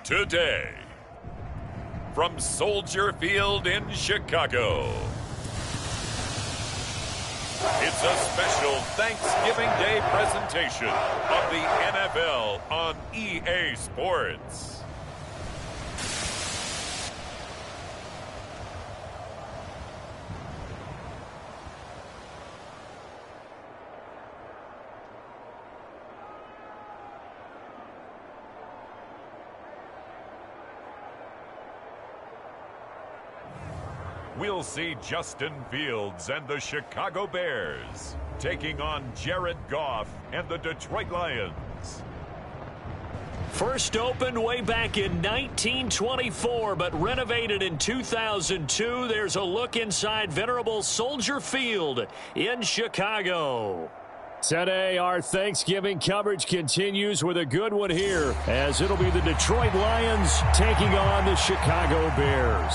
today. From Soldier Field in Chicago, it's a special Thanksgiving Day presentation of the NFL on EA Sports. We'll see Justin Fields and the Chicago Bears taking on Jared Goff and the Detroit Lions. First opened way back in 1924, but renovated in 2002. There's a look inside venerable Soldier Field in Chicago. Today, our Thanksgiving coverage continues with a good one here, as it'll be the Detroit Lions taking on the Chicago Bears.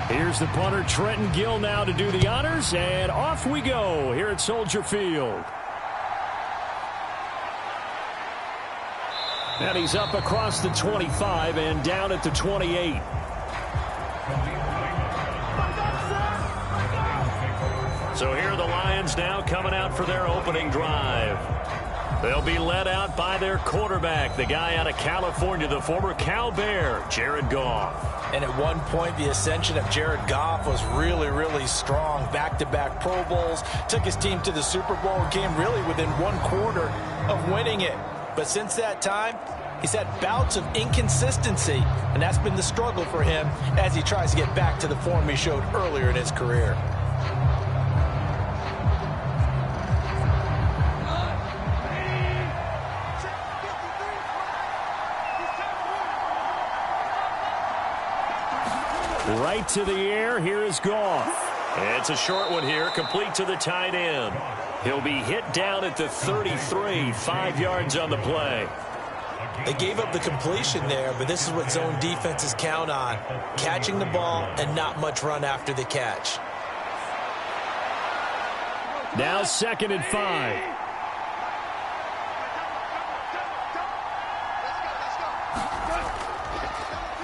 Here's the punter, Trenton Gill, now to do the honors, and off we go here at Soldier Field. And he's up across the 25 and down at the 28. So here are the Lions now coming out for their opening drive. They'll be led out by their quarterback, the guy out of California, the former Cal Bear, Jared Goff. And at one point, the ascension of Jared Goff was really, really strong. Back-to-back Pro Bowls, took his team to the Super Bowl, and came really within one quarter of winning it. But since that time, he's had bouts of inconsistency, and that's been the struggle for him as he tries to get back to the form he showed earlier in his career. Right to the air, here is Goff. It's a short one here, complete to the tight end. He'll be hit down at the 33, 5 yards on the play. They gave up the completion there, but this is what zone defenses count on. Catching the ball and not much run after the catch. Now 2nd and 5.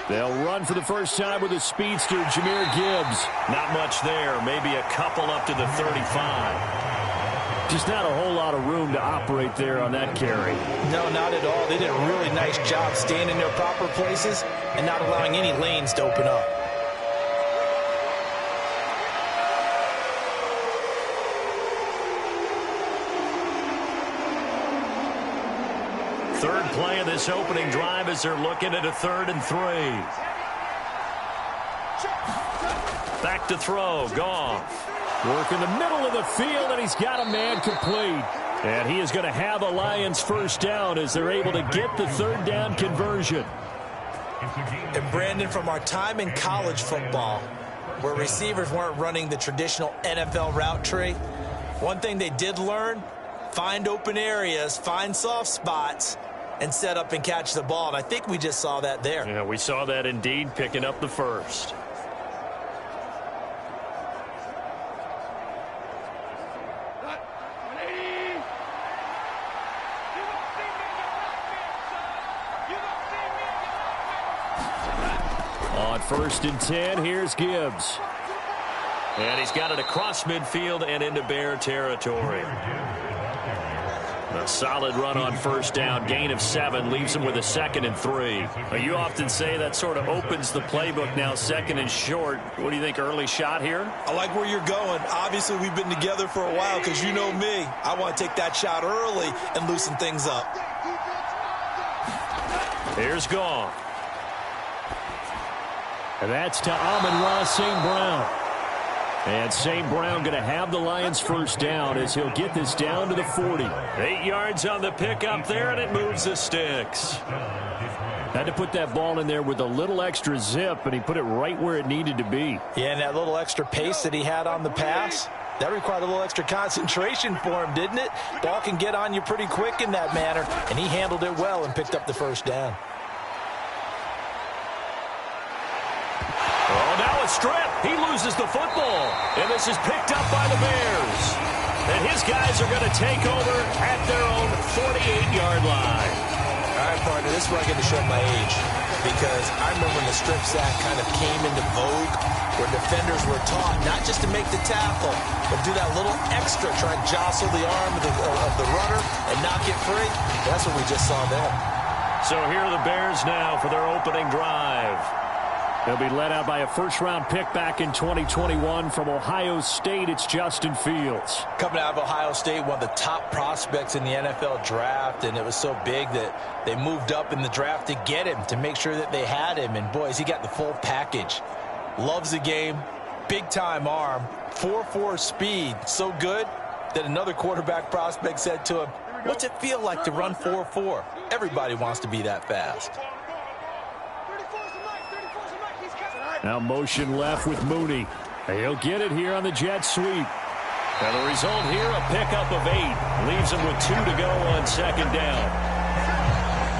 They'll run for the first time with a speedster, Jahmyr Gibbs. Not much there, maybe a couple up to the 35. Just not a whole lot of room to operate there on that carry. No, not at all. They did a really nice job staying in their proper places and not allowing any lanes to open up. Third play of this opening drive as they're looking at a 3rd and 3. Back to throw, Goff. Work in the middle of the field, and he's got a man complete. And he is going to have a Lions first down as they're able to get the 3rd down conversion. And Brandon, from our time in college football, where receivers weren't running the traditional NFL route tree, one thing they did learn, find open areas, find soft spots, and set up and catch the ball. And I think we just saw that there. Yeah, we saw that indeed, picking up the first. On 1st and 10, here's Gibbs. And he's got it across midfield and into Bear territory. A solid run on first down. Gain of 7 leaves him with a 2nd and 3. You often say that sort of opens the playbook now, 2nd and short. What do you think, early shot here? I like where you're going. Obviously, we've been together for a while because you know me. I want to take that shot early and loosen things up. Here's Goff. And that's to Amon-Ra St. Brown. And St. Brown going to have the Lions first down as he'll get this down to the 40. 8 yards on the pickup there, and it moves the sticks. Had to put that ball in there with a little extra zip, and he put it right where it needed to be. Yeah, and that little extra pace that he had on the pass, that required a little extra concentration for him, didn't it? Ball can get on you pretty quick in that manner, and he handled it well and picked up the first down. Oh, now a strip. He loses the football, and this is picked up by the Bears. And his guys are going to take over at their own 48-yard line. All right, partner, this is where I get to show my age, because I remember when the strip sack kind of came into vogue, where defenders were taught not just to make the tackle, but do that little extra, try and jostle the arm of the runner and knock it free. That's what we just saw there. So here are the Bears now for their opening drive. They'll be led out by a first-round pick back in 2021 from Ohio State. It's Justin Fields. Coming out of Ohio State, one of the top prospects in the NFL draft, and it was so big that they moved up in the draft to get him, to make sure that they had him. And, boys, he got the full package. Loves the game, big-time arm, 4.4 speed, so good that another quarterback prospect said to him, "What's it feel like to run 4.4? Everybody wants to be that fast." Now motion left with Mooney. He'll get it here on the jet sweep. And the result here, a pickup of 8. Leaves him with 2 to go on second down.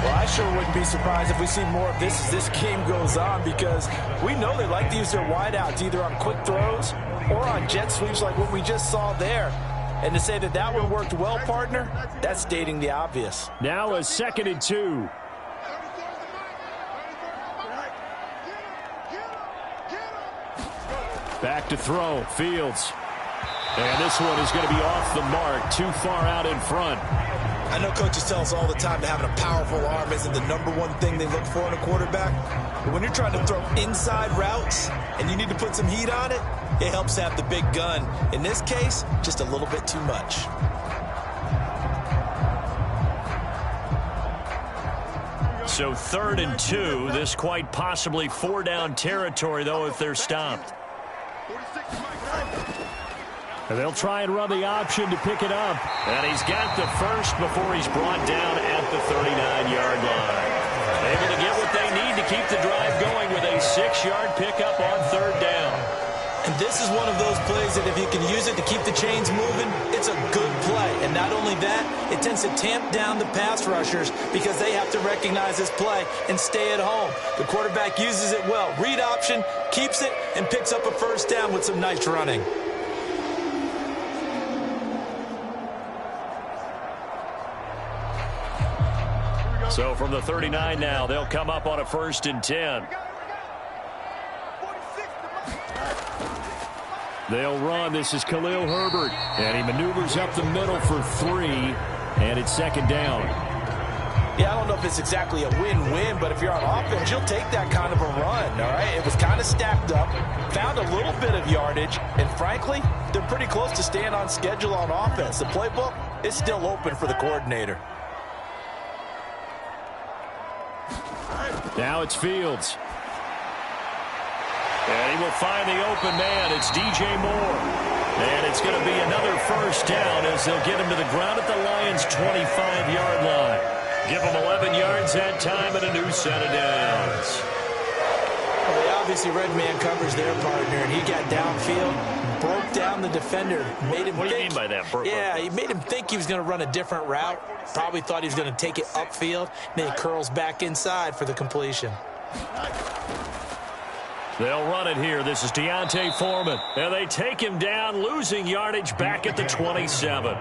Well, I sure wouldn't be surprised if we see more of this as this game goes on, because we know they like to use their wideouts either on quick throws or on jet sweeps like what we just saw there. And to say that that one worked well, partner, that's stating the obvious. Now a 2nd and 2. Back to throw, Fields. And this one is going to be off the mark, too far out in front. I know coaches tell us all the time that having a powerful arm isn't the #1 thing they look for in a quarterback. But when you're trying to throw inside routes and you need to put some heat on it, it helps have the big gun. In this case, just a little bit too much. So 3rd and 2. This quite possibly 4-down territory, though, if they're stopped. And they'll try and run the option to pick it up. And he's got the first before he's brought down at the 39-yard line. Able to get what they need to keep the drive going with a 6-yard pickup on 3rd down. And this is one of those plays that if you can use it to keep the chains moving, it's a good play. And not only that, it tends to tamp down the pass rushers because they have to recognize this play and stay at home. The quarterback uses it well. Read option, keeps it, and picks up a first down with some nice running. So from the 39 now, they'll come up on a 1st and 10. They'll run. This is Khalil Herbert. And he maneuvers up the middle for 3. And it's 2nd down. Yeah, I don't know if it's exactly a win-win, but if you're on offense, you'll take that kind of a run, all right? It was kind of stacked up, found a little bit of yardage, and frankly, they're pretty close to staying on schedule on offense. The playbook is still open for the coordinator. Now it's Fields. And he will find the open man. It's DJ Moore. And it's going to be another first down as they'll get him to the ground at the Lions' 25-yard line. Give him 11 yards that time and a new set of downs. Well, they obviously read man coverage their partner, and he got downfield, broke down the defender, made him What do you think, mean by that? Yeah, he made him think he was going to run a different route. Probably thought he was going to take it upfield. Then he curls back inside for the completion. They'll run it here. This is Deontay Foreman. And they take him down, losing yardage back at the 27.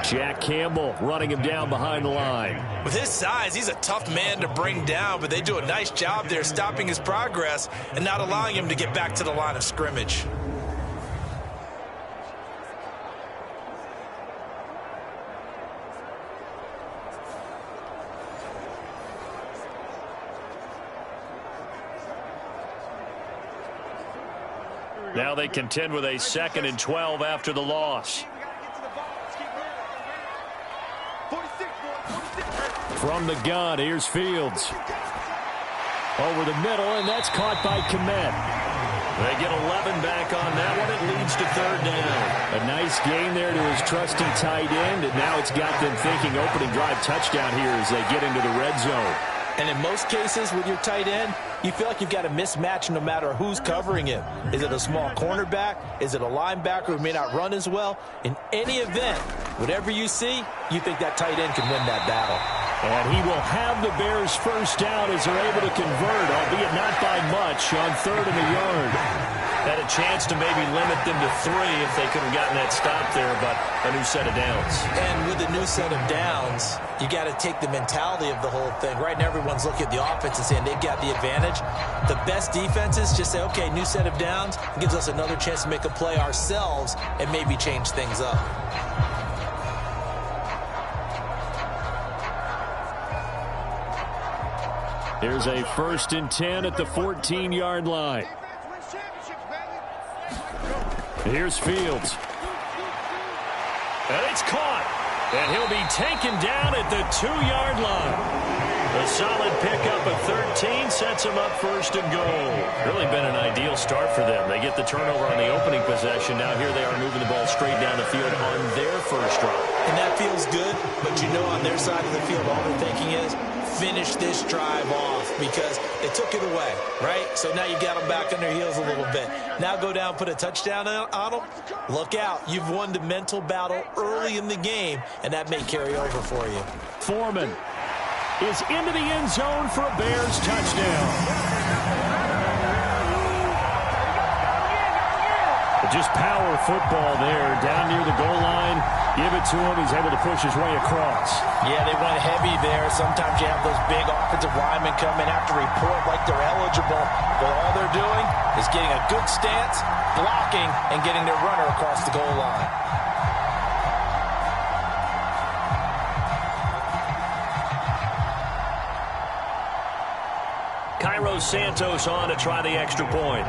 Jack Campbell running him down behind the line. With his size, he's a tough man to bring down, but they do a nice job there stopping his progress and not allowing him to get back to the line of scrimmage. Now they contend with a 2nd and 12 after the loss. From the gun, here's Fields. Over the middle, and that's caught by Kmet. They get 11 back on that one. It leads to third down. A nice gain there to his trusty tight end, and now it's got them thinking opening drive touchdown here as they get into the red zone. And in most cases with your tight end, you feel like you've got a mismatch no matter who's covering him. Is it a small cornerback? Is it a linebacker who may not run as well? In any event, whatever you see, you think that tight end can win that battle. And he will have the Bears first down as they're able to convert, albeit not by much, on 3rd and a yard. Had a chance to maybe limit them to 3 if they could have gotten that stop there, but a new set of downs. And with a new set of downs, you got to take the mentality of the whole thing. Right now, everyone's looking at the offense and saying they've got the advantage. The best defenses just say, okay, new set of downs. It gives us another chance to make a play ourselves and maybe change things up. Here's a 1st and 10 at the 14-yard line. Here's Fields. And it's caught. And he'll be taken down at the 2-yard line. A solid pickup of 13 sets him up 1st and goal. Really been an ideal start for them. They get the turnover on the opening possession. Now here they are moving the ball straight down the field on their first drive. And that feels good, but you know on their side of the field all they're thinking is finish this drive off because they took it away, right? So now you got them back on their heels a little bit. Now go down, put a touchdown on them. Look out. You've won the mental battle early in the game, and that may carry over for you. Foreman is into the end zone for a Bears touchdown. Just power football there, down near the goal line. Give it to him. He's able to push his way across. Yeah, they went heavy there. Sometimes you have those big offensive linemen come in, have to report like they're eligible. But all they're doing is getting a good stance, blocking, and getting their runner across the goal line. Cairo Santos on to try the extra point.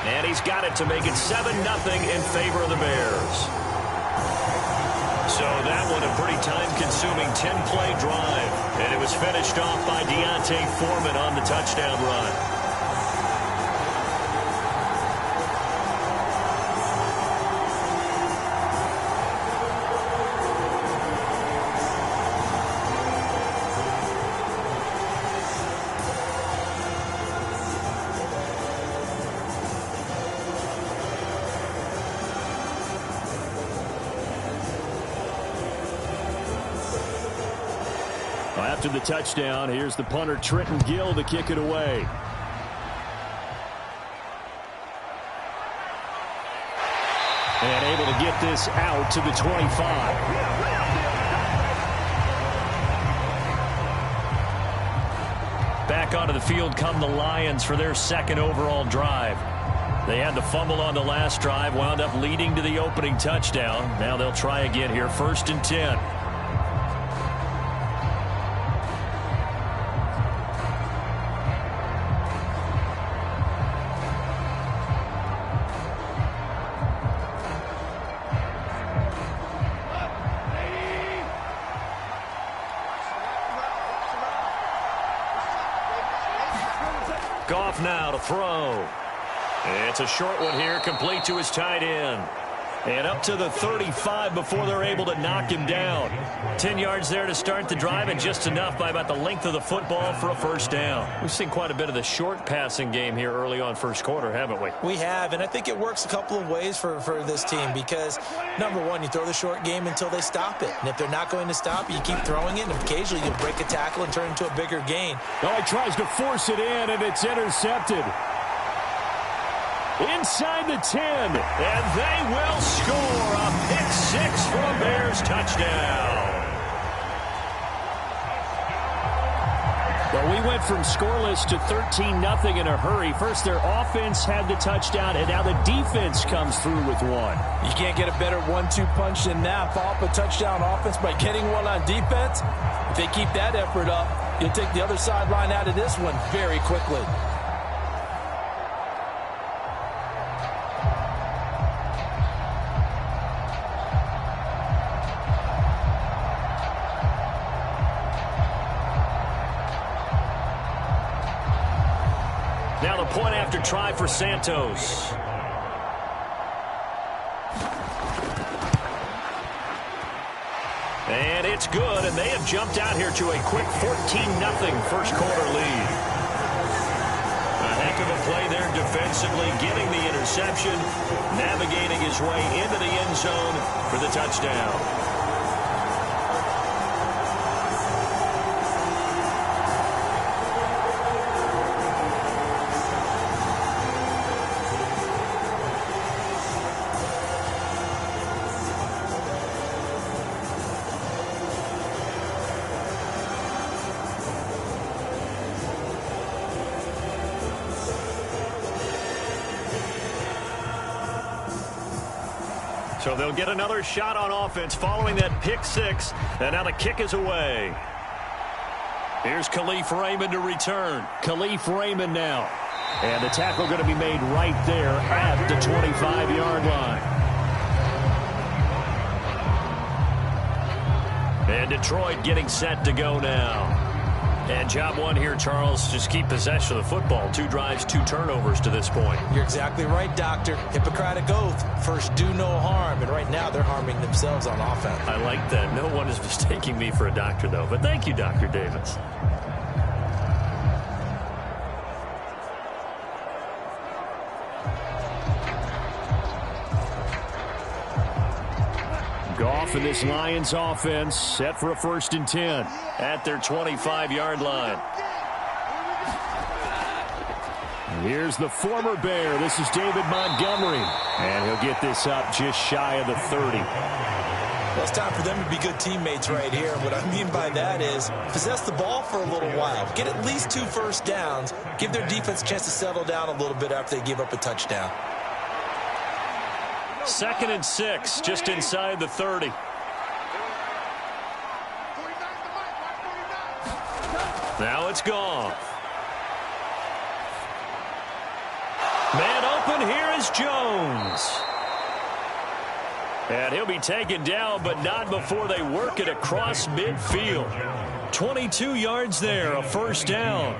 And he's got it to make it 7-0 in favor of the Bears. So that one a pretty time-consuming 10-play drive. And it was finished off by Deontay Foreman on the touchdown run. After the touchdown, here's the punter Trenton Gill to kick it away. And able to get this out to the 25. Back onto the field come the Lions for their 2nd overall drive. They had the fumble on the last drive, wound up leading to the opening touchdown. Now they'll try again here, 1st and 10. Goff now to throw. It's a short one here, complete to his tight end. And up to the 35 before they're able to knock him down. 10 yards there to start the drive, and just enough by about the length of the football for a first down. We've seen quite a bit of the short passing game here early on first quarter, haven't we? We have, and I think it works a couple of ways for this team because, number one, you throw the short game until they stop it. And if they're not going to stop it, you keep throwing it, and occasionally you'll break a tackle and turn it into a bigger gain. Oh, he tries to force it in, and it's intercepted. Inside the 10. And they will score a pick-6 for a Bears touchdown. Well, we went from scoreless to 13-0 in a hurry. First, their offense had the touchdown, and now the defense comes through with one. You can't get a better 1-2 punch than that. Follow up a touchdown offense by getting one on defense. If they keep that effort up, you'll take the other sideline out of this one very quickly. Now the point after try for Santos. And it's good, and they have jumped out here to a quick 14-0 first quarter lead. A heck of a play there defensively, getting the interception, navigating his way into the end zone for the touchdown. So they'll get another shot on offense following that pick six. And now the kick is away. Here's Khalif Raymond to return. Khalif Raymond now. And the tackle going to be made right there at the 25-yard line. And Detroit getting set to go now. And job one here, Charles, just keep possession of the football. 2 drives, 2 turnovers to this point. You're exactly right, Doctor. Hippocratic oath. First, do no harm. And right now, they're harming themselves on offense. I like that. No one is mistaking me for a doctor, though. But thank you, Dr. Davis. Goff and this Lions offense set for a 1st and 10 at their 25-yard line. Here's the former Bear. This is David Montgomery. And he'll get this up just shy of the 30. Well, it's time for them to be good teammates right here. What I mean by that is possess the ball for a little while. Get at least 2 first downs. Give their defense a chance to settle down a little bit after they give up a touchdown. 2nd and 6, just inside the 30. Now it's gone. Man open, here is Jones. And he'll be taken down, but not before they work it across midfield. 22 yards there, a 1st down.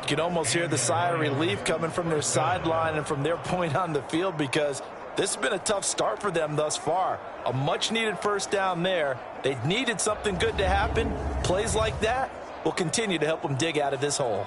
You can almost hear the sigh of relief coming from their sideline and from their point on the field, because this has been a tough start for them thus far. A much-needed 1st down there. They needed something good to happen. Plays like that will continue to help them dig out of this hole.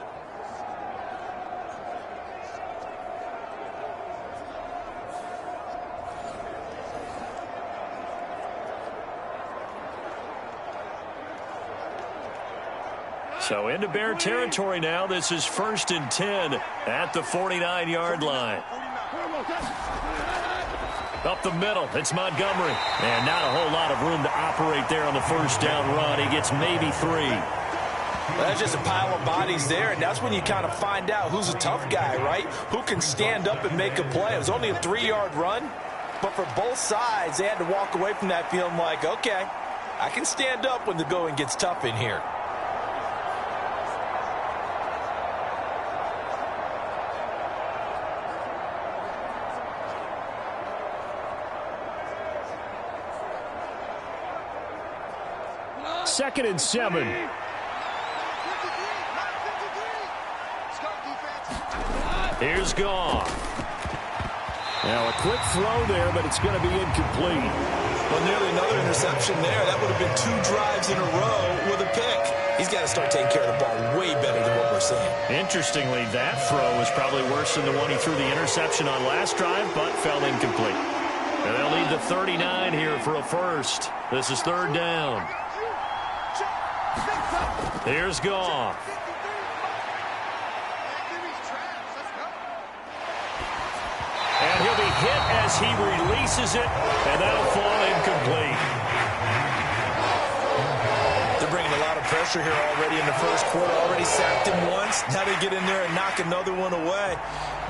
So into Bear territory now. This is 1st and 10 at the 49-yard line. Up the middle, it's Montgomery. And not a whole lot of room to operate there on the 1st down run. He gets maybe 3. Well, that's just a pile of bodies there, and that's when you kind of find out who's a tough guy, right? Who can stand up and make a play. It was only a 3-yard run, but for both sides, they had to walk away from that feeling like, okay, I can stand up when the going gets tough in here. Second and 7. Here's Goff. Now a quick throw there, but it's going to be incomplete. Well, nearly another interception there. That would have been 2 drives in a row with a pick. He's got to start taking care of the ball way better than what we're seeing. Interestingly, that throw was probably worse than the one he threw the interception on last drive, but fell incomplete. And they'll need the 39 here for a 1st. This is 3rd down. Here's Goff. And he'll be hit as he releases it, and that'll fall incomplete. They're bringing a lot of pressure here already in the 1st quarter. Already sacked him once. Now they get in there and knock another one away.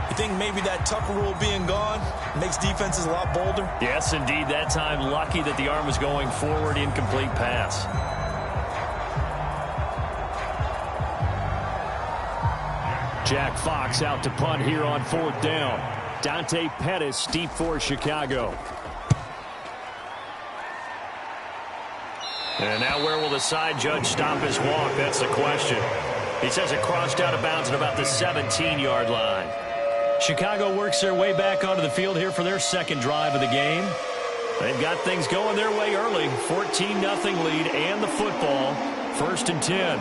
You think maybe that Tucker rule being gone makes defenses a lot bolder? Yes, indeed. That time, lucky that the arm was going forward. Incomplete pass. Jack Fox out to punt here on 4th down. Dante Pettis deep for Chicago. And now where will the side judge stop his walk? That's the question. He says it crossed out of bounds at about the 17-yard line. Chicago works their way back onto the field here for their second drive of the game. They've got things going their way early. 14-0 lead and the football. 1st and 10.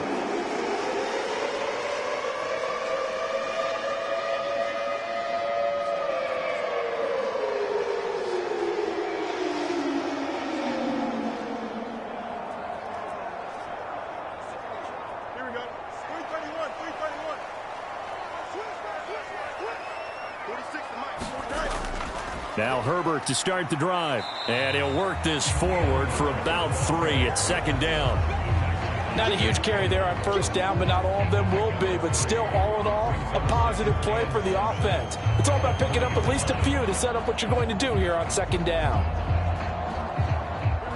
Now Herbert to start the drive. And he'll work this forward for about 3. It's 2nd down. Not a huge carry there on 1st down, but not all of them will be. But still, all in all, a positive play for the offense. It's all about picking up at least a few to set up what you're going to do here on 2nd down.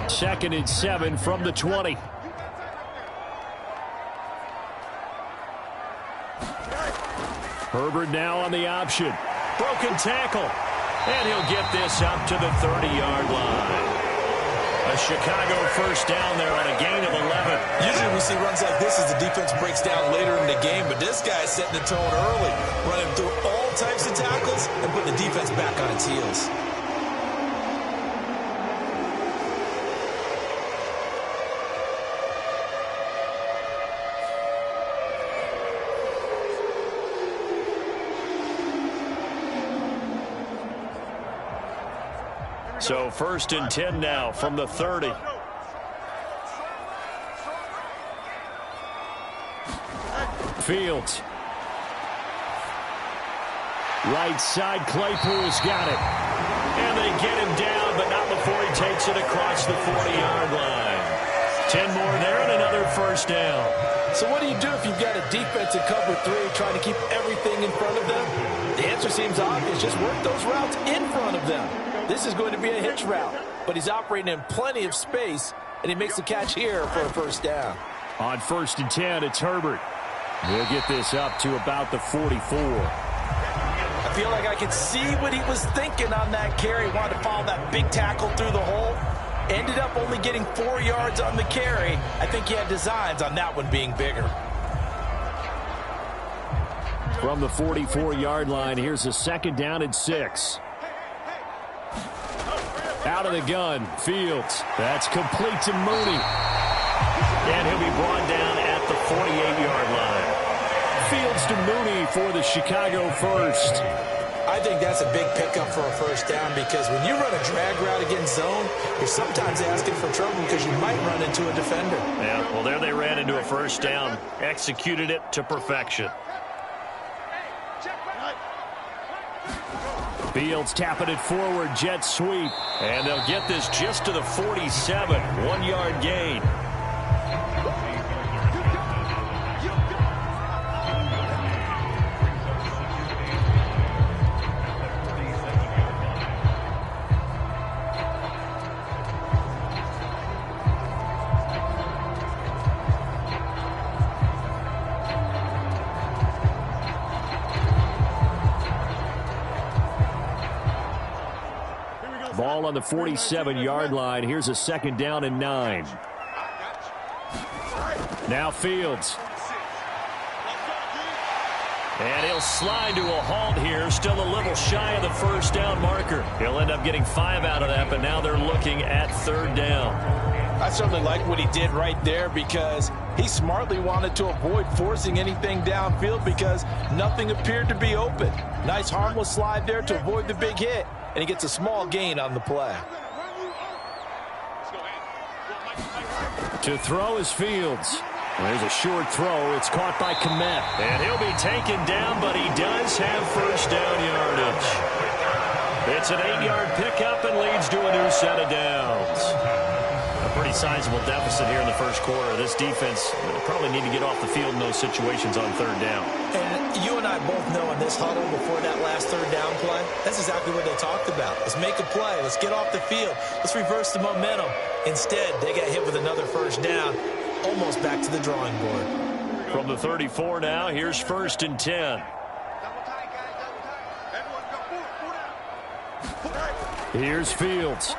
2nd and 7 from the 20. Herbert now on the option. Broken tackle. And he'll get this up to the 30-yard line. A Chicago 1st down there on a gain of 11. Usually we see runs like this as the defense breaks down later in the game, but this guy's setting the tone early, running through all types of tackles and putting the defense back on its heels. So 1st and 10 now from the 30. Fields. Right side, Claypool's got it. And they get him down, but not before he takes it across the 40-yard line. 10 more there and another 1st down. So what do you do if you've got a defense in cover 3 trying to keep everything in front of them? The answer seems obvious. Just work those routes in front of them. This is going to be a hitch route, but he's operating in plenty of space, and he makes the catch here for a 1st down. On 1st and 10, it's Herbert. We'll get this up to about the 44. I feel like I could see what he was thinking on that carry. Wanted to follow that big tackle through the hole. Ended up only getting 4 yards on the carry. I think he had designs on that one being bigger. From the 44-yard line, here's a 2nd down and 6. Out of the gun, Fields. That's complete to Mooney. And he'll be brought down at the 48-yard line. Fields to Mooney for the Chicago 1st. I think that's a big pickup for a 1st down because when you run a drag route against zone, you're sometimes asking for trouble because you might run into a defender. Yeah, well, there they ran into a 1st down. Executed it to perfection. Fields tapping it forward, jet sweep. And they'll get this just to the 47, 1-yard gain. Ball on the 47-yard line. Here's a 2nd down and 9. Now Fields. And he'll slide to a halt here. Still a little shy of the 1st down marker. He'll end up getting 5 out of that, but now they're looking at 3rd down. I certainly like what he did right there because he smartly wanted to avoid forcing anything downfield because nothing appeared to be open. Nice harmless slide there to avoid the big hit, and he gets a small gain on the play. To throw is Fields. There's a short throw. It's caught by Kmet. And he'll be taken down, but he does have 1st down yardage. It's an 8-yard pickup and leads to a new set of downs. A pretty sizable deficit here in the 1st quarter. This defense probably need to get off the field in those situations on 3rd down. And you and I both know in this huddle before that last 3rd down play, that's exactly what they talked about. Let's make a play. Let's get off the field. Let's reverse the momentum. Instead, they got hit with another 1st down, almost back to the drawing board. From the 34 now, here's 1st and 10. Here's Fields.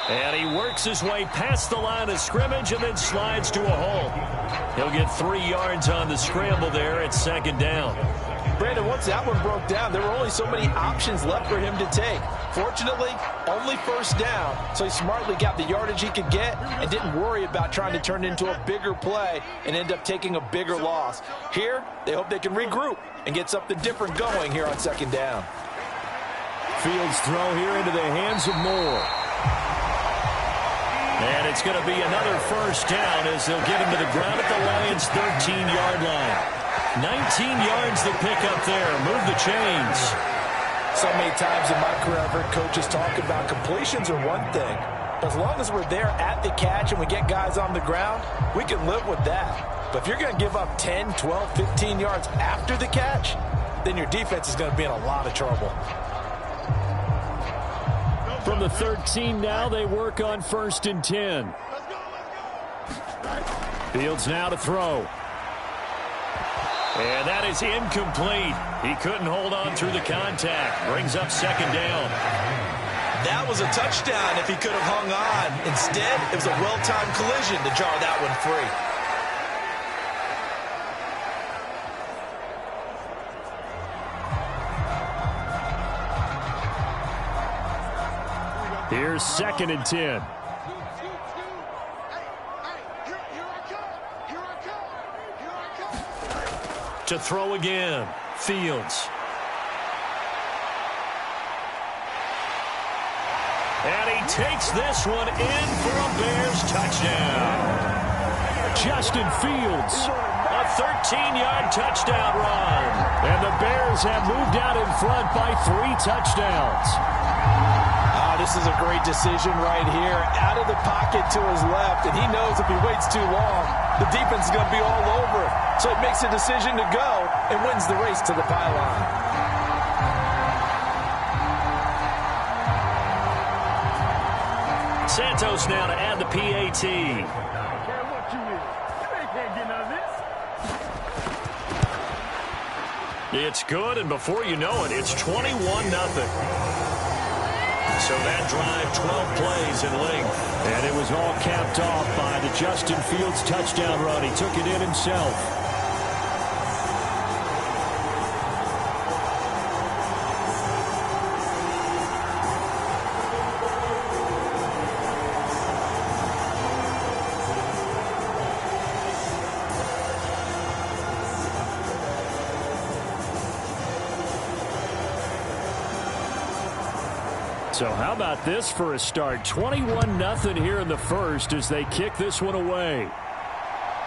And he works his way past the line of scrimmage and then slides to a hole. He'll get 3 yards on the scramble there at second down. Brandon, once that one broke down, there were only so many options left for him to take. Fortunately, only first down, so he smartly got the yardage he could get and didn't worry about trying to turn it into a bigger play and end up taking a bigger loss. Here, they hope they can regroup and get something different going here on second down. Fields throw here into the hands of Moore. And it's going to be another first down as they'll get him to the ground at the Lions' 13-yard line. 19 yards to pick up there. Move the chains. So many times in my career, I've heard coaches talk about completions are one thing. But as long as we're there at the catch and we get guys on the ground, we can live with that. But if you're going to give up 10, 12, 15 yards after the catch, then your defense is going to be in a lot of trouble. From the 13 now, they work on 1st and 10. Fields now to throw. And that is incomplete. He couldn't hold on through the contact. Brings up second down. That was a touchdown if he could have hung on. Instead, it was a well-timed collision to jar that one free. Here's 2nd and 10. To throw again, Fields. And he takes this one in for a Bears touchdown. Justin Fields. A 13-yard touchdown run. And the Bears have moved out in front by 3 touchdowns. This is a great decision right here. Out of the pocket to his left, and he knows if he waits too long, the defense is going to be all over it. So he makes a decision to go and wins the race to the pylon. Santos now to add the PAT. It's good, and before you know it, it's 21-0. So that drive, 12 plays in length. And it was all capped off by the Justin Fields touchdown run. He took it in himself. So how about this for a start? 21-0 here in the first as they kick this one away.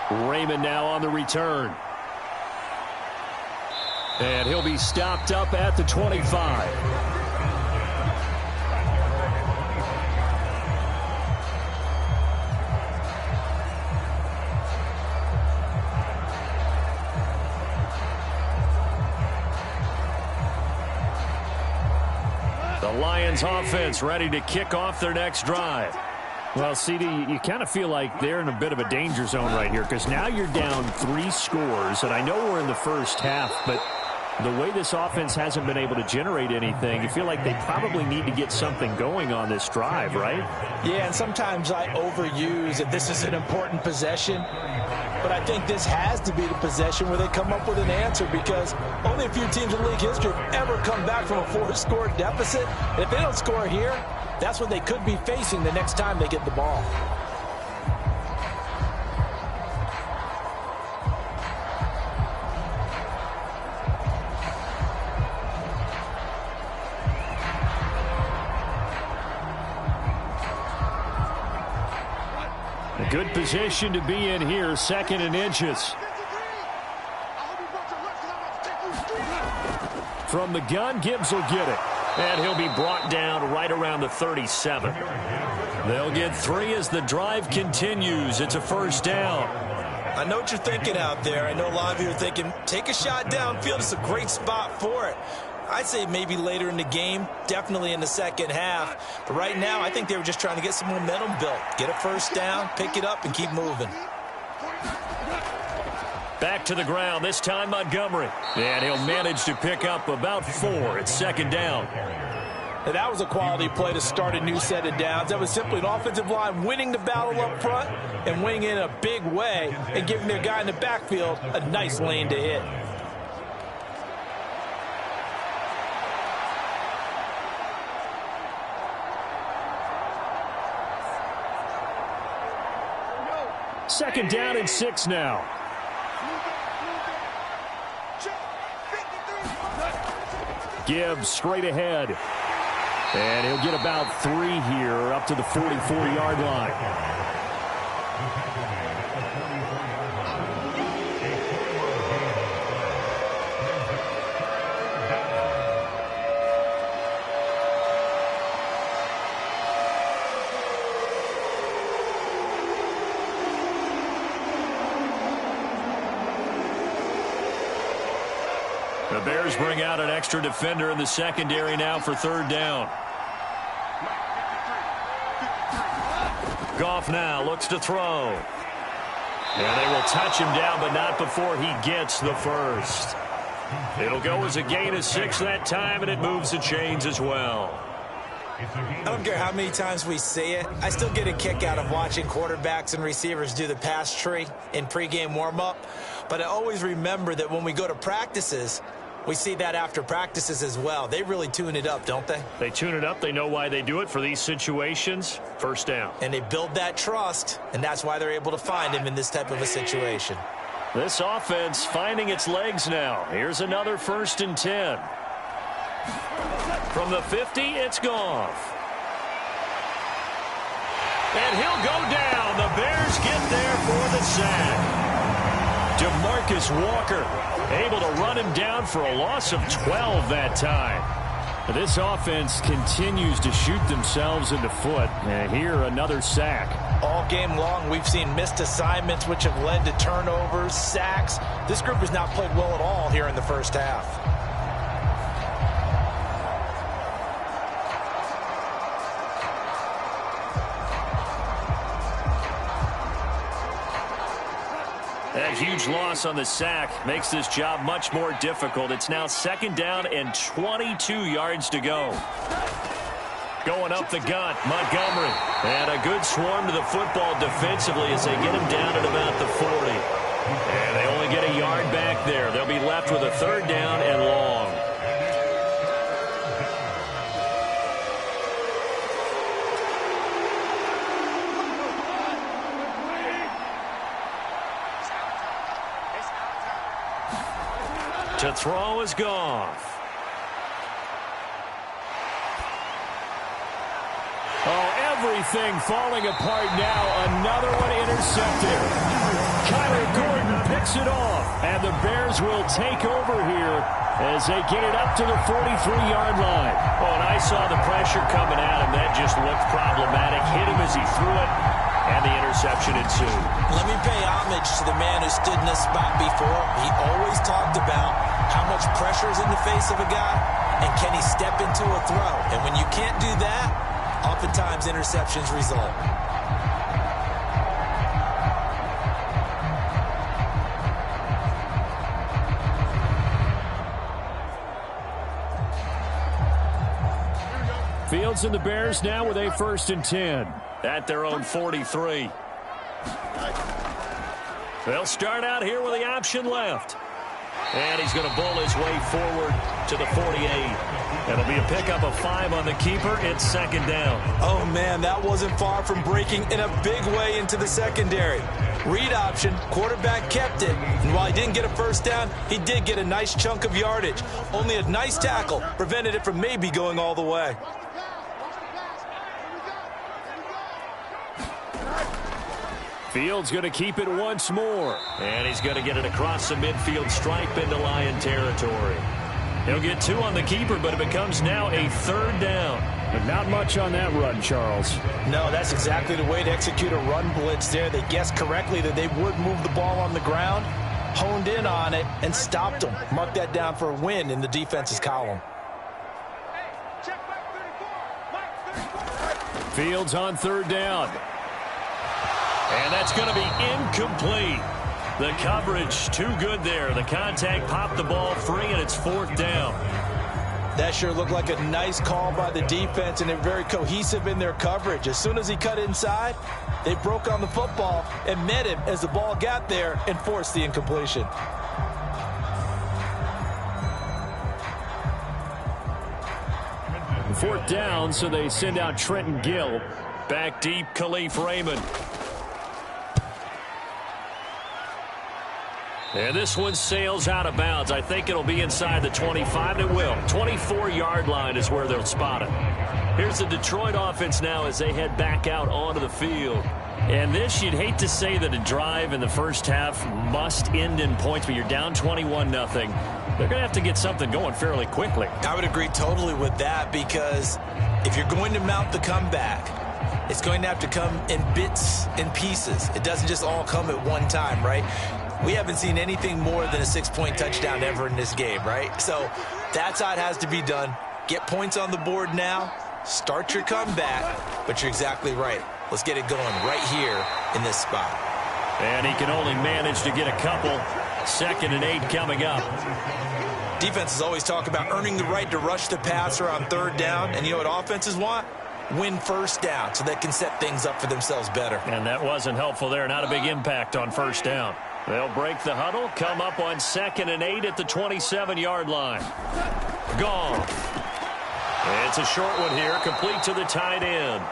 Raymond now on the return. And he'll be stopped up at the 25. Lions offense ready to kick off their next drive. Well, CD, you kind of feel like they're in a bit of a danger zone right here because now you're down 3 scores, and I know we're in the first half, but the way this offense hasn't been able to generate anything, you feel like they probably need to get something going on this drive, right? Yeah, and sometimes I overuse that this is an important possession, but I think this has to be the possession where they come up with an answer because only a few teams in league history have ever come back from a 4-score deficit. And if they don't score here, that's what they could be facing the next time they get the ball. A good position to be in here, 2nd and inches. From the gun, Gibbs will get it. And he'll be brought down right around the 37. They'll get 3 as the drive continues. It's a first down. I know what you're thinking out there. I know a lot of you are thinking, take a shot downfield. It's a great spot for it. I'd say maybe later in the game, definitely in the second half. But right now, I think they were just trying to get some momentum built. Get a first down, pick it up, and keep moving. Back to the ground, this time Montgomery. And he'll manage to pick up about 4 at second down. And that was a quality play to start a new set of downs. That was simply an offensive line winning the battle up front and winning in a big way and giving their guy in the backfield a nice lane to hit. Second down and 6 now. Gibbs straight ahead. And he'll get about 3 here up to the 44-yard line. The Bears bring out an extra defender in the secondary now for third down. Goff now looks to throw. And they will touch him down, but not before he gets the first. It'll go as a gain of 6 that time, and it moves the chains as well. I don't care how many times we see it. I still get a kick out of watching quarterbacks and receivers do the pass tree in pregame warm-up. But I always remember that when we go to practices, we see that after practices as well. They really tune it up, don't they? They tune it up. They know why they do it for these situations. First down. And they build that trust, and that's why they're able to find him in this type of a situation. This offense finding its legs now. Here's another 1st and 10. From the 50, it's Goff. And he'll go down. The Bears get there for the sack. DeMarcus Walker able to run him down for a loss of 12 that time. This offense continues to shoot themselves in the foot. And here, another sack. All game long, we've seen missed assignments, which have led to turnovers, sacks. This group has not played well at all here in the first half. That huge loss on the sack makes this job much more difficult. It's now 2nd down and 22 yards to go. Going up the gut, Montgomery. And a good swarm to the football defensively as they get him down at about the 40. And they only get a yard back there. They'll be left with a 3rd down and long. To throw is Goff. Oh, everything falling apart now. Another one intercepted. Kyler Gordon picks it off. And the Bears will take over here as they get it up to the 43-yard line. Oh, and I saw the pressure coming at him. That just looked problematic. Hit him as he threw it. And the interception ensued. Let me pay homage to the man who stood in this spot before. He always talked about how much pressure is in the face of a guy and can he step into a throw. And when you can't do that, oftentimes interceptions result. Fields and the Bears now with a 1st and 10. At their own 43. They'll start out here with the option left. And he's going to bowl his way forward to the 48. It'll be a pickup of 5 on the keeper. It's 2nd down. Oh, man, that wasn't far from breaking in a big way into the secondary. Read option, quarterback kept it. And while he didn't get a 1st down, he did get a nice chunk of yardage. Only a nice tackle prevented it from maybe going all the way. Fields going to keep it once more. And he's going to get it across the midfield stripe into Lion territory. He'll get 2 on the keeper, but it becomes now a 3rd down. But not much on that run, Charles. No, that's exactly the way to execute a run blitz there. They guessed correctly that they would move the ball on the ground, honed in on it, and stopped them. Mark that down for a win in the defense's column. Fields on 3rd down. And that's going to be incomplete. The coverage too good there. The contact popped the ball free, and it's 4th down. That sure looked like a nice call by the defense, and they're very cohesive in their coverage. As soon as he cut inside, they broke on the football and met him as the ball got there and forced the incompletion. Fourth down, so they send out Trenton Gill. Back deep, Khalif Raymond. And this one sails out of bounds. I think it'll be inside the 25. It will. 24-yard line is where they'll spot it. Here's the Detroit offense now as they head back out onto the field. And this, you'd hate to say that a drive in the first half must end in points, but you're down 21-0. They're going to have to get something going fairly quickly. I would agree totally with that, because if you're going to mount the comeback, it's going to have to come in bits and pieces. It doesn't just all come at one time, right? We haven't seen anything more than a 6-point touchdown ever in this game, right? So that's how it has to be done. Get points on the board now. Start your comeback. But you're exactly right. Let's get it going right here in this spot. And he can only manage to get a couple. 2nd and 8 coming up. Defenses always talk about earning the right to rush the passer on 3rd down. And you know what offenses want? Win 1st down so they can set things up for themselves better. And that wasn't helpful there. Not a big impact on 1st down. They'll break the huddle, come up on 2nd and 8 at the 27-yard line. Gone. It's a short one here, complete to the tight end.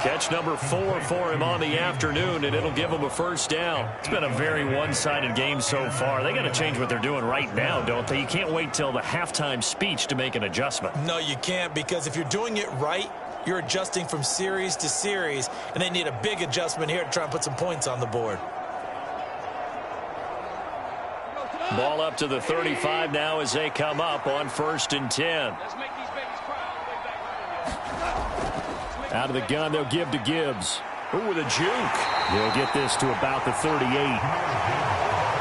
Catch number 4 for him on the afternoon, and it'll give him a 1st down. It's been a very one-sided game so far. They got to change what they're doing right now, don't they? You can't wait till the halftime speech to make an adjustment. No, you can't, because if you're doing it right, you're adjusting from series to series, and they need a big adjustment here to try and put some points on the board. Ball up to the 35 now as they come up on 1st and 10. Out of the gun, they'll give to Gibbs. Ooh, with a juke. They'll get this to about the 38.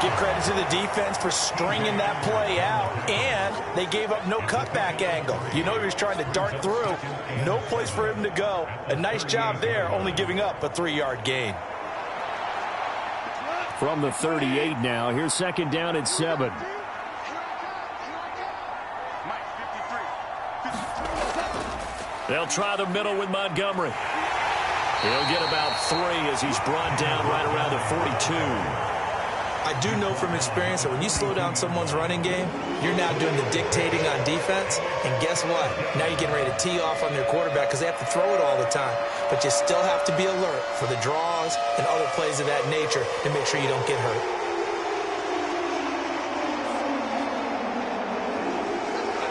Give credit to the defense for stringing that play out, and they gave up no cutback angle. You know he was trying to dart through. No place for him to go. A nice job there, only giving up a 3-yard gain. From the 38 now, here's 2nd down and 7. They'll try the middle with Montgomery. He'll get about 3 as he's brought down right around the 42. I do know from experience that when you slow down someone's running game, you're now doing the dictating on defense. And guess what? Now you're getting ready to tee off on their quarterback because they have to throw it all the time. But you still have to be alert for the draws and other plays of that nature to make sure you don't get hurt.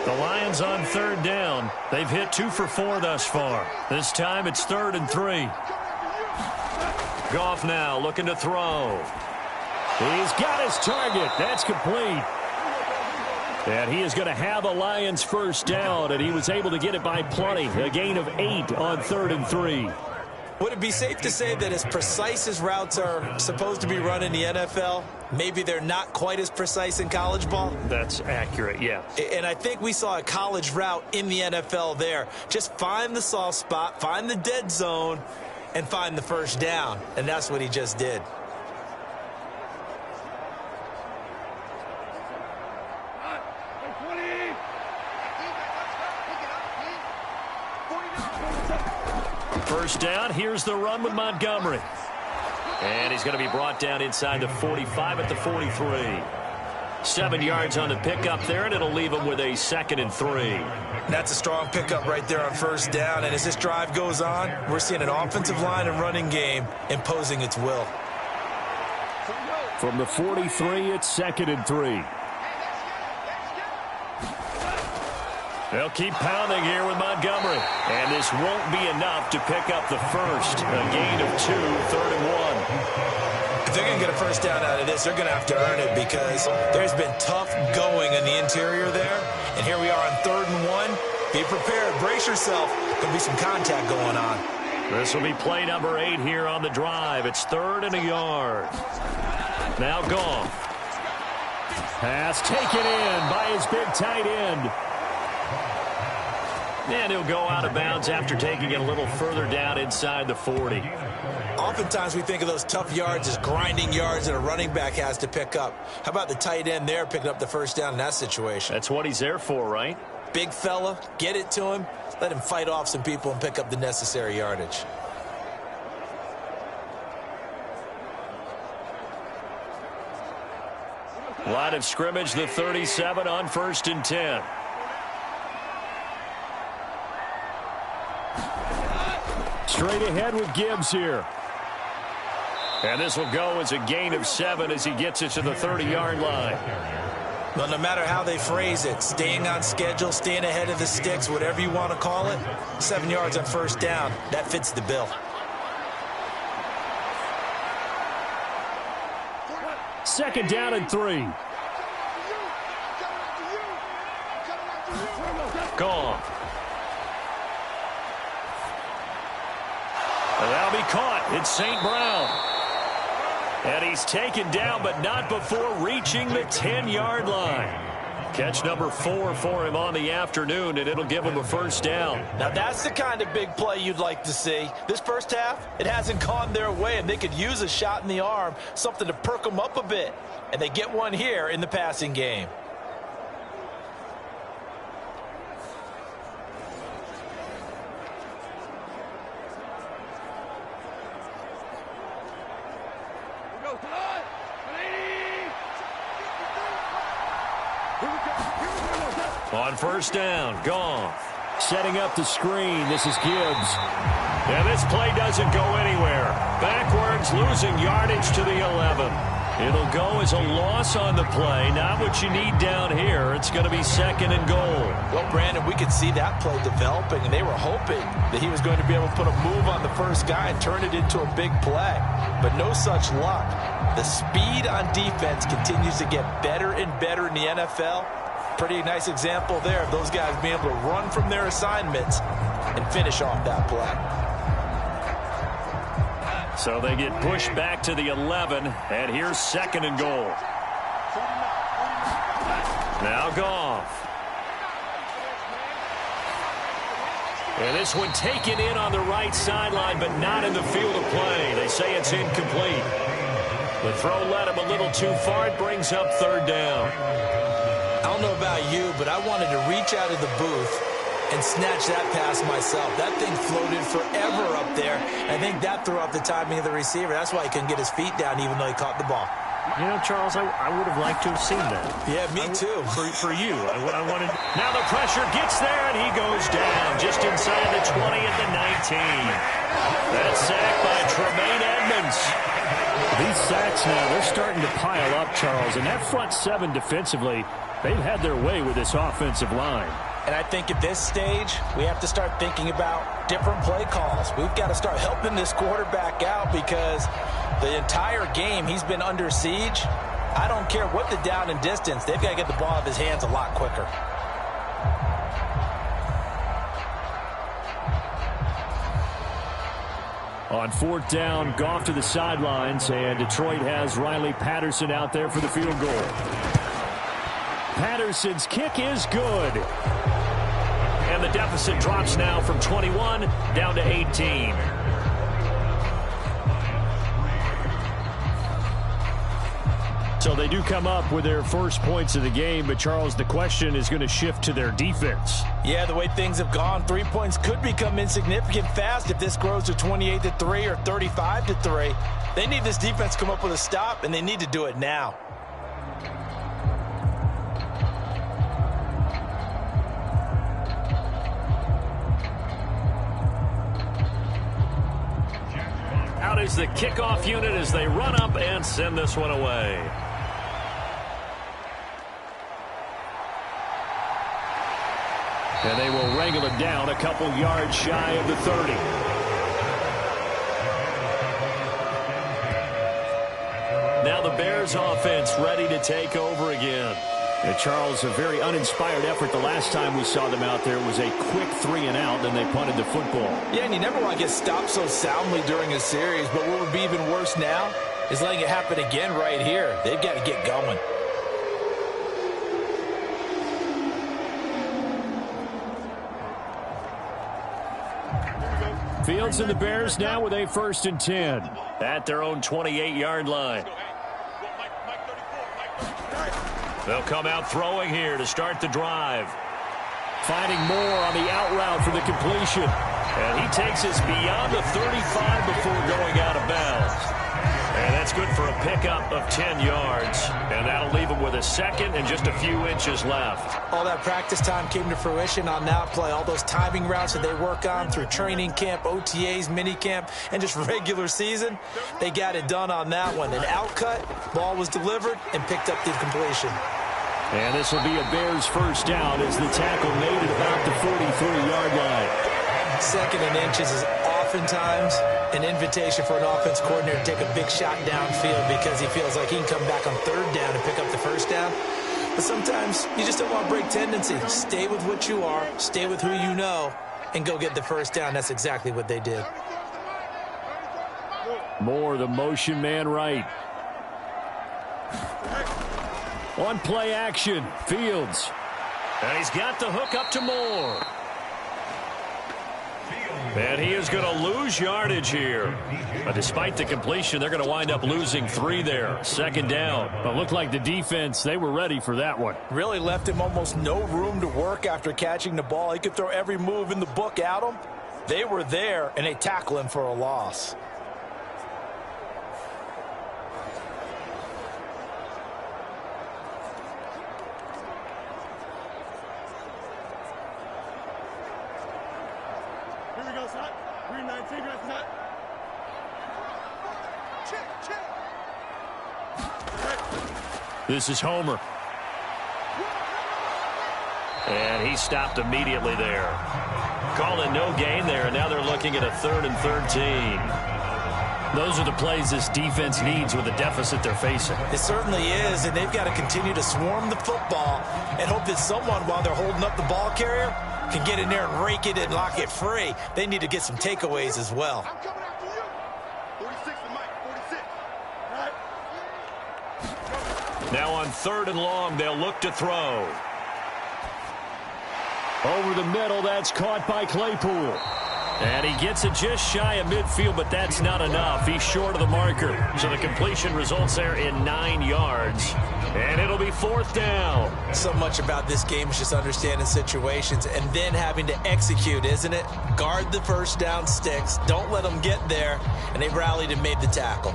The Lions on 3rd down. They've hit 2 for 4 thus far. This time it's 3rd and 3. Goff now looking to throw. He's got his target. That's complete. And he is going to have a Lions 1st down, and he was able to get it by plenty. A gain of 8 on 3rd and 3. Would it be safe to say that as precise as routes are supposed to be run in the NFL, maybe they're not quite as precise in college ball? That's accurate, yeah. And I think we saw a college route in the NFL there. Just find the soft spot, find the dead zone, and find the 1st down. And that's what he just did. First down, here's the run with Montgomery. And he's going to be brought down inside the 45 at the 43. 7 yards on the pickup there, and it'll leave him with a 2nd and 3. That's a strong pickup right there on 1st down. And as this drive goes on, we're seeing an offensive line and running game imposing its will. From the 43, it's 2nd and 3. They'll keep pounding here with Montgomery. And this won't be enough to pick up the 1st. A gain of 2, 3rd and 1. If they're going to get a 1st down out of this, they're going to have to earn it because there's been tough going in the interior there. And here we are on 3rd and 1. Be prepared. Brace yourself. Going to be some contact going on. This will be play number 8 here on the drive. It's 3rd and a yard. Now Goff. Pass taken in by his big tight end. And he'll go out of bounds after taking it a little further down inside the 40. Oftentimes we think of those tough yards as grinding yards that a running back has to pick up. How about the tight end there picking up the 1st down in that situation? That's what he's there for, right? Big fella, get it to him. Let him fight off some people and pick up the necessary yardage. Line of scrimmage, the 37 on 1st and 10. Straight ahead with Gibbs here. And this will go as a gain of 7 as he gets it to the 30-yard line. Well, no matter how they phrase it, staying on schedule, staying ahead of the sticks, whatever you want to call it, 7 yards on 1st down, that fits the bill. Second down and 3. Gone. And that'll be caught. It's St. Brown. And he's taken down, but not before reaching the 10-yard line. Catch number 4 for him on the afternoon, and it'll give him a 1st down. Now, that's the kind of big play you'd like to see. This first half, it hasn't gone their way, and they could use a shot in the arm, something to perk them up a bit. And they get one here in the passing game. On 1st down, gone. Setting up the screen, this is Gibbs. And this play doesn't go anywhere. Backwards, losing yardage to the 11. It'll go as a loss on the play. Not what you need down here. It's going to be 2nd and goal. Well, Brandon, we could see that play developing, and they were hoping that he was going to be able to put a move on the first guy and turn it into a big play. But no such luck. The speed on defense continues to get better and better in the NFL. Pretty nice example there of those guys being able to run from their assignments and finish off that play. So they get pushed back to the 11, and here's 2nd and goal. Now Goff. And this one taken in on the right sideline, but not in the field of play. They say it's incomplete. The throw led him a little too far. It brings up 3rd down. I don't know about you, but I wanted to reach out of the booth and snatch that pass myself. That thing floated forever up there. I think that threw off the timing of the receiver. That's why he couldn't get his feet down even though he caught the ball. You know, Charles, I would have liked to have seen that. Yeah, me too. For you. I wanted. Now the pressure gets there, and he goes down just inside the 20 at the 19. That's sacked by Tremaine Edmonds. These sacks now, they're starting to pile up, Charles. And that front 7 defensively, they've had their way with this offensive line. And I think at this stage, we have to start thinking about different play calls. We've got to start helping this quarterback out because the entire game he's been under siege. I don't care what the down and distance. They've got to get the ball out of his hands a lot quicker. On 4th down, Goff to the sidelines, and Detroit has Riley Patterson out there for the field goal. Patterson's kick is good. And the deficit drops now from 21 down to 18. So they do come up with their first points of the game, but Charles, the question is going to shift to their defense. Yeah, the way things have gone, 3 points could become insignificant fast if this grows to 28-3 or 35-3. They need this defense to come up with a stop, and they need to do it now. Out is the kickoff unit as they run up and send this one away. And they will wrangle it down a couple yards shy of the 30. Now the Bears offense ready to take over again. And Charles, a very uninspired effort the last time we saw them out there. It was a quick 3-and-out, then they punted the football. Yeah, and you never want to get stopped so soundly during a series, but what would be even worse now is letting it happen again right here. They've got to get going. Fields and the Bears now with a 1st and 10. At their own 28-yard line. They'll come out throwing here to start the drive. Finding more on the out route for the completion. And he takes us beyond the 35 before going out of bounds. And that's good for a pickup of 10 yards. And that'll leave him with a second and just a few inches left. All that practice time came to fruition on that play. All those timing routes that they work on through training camp, OTAs, minicamp, and just regular season, they got it done on that one. An outcut, ball was delivered, and picked up the completion. And this will be a Bears first down as the tackle made at about the 43-yard line. Second and inches is oftentimes an invitation for an offense coordinator to take a big shot downfield because he feels like he can come back on third down and pick up the first down. But sometimes you just don't want to break tendency. Stay with what you are, stay with who you know, and go get the first down. That's exactly what they did. Moore, the motion man right. On play action, Fields. And he's got the hook up to Moore. And he is going to lose yardage here. But despite the completion, they're going to wind up losing 3 there. Second down. But looked like the defense, they were ready for that one. Really left him almost no room to work after catching the ball. He could throw every move in the book at him. They were there, and they tackle him for a loss. This is Homer. And he stopped immediately there. Calling no gain there, and now they're looking at a 3rd and 13. Those are the plays this defense needs with the deficit they're facing. It certainly is, and they've got to continue to swarm the football and hope that someone, while they're holding up the ball carrier, can get in there and rake it and lock it free. They need to get some takeaways as well. I'm coming after you. 46 to Mike, 46. All right. Now on 3rd and long, they'll look to throw. Over the middle, that's caught by Claypool. And he gets it just shy of midfield, but that's not enough. He's short of the marker. So the completion results there in 9 yards. And it'll be 4th down. So much about this game is just understanding situations and then having to execute, isn't it? Guard the first down sticks. Don't let them get there. And they rallied and made the tackle.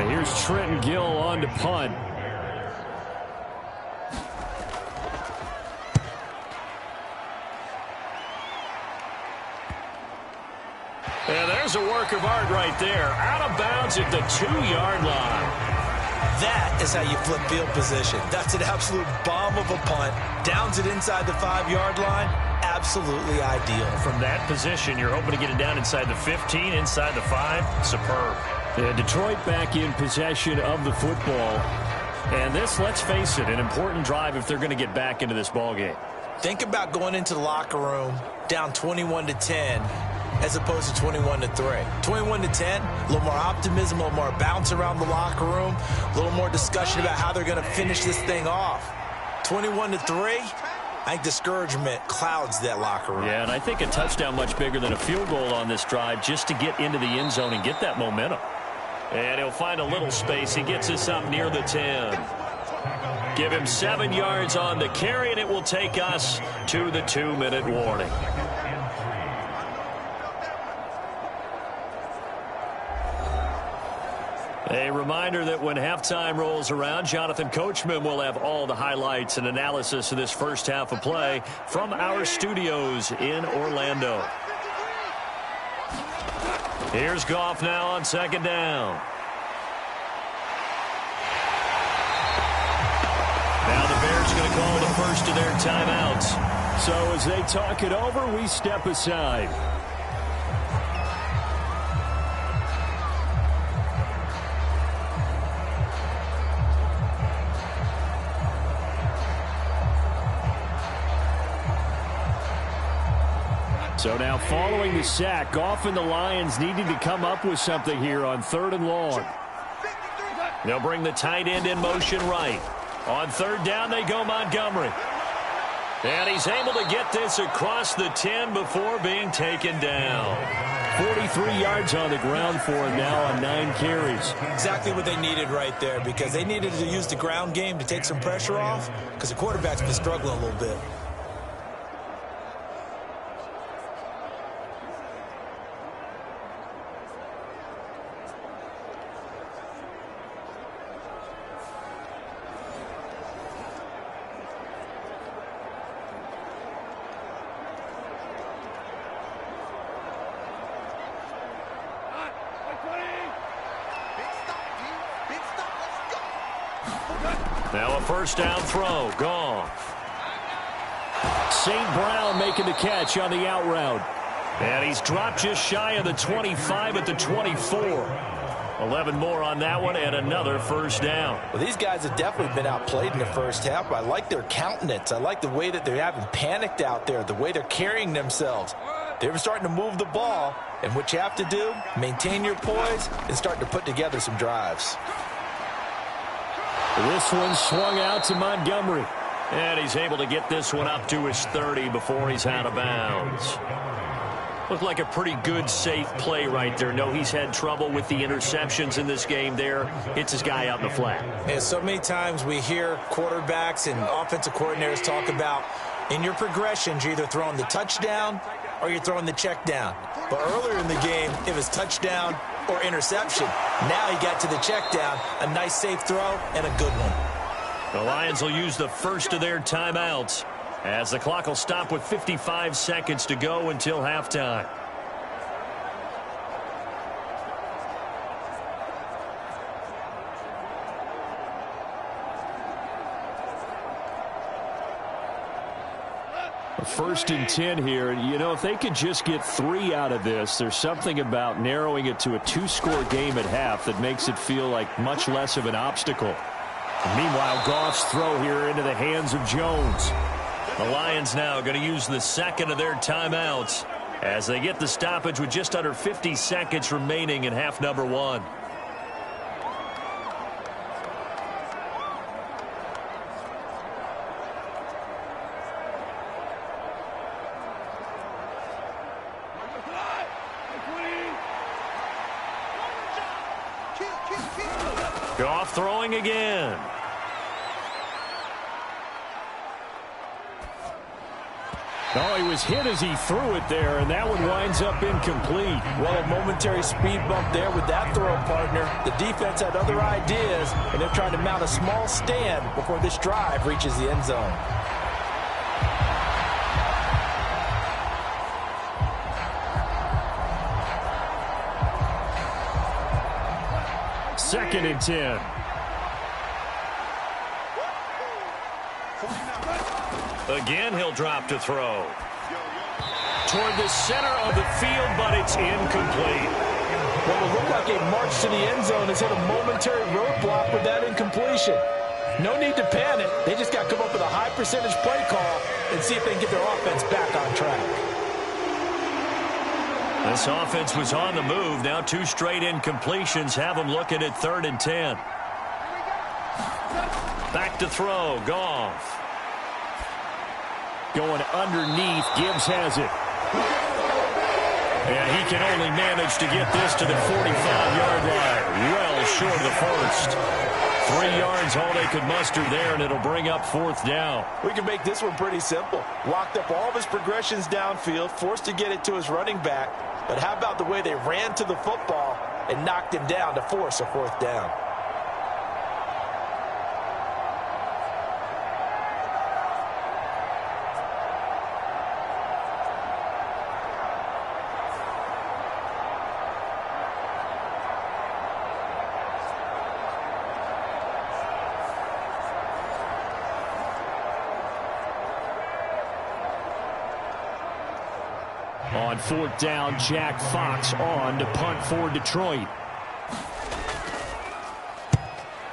Here's Trenton Gill on to punt. And there's a work of art right there. Out of bounds at the 2-yard line. That is how you flip field position. That's an absolute bomb of a punt. Downs it inside the 5-yard line. Absolutely ideal. From that position, you're hoping to get it down inside the 15, inside the 5. Superb. Detroit back in possession of the football. And this, let's face it, an important drive if they're going to get back into this ballgame. Think about going into the locker room down 21-10 as opposed to 21-3. 21-10, a little more optimism, a little more bounce around the locker room, a little more discussion about how they're going to finish this thing off. 21-3, I think discouragement clouds that locker room. Yeah, and I think a touchdown much bigger than a field goal on this drive just to get into the end zone and get that momentum. And he'll find a little space. He gets us up near the 10. Give him 7 yards on the carry, and it will take us to the 2-minute warning. A reminder that when halftime rolls around, Jonathan Coachman will have all the highlights and analysis of this first half of play from our studios in Orlando. Here's Goff now on 2nd down. Now the Bears going to call the first of their timeouts. So as they talk it over, we step aside. So now following the sack, Goff and the Lions needing to come up with something here on 3rd and long. They'll bring the tight end in motion right. On 3rd down, they go Montgomery. And he's able to get this across the 10 before being taken down. 43 yards on the ground for him now on 9 carries. Exactly what they needed right there, because they needed to use the ground game to take some pressure off, because the quarterback's been struggling a little bit. Now a first down throw. Goff. St. Brown making the catch on the out route. And he's dropped just shy of the 25 at the 24. 11 more on that one and another first down. Well, these guys have definitely been outplayed in the first half. I like their countenance. I like the way that they haven't panicked out there, the way they're carrying themselves. They're starting to move the ball, and what you have to do, maintain your poise and start to put together some drives. This one swung out to Montgomery. And he's able to get this one up to his 30 before he's out of bounds. Looked like a pretty good, safe play right there. No, he's had trouble with the interceptions in this game there. Hits his guy out in the flat. And so many times we hear quarterbacks and offensive coordinators talk about in your progressions, you're either throwing the touchdown or you're throwing the check down. But earlier in the game, it was touchdown or interception. Now he got to the check down, a nice safe throw and a good one. The Lions will use the first of their timeouts as the clock will stop with 55 seconds to go until halftime. First and 10 here. You know, if they could just get 3 out of this, there's something about narrowing it to a 2-score game at half that makes it feel like much less of an obstacle. And meanwhile, Goff's throw here into the hands of Jones. The Lions now going to use the second of their timeouts as they get the stoppage with just under 50 seconds remaining in half number 1. Goff throwing again. Oh, he was hit as he threw it there, and that one winds up incomplete. Well, a momentary speed bump there with that throw, partner. The defense had other ideas, and they're trying to mount a small stand before this drive reaches the end zone. Second and 10. Again, he'll drop to throw. Toward the center of the field, but it's incomplete. What will look like a march to the end zone has hit a momentary roadblock with that incompletion. No need to panic. They just got to come up with a high percentage play call and see if they can get their offense back on track. This offense was on the move. Now 2 straight incompletions have them looking at 3rd and 10. Back to throw. Goff. Going underneath. Gibbs has it. And he can only manage to get this to the 45-yard line. Well short of the first. 3 yards all they could muster there, and it'll bring up 4th down. We can make this one pretty simple. Locked up all of his progressions downfield, forced to get it to his running back. But how about the way they ran to the football and knocked him down to force a 4th down? On 4th down, Jack Fox on to punt for Detroit.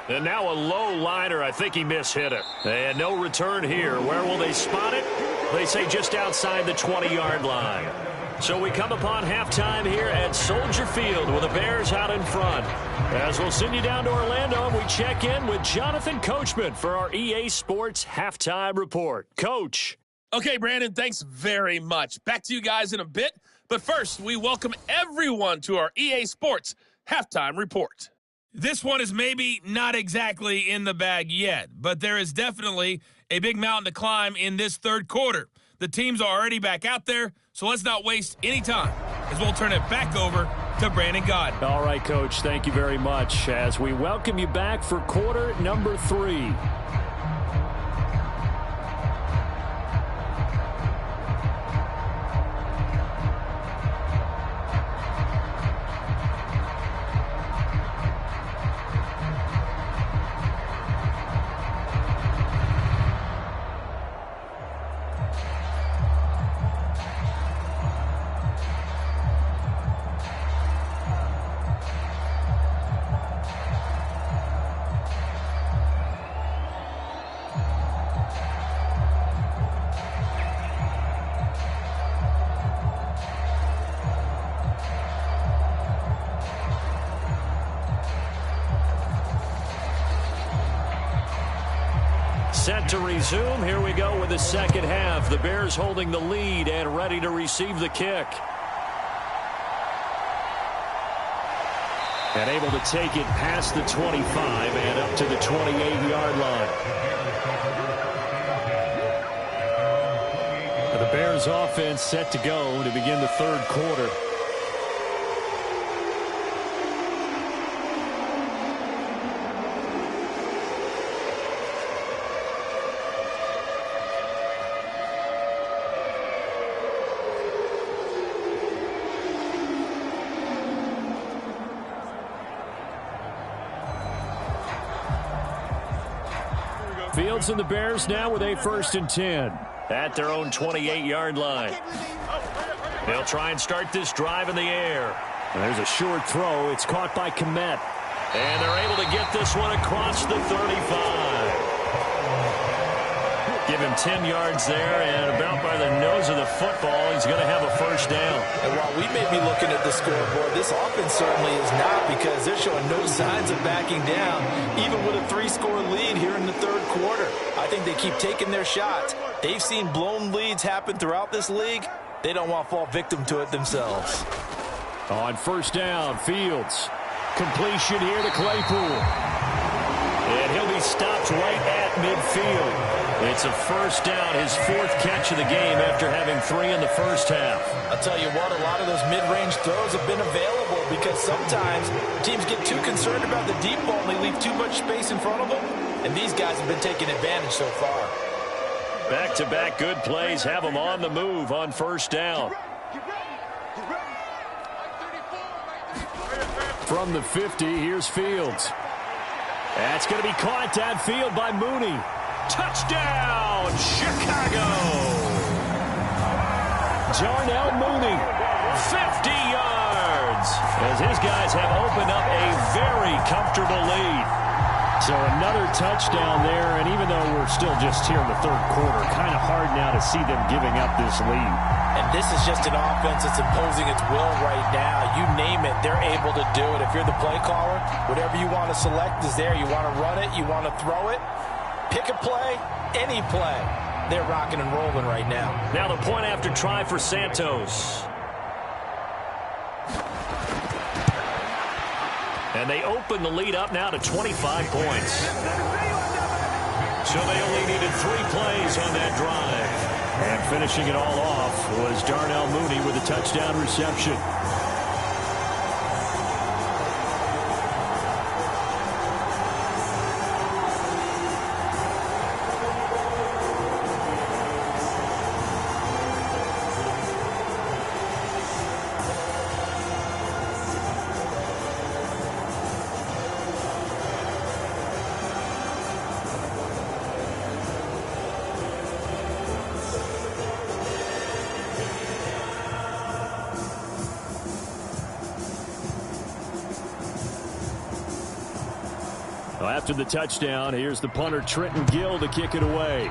And now a low liner. I think he mishit it. And no return here. Where will they spot it? They say just outside the 20-yard line. So we come upon halftime here at Soldier Field with the Bears out in front. As we'll send you down to Orlando, and we check in with Jonathan Coachman for our EA Sports Halftime Report. Coach. Okay, Brandon, thanks very much. Back to you guys in a bit. But first, we welcome everyone to our EA Sports Halftime Report. This one is maybe not exactly in the bag yet, but there is definitely a big mountain to climb in this third quarter. The teams are already back out there, so let's not waste any time as we'll turn it back over to Brandon Gaudin. All right, Coach, thank you very much as we welcome you back for quarter number 3. Set to resume. Here we go with the second half. The Bears holding the lead and ready to receive the kick. And able to take it past the 25 and up to the 28-yard line. The Bears offense set to go to begin the third quarter. Fields and the Bears now with a 1st and 10 at their own 28-yard line. They'll try and start this drive in the air. And there's a short throw. It's caught by Komet. And they're able to get this one across the 35. Give him 10 yards there, and about by the nose of the football, he's going to have a first down. And while we may be looking at the scoreboard, this offense certainly is not, because they're showing no signs of backing down, even with a 3-score lead here in the third quarter. I think they keep taking their shots. They've seen blown leads happen throughout this league. They don't want to fall victim to it themselves. On first down, Fields. Completion here to Claypool. And he'll be stopped right at midfield. It's a first down, his 4th catch of the game after having 3 in the first half. I'll tell you what, a lot of those mid-range throws have been available because sometimes teams get too concerned about the deep ball and they leave too much space in front of them. And these guys have been taking advantage so far. Back-to-back good plays have them on the move on first down. From the 50, here's Fields. That's going to be caught downfield by Mooney. Touchdown, Chicago! Darnell Mooney, 50 yards, as his guys have opened up a very comfortable lead. So another touchdown there, and even though we're still just here in the third quarter, kind of hard now to see them giving up this lead. And this is just an offense that's imposing its will right now. You name it, they're able to do it. If you're the play caller, whatever you want to select is there. You want to run it, you want to throw it. Pick a play, any play. They're rocking and rolling right now. Now the point after try for Santos. And they open the lead up now to 25 points. So they only needed 3 plays on that drive. And finishing it all off was Darnell Mooney with a touchdown reception. After the touchdown, here's the punter Trenton Gill to kick it away.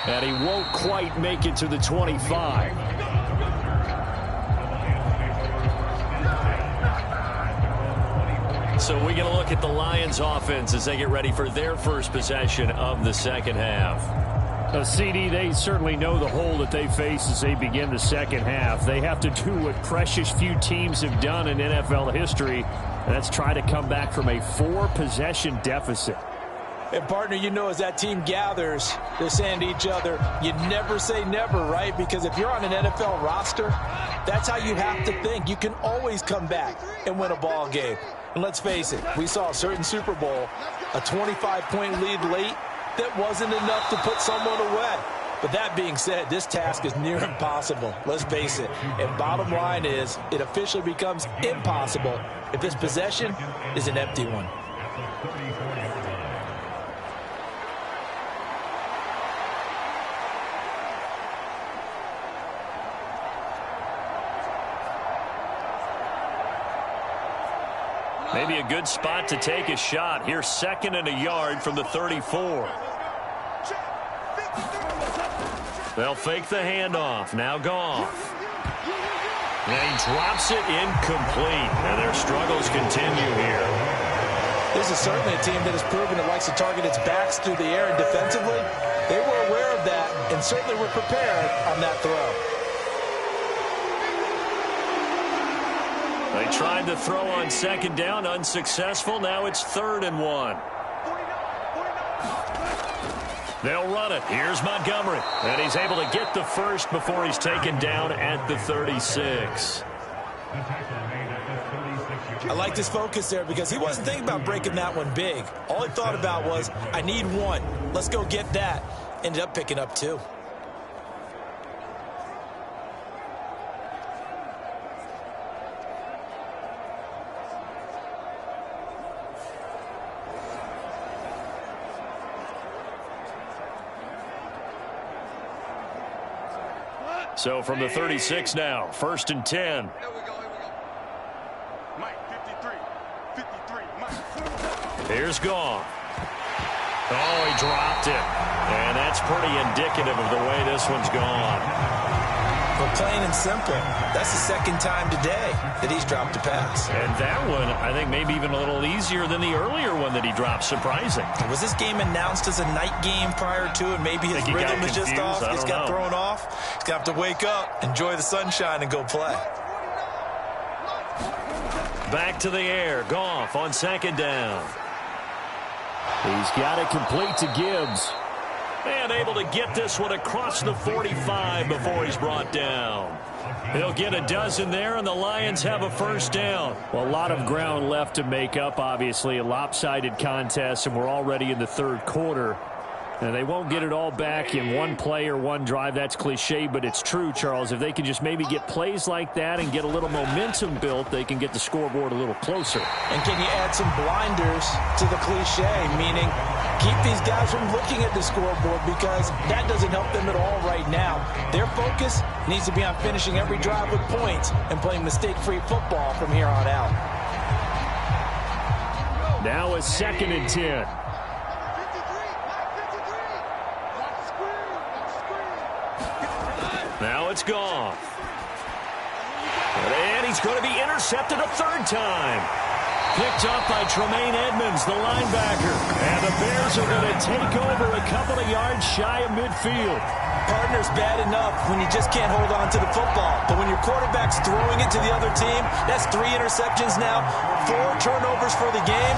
And he won't quite make it to the 25. So we get a look at the Lions offense as they get ready for their first possession of the second half. CD, they certainly know the hole that they face as they begin the second half. They have to do what precious few teams have done in NFL history, and that's try to come back from a 4-possession deficit. And, partner, you know, as that team gathers, they're saying to each other, you never say never, right? Because if you're on an NFL roster, that's how you have to think. You can always come back and win a ball game. And let's face it, we saw a certain Super Bowl, a 25-point lead late that wasn't enough to put someone away. But that being said, this task is near impossible. Let's face it. And bottom line is, it officially becomes impossible if this possession is an empty one. Maybe a good spot to take a shot. Here's 2nd and a yard from the 34. They'll fake the handoff. Now Goff. And he drops it incomplete. And their struggles continue here. This is certainly a team that has proven it likes to target its backs through the air, and defensively, they were aware of that and certainly were prepared on that throw. They tried to throw on 2nd down, unsuccessful. Now it's 3rd and 1. They'll run it. Here's Montgomery. And he's able to get the first before he's taken down at the 36. I like his focus there because he wasn't thinking about breaking that one big. All he thought about was, I need one. Let's go get that. Ended up picking up 2. So from the 36 now, 1st and 10. Here we go. Mike, 53, Mike. Here's Goff. Oh, he dropped it. And that's pretty indicative of the way this one's gone. But plain and simple, that's the 2nd time today that he's dropped a pass. And that one, I think, maybe even a little easier than the earlier one that he dropped. Surprising. Was this game announced as a night game prior to it? Maybe his rhythm is just off. He's got thrown off. He's going to have to wake up, enjoy the sunshine, and go play. Back to the air. Goff on 2nd down. He's got it complete to Gibbs. And able to get this one across the 45 before he's brought down. He'll get a dozen there, and the Lions have a 1st down. Well, a lot of ground left to make up, obviously. A lopsided contest, and we're already in the 3rd quarter. And they won't get it all back in one play or one drive. That's cliche, but it's true, Charles. If they can just maybe get plays like that and get a little momentum built, they can get the scoreboard a little closer. And can you add some blinders to the cliche, meaning keep these guys from looking at the scoreboard, because that doesn't help them at all right now. Their focus needs to be on finishing every drive with points and playing mistake-free football from here on out. Now a 2nd and 10. Now it's Goff. And he's going to be intercepted a 3rd time. Picked up by Tremaine Edmonds, the linebacker. And the Bears are going to take over a couple of yards shy of midfield. Partner's bad enough when you just can't hold on to the football. But when your quarterback's throwing it to the other team, that's 3 interceptions now, 4 turnovers for the game.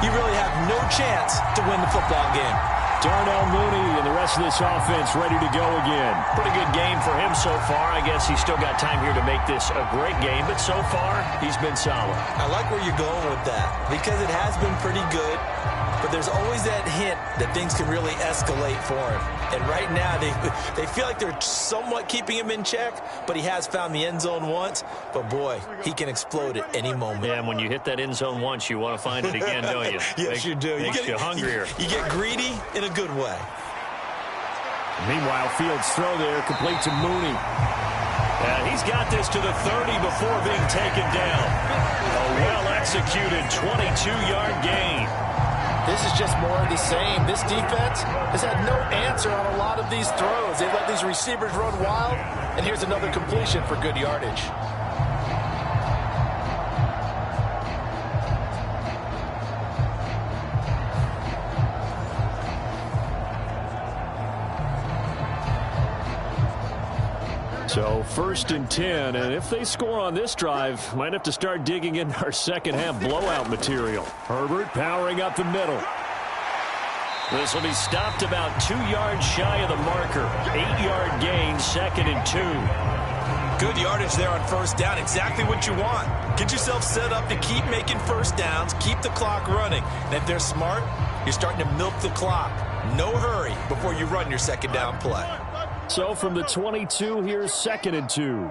You really have no chance to win the football game. Darnell Mooney and the rest of this offense ready to go again. Pretty good game for him so far. I guess he's still got time here to make this a great game, but so far, he's been solid. I like where you're going with that, because it has been pretty good, but there's always that hint that things can really escalate for him. And right now, they feel like they're somewhat keeping him in check, but he has found the end zone once. But, boy, he can explode at any moment. Yeah, and when you hit that end zone once, you want to find it again, don't you? Yes, you do. Makes you hungrier. You get greedy in a good way. Meanwhile, Fields' throw there complete to Mooney. And he's got this to the 30 before being taken down. A well-executed 22-yard gain. This is just more of the same. This defense has had no answer on a lot of these throws. They let these receivers run wild, and here's another completion for good yardage. So 1st and 10, and if they score on this drive, might have to start digging into our second half blowout material. Herbert powering up the middle. This will be stopped about 2 yards shy of the marker. 8-yard gain, 2nd and 2. Good yardage there on 1st down. Exactly what you want. Get yourself set up to keep making 1st downs, keep the clock running. And if they're smart, you're starting to milk the clock. No hurry before you run your 2nd down play. So from the 22, here's 2nd and 2.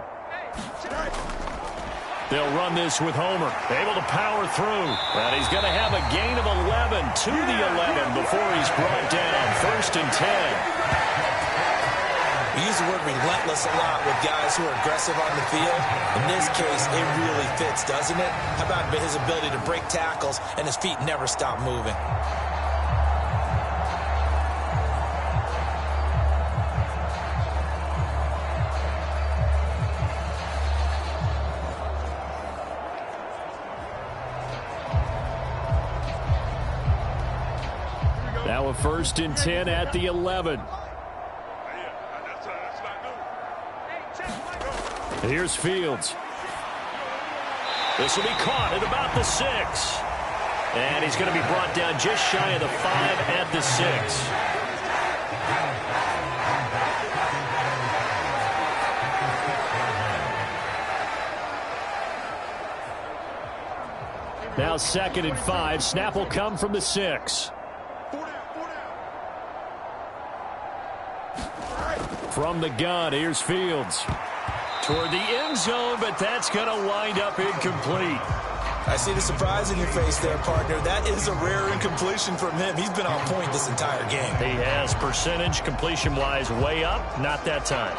They'll run this with Homer. Able to power through. But he's going to have a gain of 11 to the 11 before he's brought down. 1st and 10. We use the word relentless a lot with guys who are aggressive on the field. In this case, it really fits, doesn't it? How about his ability to break tackles and his feet never stop moving? Now a 1st and 10 at the 11. Here's Fields. This will be caught at about the 6. And he's going to be brought down just shy of the 5 at the 6. Now 2nd and 5. Snap will come from the 6. From the gun, here's Fields. Toward the end zone, but that's going to wind up incomplete. I see the surprise in your face there, partner. That is a rare incompletion from him. He's been on point this entire game. He has percentage completion-wise way up. Not that time.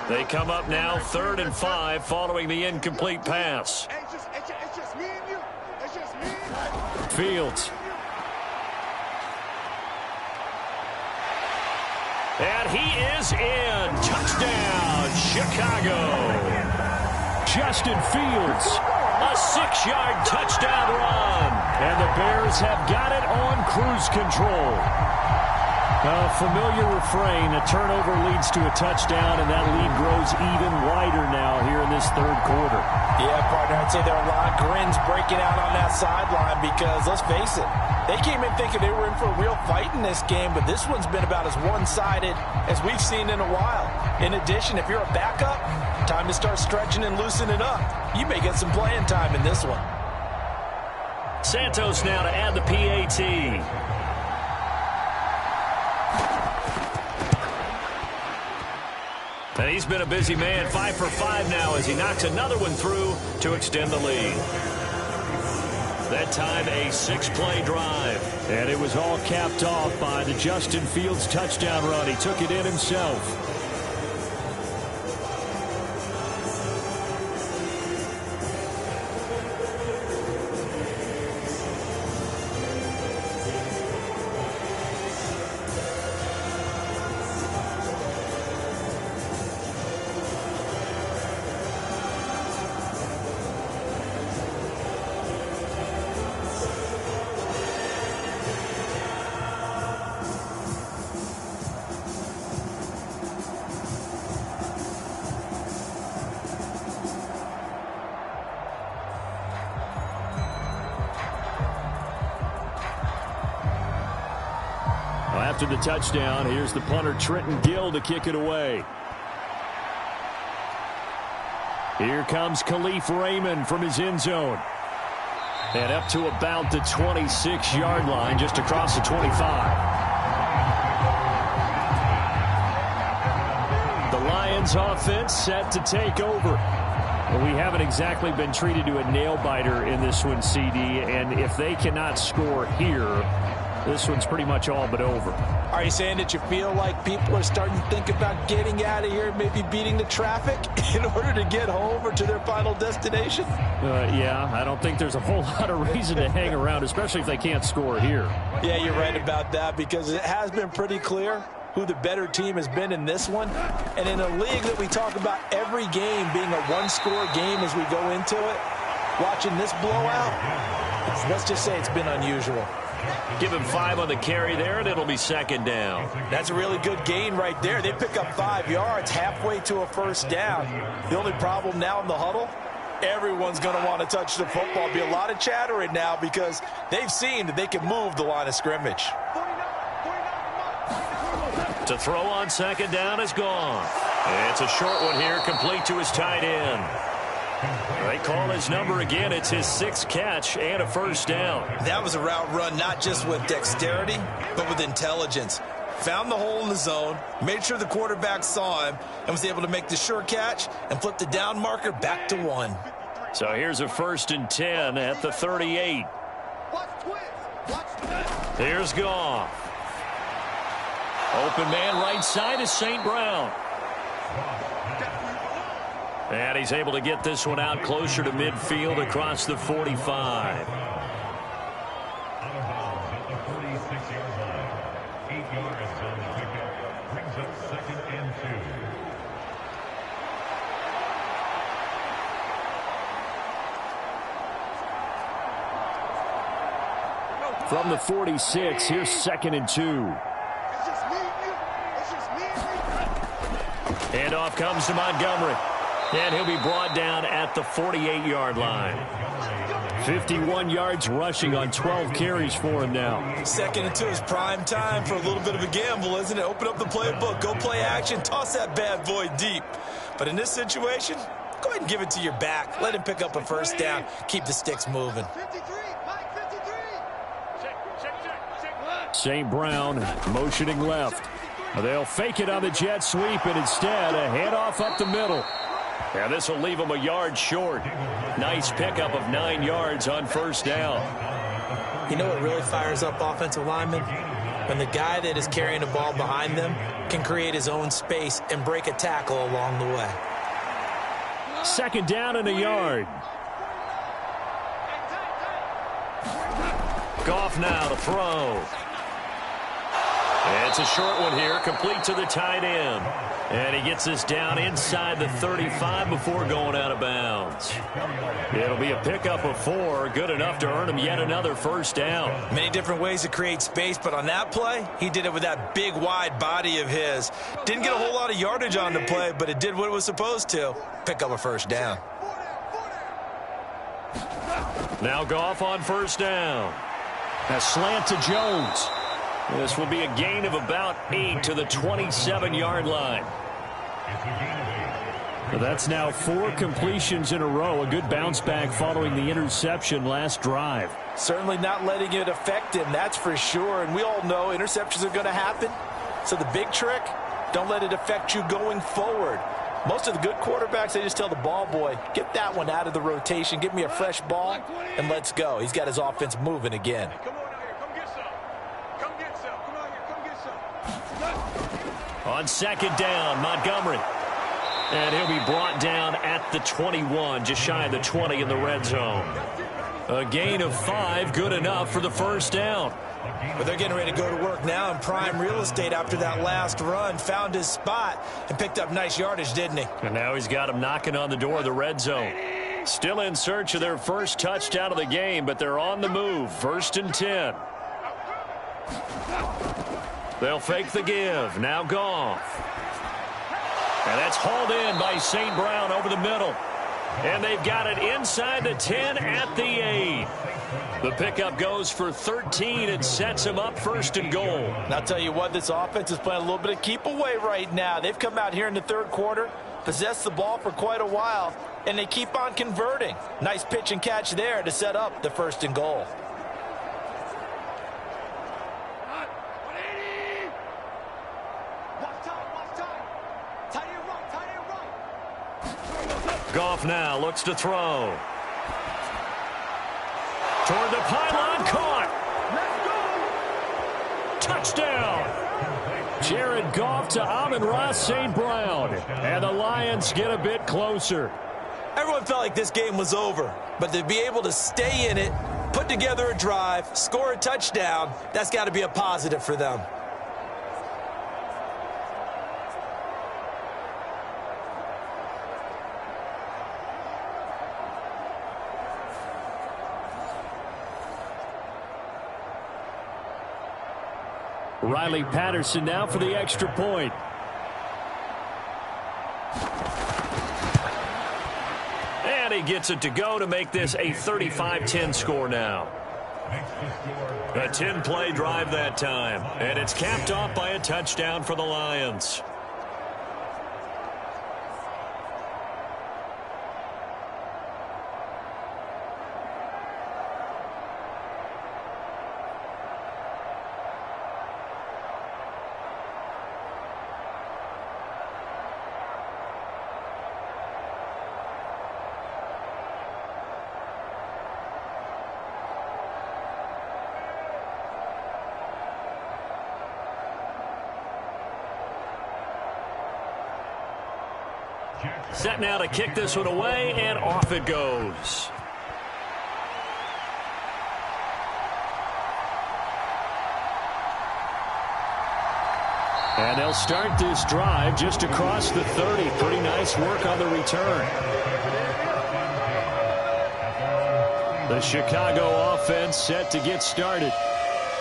They come up now 3rd and 5 following the incomplete pass. It's just me and you. It's just me and you. Fields. And he is in. Touchdown, Chicago. Justin Fields. A 6-yard touchdown run. And the Bears have got it on cruise control. A familiar refrain, a turnover leads to a touchdown, and that lead grows even wider now here in this 3rd quarter. Yeah, partner, I'd say there are a lot of grins breaking out on that sideline because, let's face it, they came in thinking they were in for a real fight in this game, but this one's been about as one-sided as we've seen in a while. In addition, if you're a backup, time to start stretching and loosening up. You may get some playing time in this one. Santos now to add the PAT. And he's been a busy man, 5 for 5 now as he knocks another one through to extend the lead. That time a 6-play drive. And it was all capped off by the Justin Fields touchdown run. He took it in himself. After the touchdown, here's the punter Trenton Gill to kick it away. Here comes Khalif Raymond from his end zone. And up to about the 26-yard line, just across the 25. The Lions offense set to take over. We haven't exactly been treated to a nail-biter in this one, CD, and if they cannot score here, this one's pretty much all but over. Are you saying that you feel like people are starting to think about getting out of here, maybe beating the traffic in order to get home or to their final destination? Yeah, I don't think there's a whole lot of reason to hang around, especially if they can't score here. Yeah, you're right about that because it has been pretty clear who the better team has been in this one. And in a league that we talk about every game being a one-score game as we go into it, watching this blowout, let's just say it's been unusual. Give him 5 on the carry there, and it'll be second down. That's a really good gain right there. They pick up 5 yards halfway to a first down. The only problem now in the huddle, everyone's going to want to touch the football. Be a lot of chattering now because they've seen that they can move the line of scrimmage. To throw on second down is gone. It's a short one here, complete to his tight end. They call his number again. It's his 6th catch and a first down. That was a route run not just with dexterity, but with intelligence. Found the hole in the zone, made sure the quarterback saw him, and was able to make the sure catch and flip the down marker back to 1. So here's a 1st and 10 at the 38. Here's Goff. Open man right side is St. Brown. And he's able to get this one out closer to midfield across the 45. From the 46, here's 2nd and 2. Handoff comes to Montgomery. And he'll be brought down at the 48-yard line. 51 yards rushing on 12 carries for him now. 2nd and 2 is prime time for a little bit of a gamble, isn't it? Open up the playbook, go play action, toss that bad boy deep. But in this situation, go ahead and give it to your back. Let him pick up a first down. Keep the sticks moving. St. Brown motioning left. They'll fake it on the jet sweep, and instead a handoff up the middle. Yeah, this will leave him a yard short. Nice pickup of 9 yards on first down. You know what really fires up offensive linemen? When the guy that is carrying the ball behind them can create his own space and break a tackle along the way. 2nd down and a yard. Goff now to throw. It's a short one here, complete to the tight end. And he gets this down inside the 35 before going out of bounds. It'll be a pickup of 4, good enough to earn him yet another first down. Many different ways to create space, but on that play, he did it with that big, wide body of his. Didn't get a whole lot of yardage on the play, but it did what it was supposed to. Pick up a first down. Now Goff on first down. A slant to Jones. This will be a gain of about 8 to the 27-yard line. That's now 4 completions in a row. A good bounce back following the interception last drive. Certainly not letting it affect him, that's for sure. And we all know interceptions are going to happen. So the big trick, don't let it affect you going forward. Most of the good quarterbacks, they just tell the ball boy, get that one out of the rotation, give me a fresh ball, and let's go. He's got his offense moving again. On 2nd down, Montgomery. And he'll be brought down at the 21, just shy of the 20 in the red zone. A gain of 5, good enough for the first down. But they're getting ready to go to work now in prime real estate after that last run. Found his spot and picked up nice yardage, didn't he? And now he's got him knocking on the door of the red zone. Still in search of their first touchdown of the game, but they're on the move. 1st and 10. They'll fake the give. Now Goff. And that's hauled in by St. Brown over the middle. And they've got it inside the 10 at the 8. The pickup goes for 13 and sets him up 1st and goal. And I'll tell you what, this offense is playing a little bit of keep away right now. They've come out here in the 3rd quarter, possessed the ball for quite a while, and they keep on converting. Nice pitch and catch there to set up the 1st and goal. Goff now looks to throw. Toward the pylon, caught. Touchdown. Jared Goff to Amon-Ra St. Brown. And the Lions get a bit closer. Everyone felt like this game was over, but to be able to stay in it, put together a drive, score a touchdown, that's got to be a positive for them. Riley Patterson now for the extra point. And he gets it to go to make this a 35-10 score now. A 10-play drive that time, and it's capped off by a touchdown for the Lions. Set now to kick this one away, and off it goes. And they'll start this drive just across the 30. Pretty nice work on the return. The Chicago offense set to get started.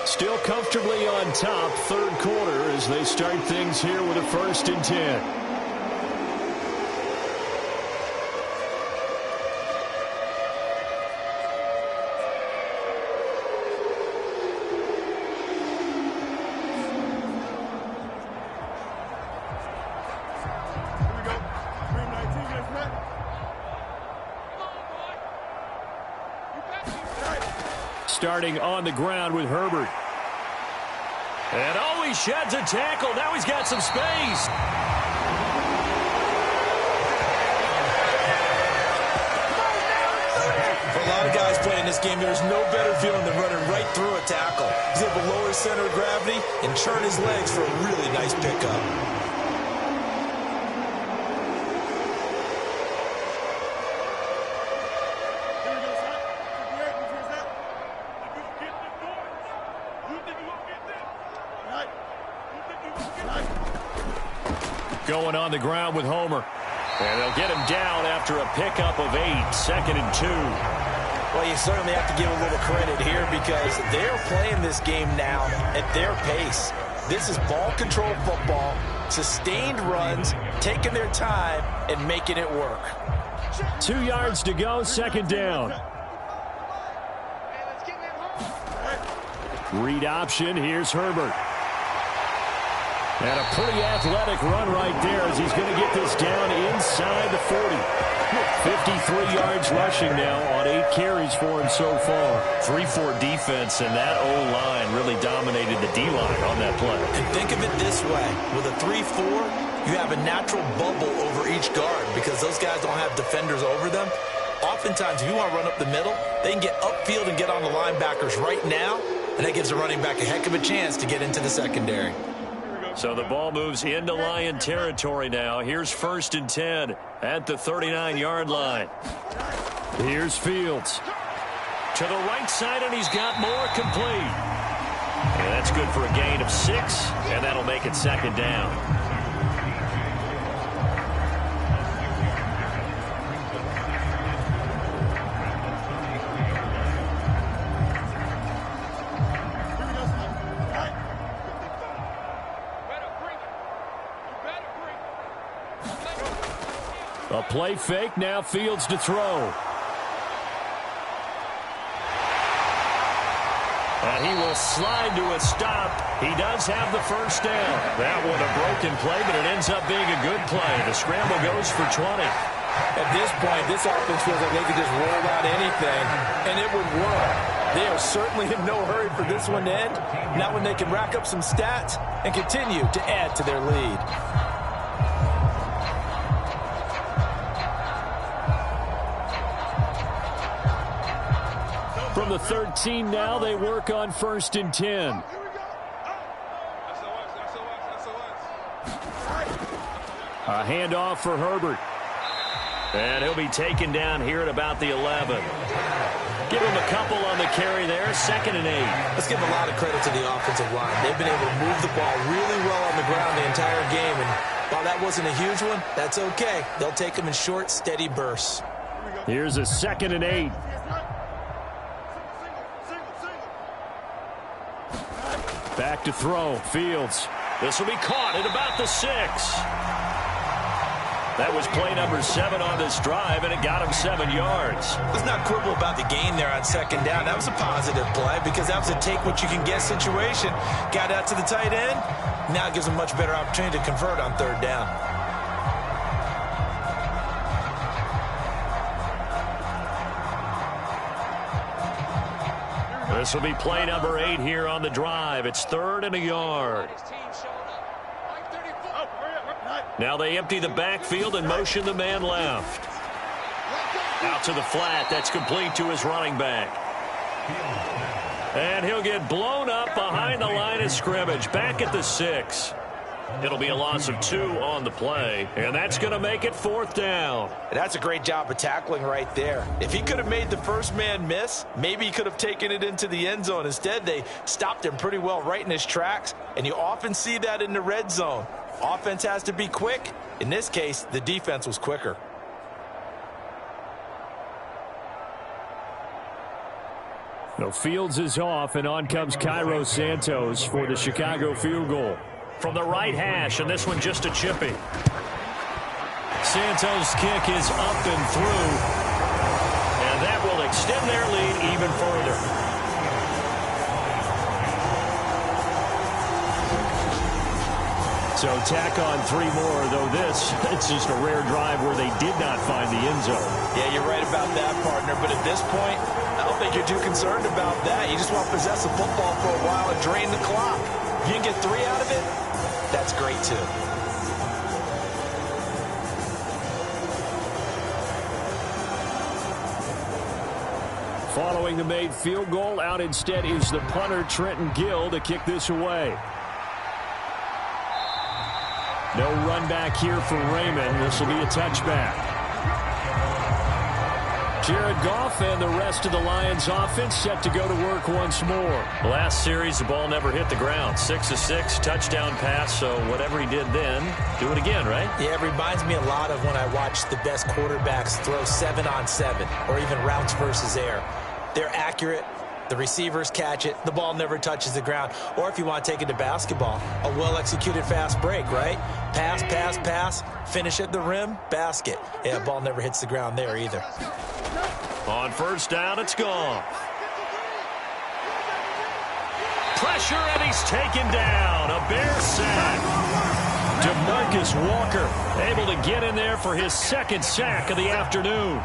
Still comfortably on top, third quarter, as they start things here with a 1st and 10. Starting on the ground with Herbert. And oh, he sheds a tackle. Now he's got some space. For a lot of guys playing this game, there's no better feeling than running right through a tackle. He's able to lower his center of gravity and turn his legs for a really nice pickup. Going on the ground with Homer. And they'll get him down after a pickup of 8, 2nd and 2. Well, you certainly have to give a little credit here because they're playing this game now at their pace. This is ball control football, sustained runs, taking their time, and making it work. 2 yards to go, 2nd down. Read option, here's Herbert. And a pretty athletic run right there as he's going to get this down inside the 40. 53 yards rushing now on 8 carries for him so far. 3-4 defense, and that O-line really dominated the D-line on that play. And think of it this way. With a 3-4, you have a natural bubble over each guard because those guys don't have defenders over them. Oftentimes, if you want to run up the middle, they can get upfield and get on the linebackers right now, and that gives a running back a heck of a chance to get into the secondary. So the ball moves into Lion territory now. Here's 1st and 10 at the 39-yard line. Here's Fields. To the right side, and he's got more complete. And that's good for a gain of 6, and that'll make it 2nd down. A play fake, now Fields to throw. And he will slide to a stop. He does have the 1st down. That one a broken play, but it ends up being a good play. The scramble goes for 20. At this point, this offense feels like they could just roll out anything, and it would work. They are certainly in no hurry for this one to end. Not when they can rack up some stats and continue to add to their lead. From the 13 now, they work on 1st and 10. A handoff for Herbert. And he'll be taken down here at about the 11. Give him a couple on the carry there, 2nd and 8. Let's give a lot of credit to the offensive line. They've been able to move the ball really well on the ground the entire game. And while that wasn't a huge one, that's okay. They'll take them in short, steady bursts. Here's a 2nd and 8. Back to throw. Fields. This will be caught at about the 6. That was play number 7 on this drive, and it got him 7 yards. Let's not quibble about the gain there on second down. That was a positive play because that was a take-what-you-can-get situation. Got out to the tight end. Now it gives him a much better opportunity to convert on third down. This will be play number 8 here on the drive. It's 3rd and a yard. Now they empty the backfield and motion the man left. Out to the flat. That's complete to his running back. And he'll get blown up behind the line of scrimmage. Back at the 6. It'll be a loss of 2 on the play, and that's going to make it 4th down. That's a great job of tackling right there. If he could have made the first man miss, maybe he could have taken it into the end zone. Instead, they stopped him pretty well right in his tracks, and you often see that in the red zone. Offense has to be quick. In this case, the defense was quicker. No, Fields is off, and on comes Cairo Santos for the Chicago field goal. From the right hash, and this one just a chippy. Santos' kick is up and through. And that will extend their lead even further. So tack on 3 more, though it's just a rare drive where they did not find the end zone. Yeah, you're right about that, partner. But at this point, I don't think you're too concerned about that. You just want to possess the football for a while and drain the clock. If you can get 3 out of it, that's great, too. Following the made field goal, out instead is the punter, Trenton Gill, to kick this away. No run back here for Raymond. This will be a touchback. Jared Goff and the rest of the Lions offense set to go to work once more. Last series, the ball never hit the ground. 6 of 6, touchdown pass, so whatever he did then, do it again, right? Yeah, it reminds me a lot of when I watched the best quarterbacks throw 7-on-7 or even routes versus air. They're accurate. The receivers catch it. The ball never touches the ground. Or if you want to take it to basketball, a well-executed fast break, right? Pass, pass, pass, finish at the rim, basket. Yeah, ball never hits the ground there either. On first down, it's gone. Pressure, and he's taken down. A Bear sack. DeMarcus Walker Able to get in there for his 2nd sack of the afternoon.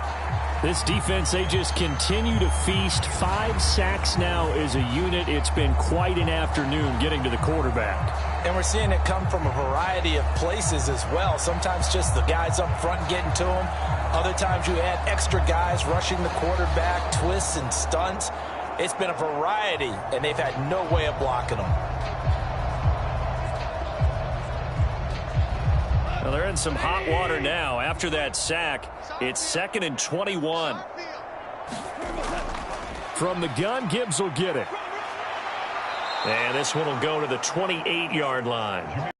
This defense, they just continue to feast. 5 sacks now as a unit. It's been quite an afternoon getting to the quarterback. And we're seeing it come from a variety of places as well. Sometimes just the guys up front getting to him. Other times you add extra guys rushing the quarterback, twists and stunts. It's been a variety, and they've had no way of blocking them. Well, they're in some hot water now. After that sack, it's 2nd and 21. From the gun, Gibbs will get it. And this one will go to the 28-yard line.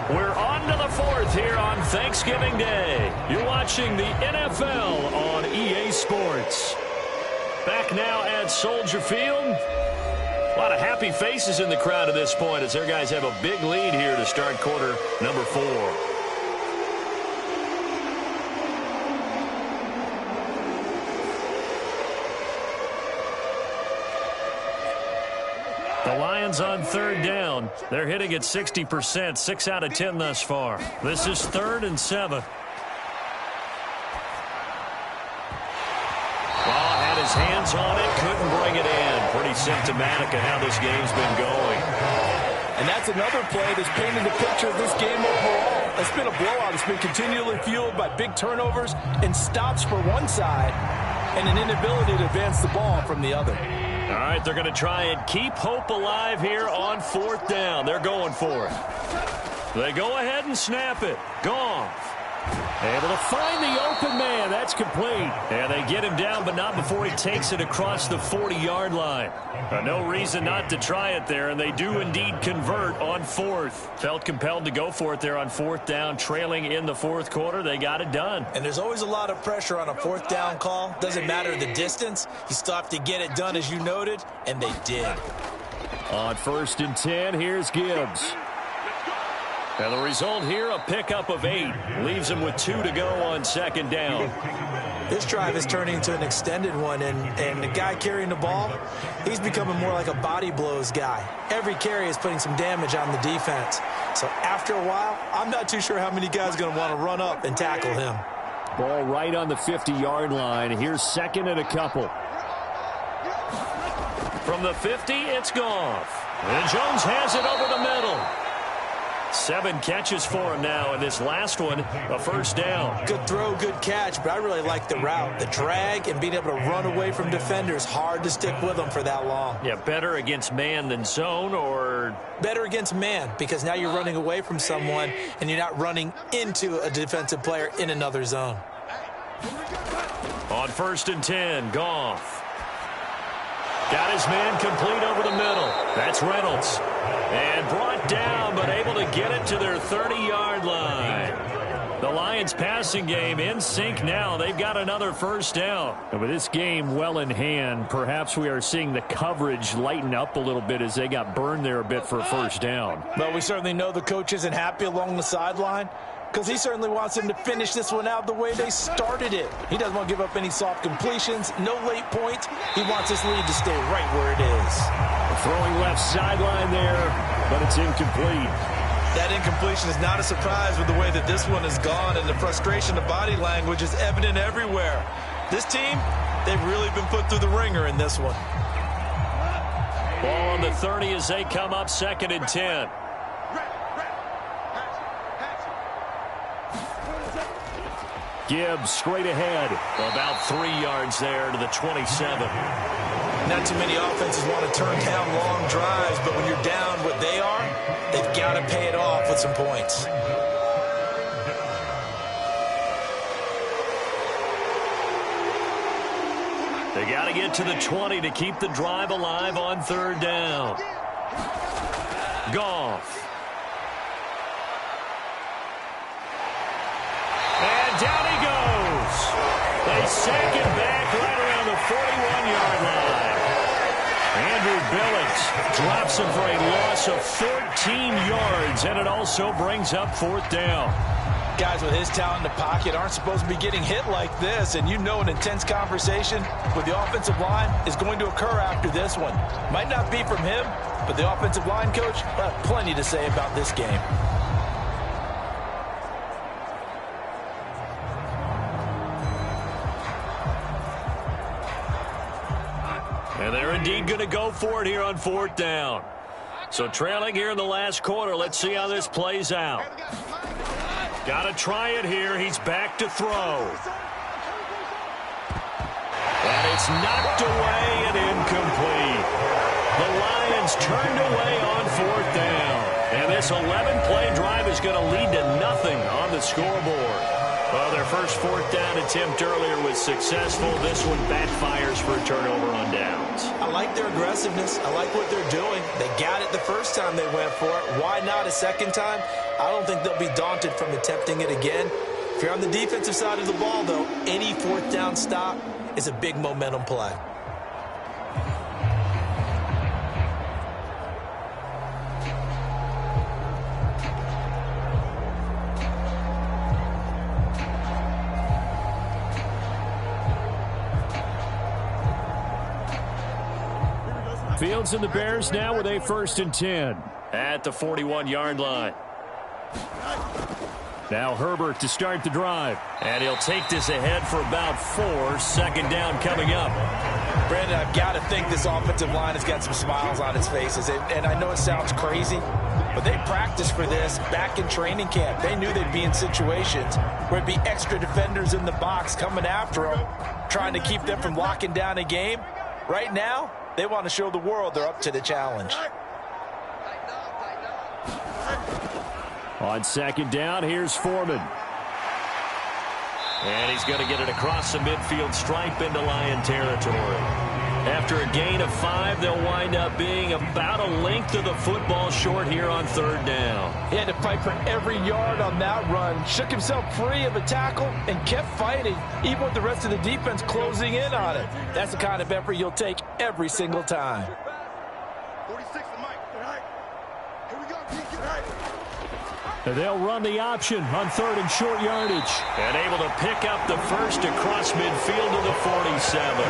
We're on to the 4th here on Thanksgiving Day. You're watching the NFL on EA Sports. Back now at Soldier Field. A lot of happy faces in the crowd at this point as their guys have a big lead here to start quarter number 4. The Lions on 3rd down. They're hitting at 60%, 6 out of 10 thus far. This is 3rd and 7. Had his hands on it, couldn't bring it in. Pretty symptomatic of how this game's been going. And that's another play that's painted the picture of this game overall. It's been a blowout. It's been continually fueled by big turnovers and stops for one side and an inability to advance the ball from the other. All right, they're going to try and keep hope alive here on 4th down. They're going for it. They go ahead and snap it. Goff Able to find the open man. That's complete. And they get him down, but not before he takes it across the 40-yard line. No reason not to try it there, and they do indeed convert on fourth. Felt compelled to go for it there on fourth down, trailing in the fourth quarter. They got it done. And there's always a lot of pressure on a fourth down call. Doesn't matter the distance. You still have to get it done, as you noted, and they did. On 1st and 10, here's Gibbs. And the result here, a pickup of 8. Leaves him with 2 to go on 2nd down. This drive is turning into an extended one, and the guy carrying the ball, he's becoming more like a body blows guy. Every carry is putting some damage on the defense. So after a while, I'm not too sure how many guys are going to want to run up and tackle him. Ball right on the 50-yard line. Here's 2nd and a couple. From the 50, it's Goff. And Jones has it over the middle. 7 catches for him now, and this last one, a first down. Good throw, good catch, but I really like the route. The drag and being able to run away from defenders, hard to stick with them for that long. Yeah, better against man than zone, or? Better against man, because now you're running away from someone, and you're not running into a defensive player in another zone. On 1st and 10, Goff. Got his man complete over the middle. That's Reynolds. And brought down, but able to get it to their 30-yard line. The Lions passing game in sync now. They've got another first down. And with this game well in hand, perhaps we are seeing the coverage lighten up a little bit as they got burned there a bit for a first down. Well, we certainly know the coach isn't happy along the sideline, because he certainly wants them to finish this one out the way they started it. He doesn't want to give up any soft completions, no late points. He wants this lead to stay right where it is. Throwing left sideline there, but it's incomplete. That incompletion is not a surprise with the way that this one has gone, and the frustration of body language is evident everywhere. This team, they've really been put through the ringer in this one. Ball on the 30 as they come up 2nd and 10. Gibbs straight ahead. About 3 yards there to the 27. Not too many offenses want to turn down long drives, but when you're down what they are, they've got to pay it off with some points. They got to get to the 20 to keep the drive alive on 3rd down. Goff. And down he goes. They sack it back right around the 41-yard line. Andrew Billings drops him for a loss of 14 yards, and it also brings up 4th down. Guys with his talent in the pocket aren't supposed to be getting hit like this, and you know an intense conversation with the offensive line is going to occur after this one. Might not be from him, but the offensive line coach will have plenty to say about this game. And they're indeed going to go for it here on 4th down. So trailing here in the last quarter. Let's see how this plays out. Got to try it here. He's back to throw. And it's knocked away and incomplete. The Lions turned away on 4th down. And this 11-play drive is going to lead to nothing on the scoreboard. Well, their first 4th down attempt earlier was successful. This one backfires for a turnover on downs. I like their aggressiveness. I like what they're doing. They got it the first time they went for it. Why not a second time? I don't think they'll be daunted from attempting it again. If you're on the defensive side of the ball, though, any 4th down stop is a big momentum play. Fields and the Bears now with a 1st and 10. At the 41-yard line. Now Herbert to start the drive. And he'll take this ahead for about 4. 2nd down coming up. Brandon, I've got to think this offensive line has got some smiles on its faces. And I know it sounds crazy, but they practiced for this back in training camp. They knew they'd be in situations where it'd be extra defenders in the box coming after them, trying to keep them from locking down a game. Right now, they want to show the world they're up to the challenge. On 2nd down, here's Foreman. And he's going to get it across the midfield stripe into Lion territory. After a gain of 5, they'll wind up being about a length of the football short here on 3rd down. He had to fight for every yard on that run. Shook himself free of a tackle and kept fighting, even with the rest of the defense closing in on it. That's the kind of effort you'll take every single time. 46 to Mike. Here we go. They'll run the option on 3rd and short yardage. And able to pick up the first across midfield to the 47.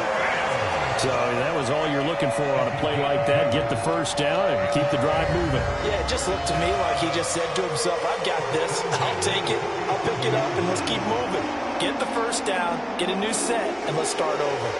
So that was all you're looking for on a play like that. Get the first down and keep the drive moving. Yeah, it just looked to me like he just said to himself, I've got this. I'll take it. I'll pick it up, and let's keep moving. Get the first down, get a new set, and let's start over.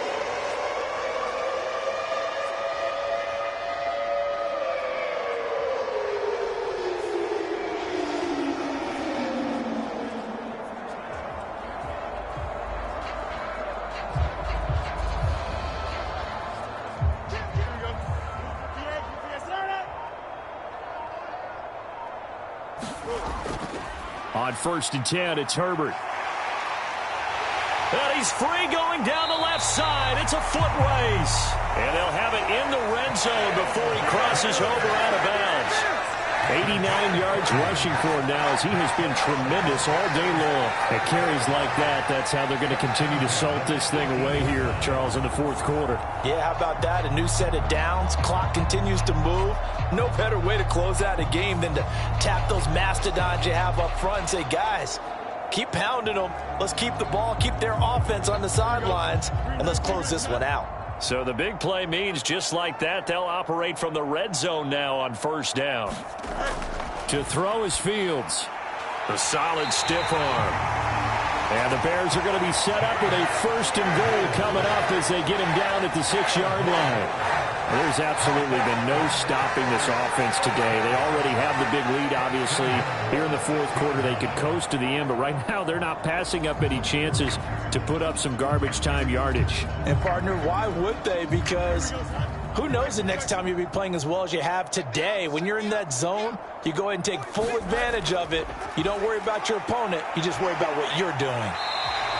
On 1st and 10, it's Herbert. And he's free going down the left side. It's a foot race. And they'll have it in the red zone before he crosses over out of bounds. 89 yards rushing for him now as he has been tremendous all day long. At carries like that, that's how they're going to continue to salt this thing away here, Charles, in the 4th quarter. Yeah, how about that? A new set of downs. Clock continues to move. No better way to close out a game than to tap those mastodons you have up front and say, guys, keep pounding them. Let's keep the ball, keep their offense on the sidelines, and let's close this one out. So the big play means just like that, they'll operate from the red zone now on 1st down. To throw is Fields. A solid stiff arm. And the Bears are going to be set up with a 1st and goal coming up as they get him down at the 6-yard line. There's absolutely been no stopping this offense today. They already have the big lead, obviously. Here in the 4th quarter, they could coast to the end, but right now they're not passing up any chances to put up some garbage time yardage. And, partner, why would they? Because who knows the next time you'll be playing as well as you have today. When you're in that zone, you go ahead and take full advantage of it. You don't worry about your opponent. You just worry about what you're doing.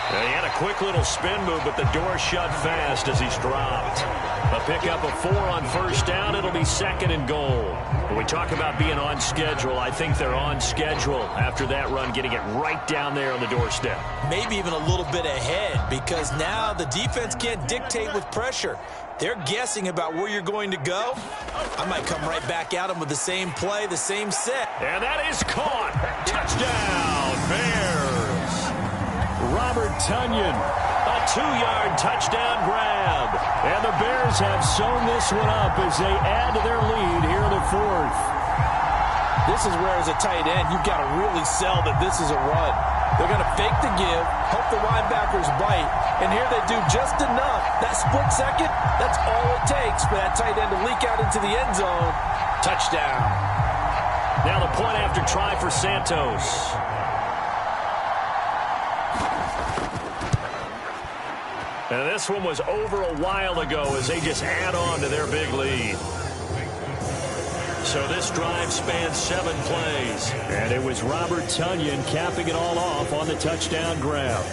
He had a quick little spin move, but the door shut fast as he's dropped. A pickup of 4 on 1st down. It'll be 2nd and goal. When we talk about being on schedule, I think they're on schedule after that run, getting it right down there on the doorstep. Maybe even a little bit ahead, because now the defense can't dictate with pressure. They're guessing about where you're going to go. I might come right back at them with the same play, the same set. And that is caught. Touchdown, Bears. Robert Tonyan. A 2-yard touchdown grab. And the Bears have sewn this one up as they add to their lead here in the 4th. This is where, as a tight end, you've got to really sell that this is a run. They're going to fake the give, hope the linebackers bite, and here they do just enough. That split second, that's all it takes for that tight end to leak out into the end zone. Touchdown. Now the point after try for Santos. And this one was over a while ago as they just add on to their big lead. So this drive spans 7 plays. And it was Robert Tonyan capping it all off on the touchdown grab.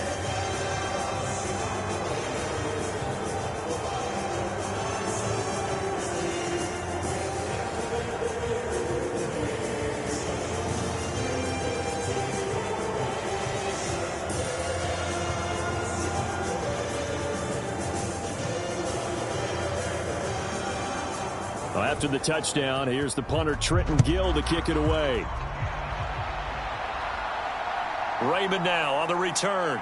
After the touchdown, here's the punter Trenton Gill to kick it away. Raymond now on the return.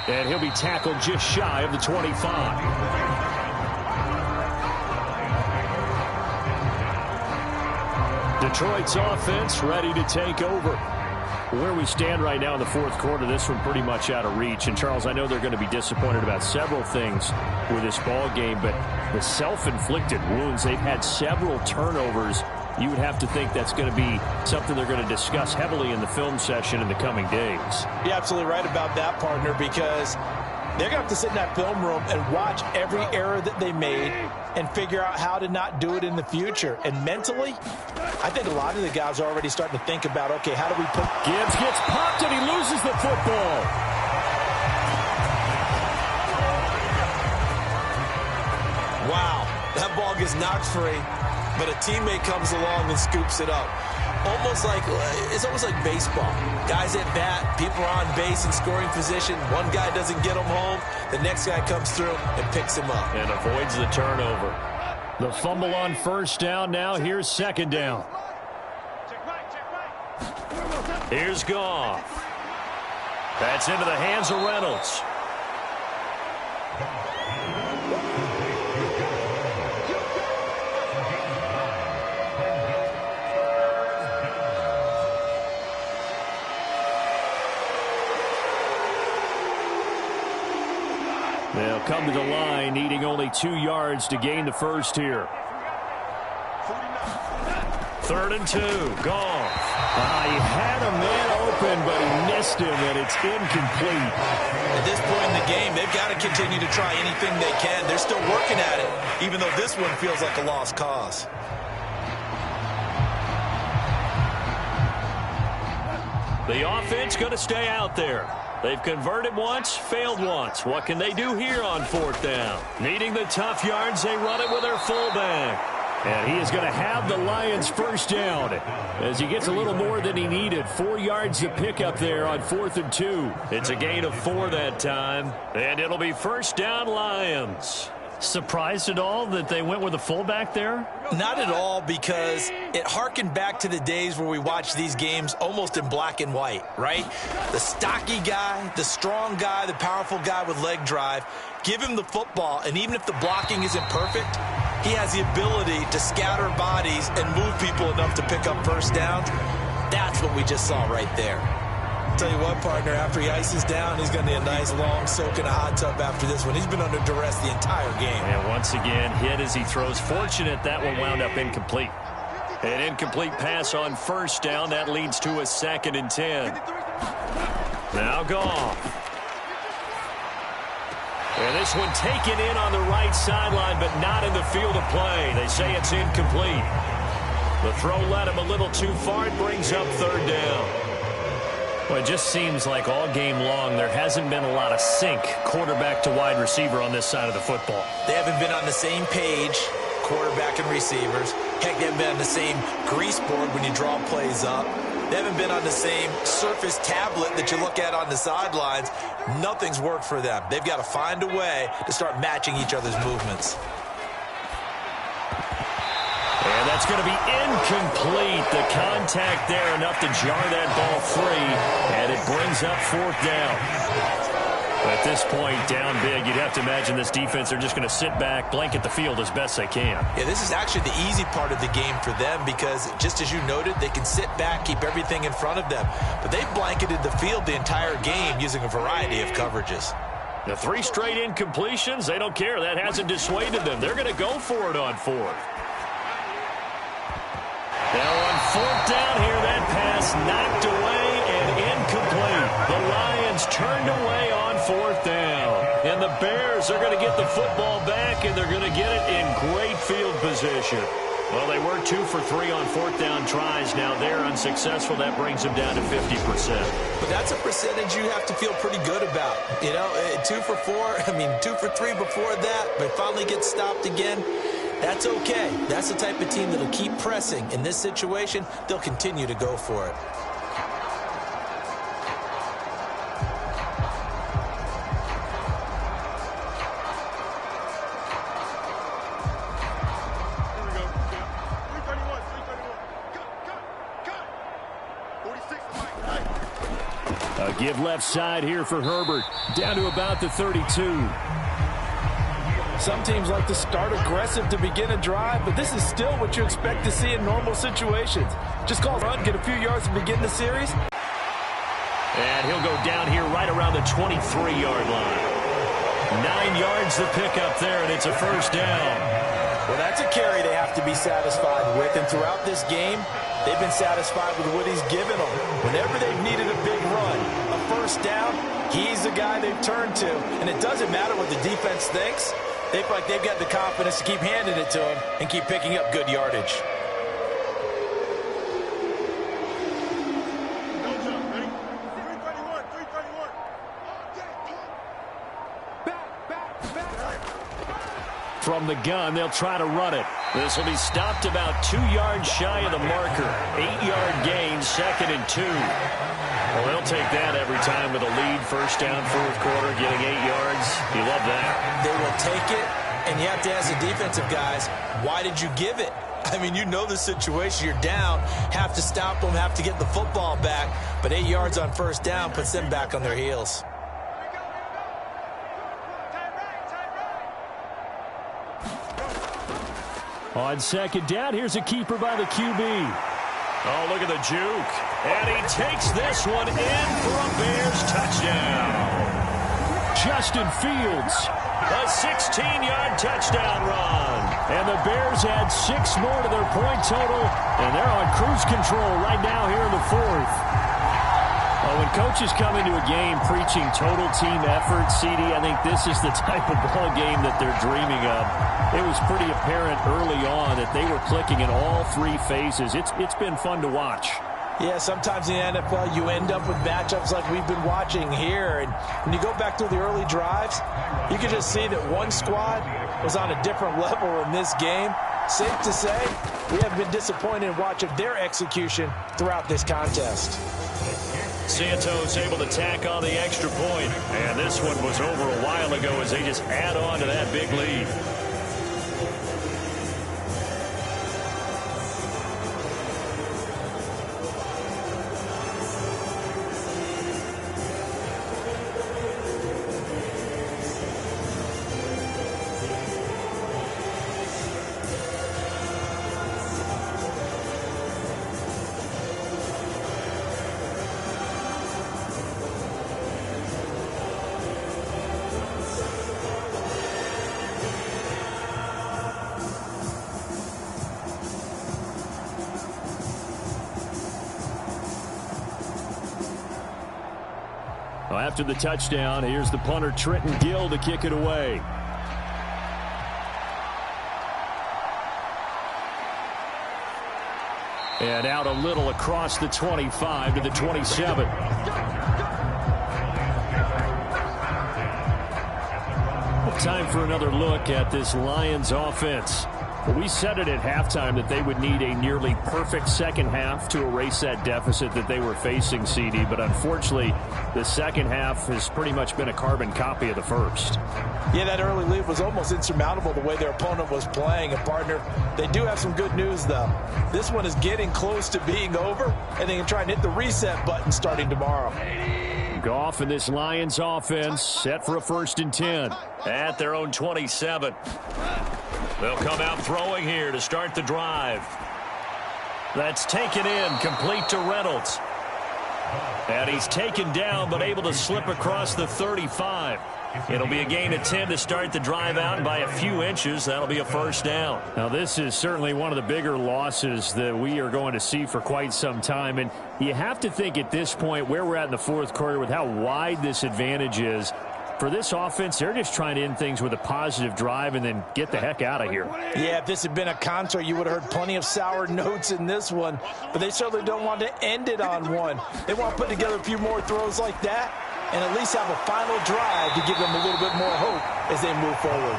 And he'll be tackled just shy of the 25. Detroit's offense ready to take over. Where we stand right now in the 4th quarter, this one pretty much out of reach. And, Charles, I know they're going to be disappointed about several things with this ball game, but the self-inflicted wounds, they've had several turnovers. You would have to think that's going to be something they're going to discuss heavily in the film session in the coming days. You're absolutely right about that, partner, because They're going to have to sit in that film room and watch every error that they made and figure out how to not do it in the future. And mentally, I think a lot of the guys are already starting to think about, okay, how do we put... Gibbs gets popped and he loses the football. Wow, that ball gets knocked free, but a teammate comes along and scoops it up. It's almost like baseball. Guys at bat, people are on base in scoring position. One guy doesn't get them home. The next guy comes through and picks him up. And avoids the turnover. The fumble on first down. Now here's second down. Here's Goff. That's into the hands of Reynolds. They'll come to the line, needing only 2 yards to gain the first here. 3rd and 2. Goff. He had a man open, but he missed him, and it's incomplete. At this point in the game, they've got to continue to try anything they can. They're still working at it, even though this one feels like a lost cause. The offense going to stay out there. They've converted once, failed once. What can they do here on 4th down? Needing the tough yards, they run it with their fullback. And he is going to have the Lions first down as he gets a little more than he needed. 4 yards to pick up there on 4th and 2. It's a gain of 4 that time, and it'll be first down Lions. Surprised at all that they went with a fullback there? Not at all, because it harkened back to the days where we watched these games almost in black and white, right? The stocky guy, the strong guy, the powerful guy with leg drive. Give him the football, and even if the blocking isn't perfect, he has the ability to scatter bodies and move people enough to pick up first downs. That's what we just saw right there. Tell you what, partner, after he ices down, he's going to need a nice long soak in a hot tub after this one. He's been under duress the entire game. And once again, hit as he throws. Fortunate that one wound up incomplete. An incomplete pass on first down. That leads to a 2nd and 10. Now Goff. And this one taken in on the right sideline, but not in the field of play. They say it's incomplete. The throw led him a little too far. It brings up 3rd down. Well, it just seems like all game long there hasn't been a lot of sync quarterback to wide receiver on this side of the football. They haven't been on the same page, quarterback and receivers. Heck, they haven't been on the same grease board when you draw plays up. They haven't been on the same surface tablet that you look at on the sidelines. Nothing's worked for them. They've got to find a way to start matching each other's movements. And that's going to be incomplete. The contact there enough to jar that ball free, and it brings up 4th down. At this point, down big, you'd have to imagine this defense are just going to sit back, blanket the field as best they can. Yeah, this is actually the easy part of the game for them because, just as you noted, they can sit back, keep everything in front of them. But they've blanketed the field the entire game using a variety of coverages. The 3 straight incompletions, they don't care. That hasn't dissuaded them. They're going to go for it on 4th. Now on 4th down here, that pass knocked away and incomplete. The Lions turned away on 4th down. And the Bears are going to get the football back, and they're going to get it in great field position. Well, they were 2 for 3 on 4th down tries. Now they're unsuccessful. That brings them down to 50%. But that's a percentage you have to feel pretty good about. You know, 2 for 4, 2 for 3 before that, but finally get stopped again. That's okay. That's the type of team that'll keep pressing. In this situation, they'll continue to go for it. A give left side here for Herbert. Down to about the 32. Some teams like to start aggressive to begin a drive, but this is still what you expect to see in normal situations. Just call run, get a few yards to begin the series. And he'll go down here right around the 23-yard line. 9 yards to pick up there, and it's a first down. Well, that's a carry they have to be satisfied with. And throughout this game, They've been satisfied with what he's given them. Whenever they've needed a big run, a first down, he's the guy they've turned to. And it doesn't matter what the defense thinks. They feel like they've got the confidence to keep handing it to him and keep picking up good yardage. From the gun, they'll try to run it. This will be stopped about 2 yards shy of the marker. 8-yard gain, 2nd and 2. Well, they'll take that every time with a lead. First down, fourth quarter, getting 8 yards. You love that. They will take it, and you have to ask the defensive guys, why did you give it? I mean, you know the situation. You're down, have to stop them, have to get the football back. But 8 yards on first down puts them back on their heels. On second down, here's a keeper by the QB. Oh, look at the juke. And he takes this one in for a Bears touchdown. Justin Fields. A 16-yard touchdown run. And the Bears add 6 more to their point total, and they're on cruise control right now here in the fourth. Well, when coaches come into a game preaching total team effort, CD, I think this is the type of ball game that they're dreaming of. It was pretty apparent early on that they were clicking in all 3 phases. It's been fun to watch. Yeah, sometimes in the NFL you end up with matchups like we've been watching here. And when you go back through the early drives, you can just see that one squad was on a different level in this game. Safe to say, we have been disappointed in watching their execution throughout this contest. Santos able to tack on the extra point. And this one was over a while ago as they just add on to that big lead. After the touchdown, here's the punter Trenton Gill to kick it away. And out a little across the 25 to the 27. Time for another look at this Lions offense. We said it at halftime that they would need a nearly perfect second half to erase that deficit that they were facing, CD. But unfortunately, the second half has pretty much been a carbon copy of the first. Yeah, that early lead was almost insurmountable the way their opponent was playing. And, partner, they do have some good news, though. This one is getting close to being over, and they can try and hit the reset button starting tomorrow. Goff and this Lions offense set for a 1st and 10. At their own 27. They'll come out throwing here to start the drive. That's taken in, complete to Reynolds. And he's taken down, but able to slip across the 35. It'll be a gain of 10 to start the drive out, and by a few inches, that'll be a first down. Now, this is certainly one of the bigger losses that we are going to see for quite some time. And you have to think at this point where we're at in the fourth quarter with how wide this advantage is. For this offense, they're just trying to end things with a positive drive and then get the heck out of here. Yeah, if this had been a concert, you would have heard plenty of sour notes in this one. But they certainly don't want to end it on one. They want to put together a few more throws like that and at least have a final drive to give them a little bit more hope as they move forward.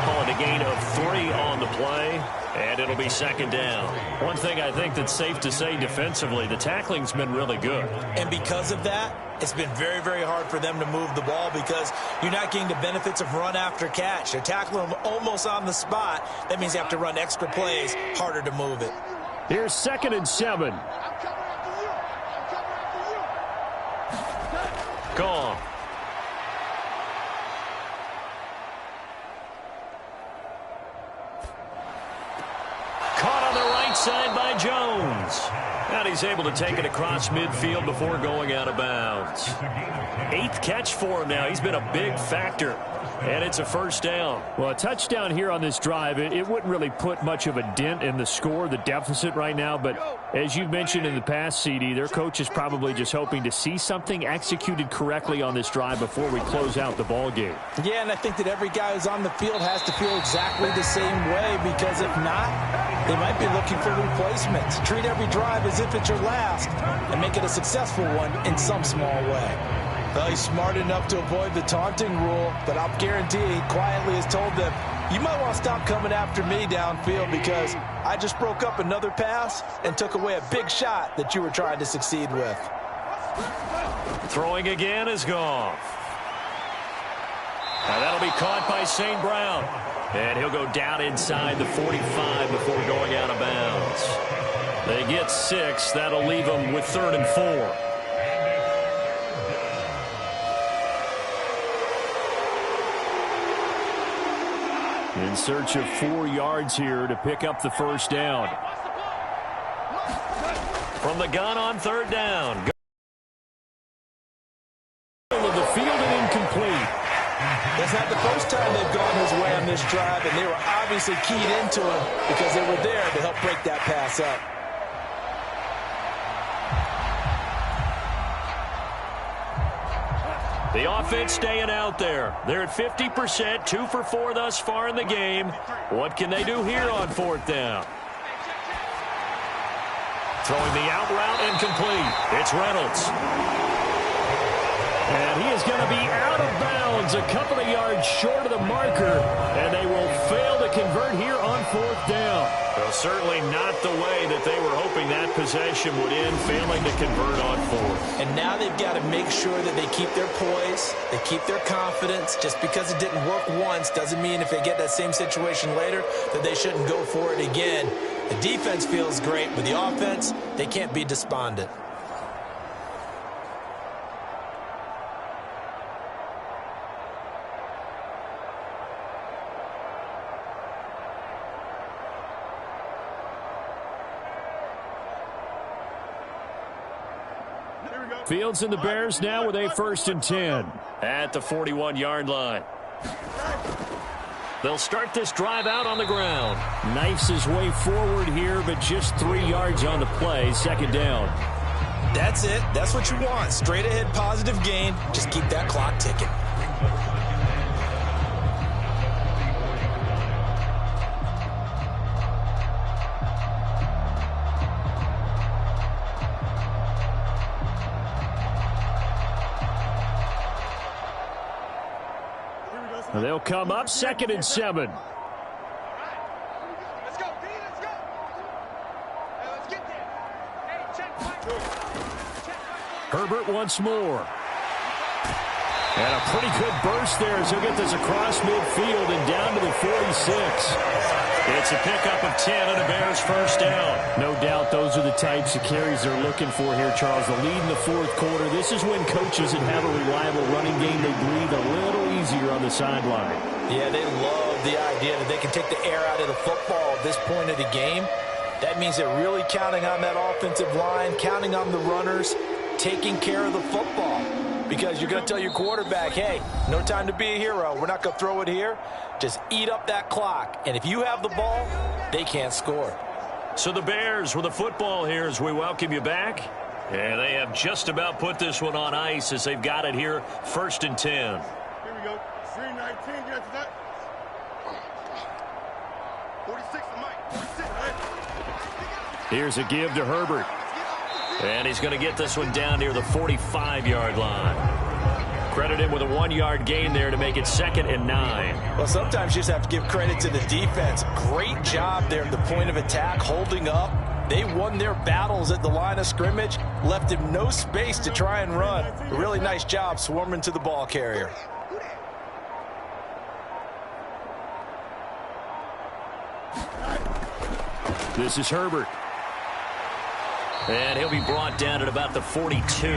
Calling a gain of 3 on the play, and it'll be second down. One thing I think that's safe to say defensively, the tackling's been really good. And because of that, it's been very, very hard for them to move the ball because you're not getting the benefits of run after catch. They're tackling them almost on the spot. That means they have to run extra plays, harder to move it. Here's 2nd and 7. Gone. Caught on the right right side by Jones. And he's able to take it across midfield before going out of bounds. 8th catch for him now. He's been a big factor. And it's a first down. Well, a touchdown here on this drive, it wouldn't really put much of a dent in the score, the deficit right now. But as you've mentioned in the past, CD, their coach is probably just hoping to see something executed correctly on this drive before we close out the ball game. Yeah, and I think that every guy who's on the field has to feel exactly the same way, because if not, they might be looking for replacements. Treat every drive as if it's your last and make it a successful one in some small way. Well, he's smart enough to avoid the taunting rule, but I'll guarantee he quietly has told them, you might want to stop coming after me downfield because I just broke up another pass and took away a big shot that you were trying to succeed with. Throwing again is Goff. Now that'll be caught by St. Brown. And he'll go down inside the 45 before going out of bounds. They get 6. That'll leave them with 3rd and 4. In search of 4 yards here to pick up the first down. From the gun on 3rd down. Of the field and incomplete. That's not the first time they've gone his way on this drive, and they were obviously keyed into him because they were there to help break that pass up. The offense staying out there. They're at 50%, 2 for 4 thus far in the game. What can they do here on 4th down? Throwing the out route incomplete. It's Reynolds. And he is going to be out of bounds, a couple of yards short of the marker, and they will fail to convert here on 4th down. Well, certainly not the way that they were hoping that possession would end, failing to convert on 4th. And now they've got to make sure that they keep their poise, they keep their confidence. Just because it didn't work once doesn't mean if they get that same situation later that they shouldn't go for it again. The defense feels great, but the offense, they can't be despondent. Fields and the Bears now with a 1st and 10. At the 41-yard line. They'll start this drive out on the ground. Knifes his way forward here, but just 3 yards on the play. 2nd down. That's it. That's what you want. Straight ahead positive gain. Just keep that clock ticking. They'll come up 2nd and 7. Let's go, D, let's go. Hey, let's get there. Hey, check. Herbert once more. And a pretty good burst there as he'll get this across midfield and down to the 46. It's a pickup of 10 and a Bears first down. No doubt those are the types of carries they're looking for here, Charles. The lead in the 4th quarter. This is when coaches that have a reliable running game, they breathe a little easier on the sideline. Yeah, they love the idea that they can take the air out of the football at this point of the game. That means they're really counting on that offensive line, counting on the runners, taking care of the football. Because you're going to tell your quarterback, hey, no time to be a hero. We're not going to throw it here. Just eat up that clock. And if you have the ball, they can't score. So the Bears with the football here as we welcome you back. And they have just about put this one on ice as they've got it here, 1st and 10. Here we go. 3-19, get to that. 46 to Mike. 46, right? Here's a give to Herbert. And he's going to get this one down near the 45-yard line. Credit him with a 1-yard gain there to make it 2nd and 9. Well, sometimes you just have to give credit to the defense. Great job there at the point of attack, holding up. They won their battles at the line of scrimmage, left him no space to try and run. A really nice job swarming to the ball carrier. This is Herbert. And he'll be brought down at about the 42.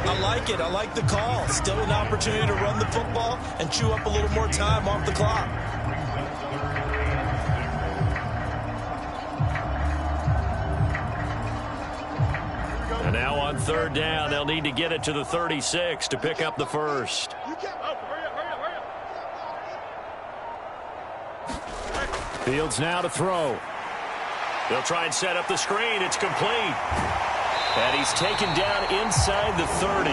I like it. I like the call. Still an opportunity to run the football and chew up a little more time off the clock. On third down, they'll need to get it to the 36 to pick up the first. Fields now to throw. They'll try and set up the screen. It's complete. And he's taken down inside the 30.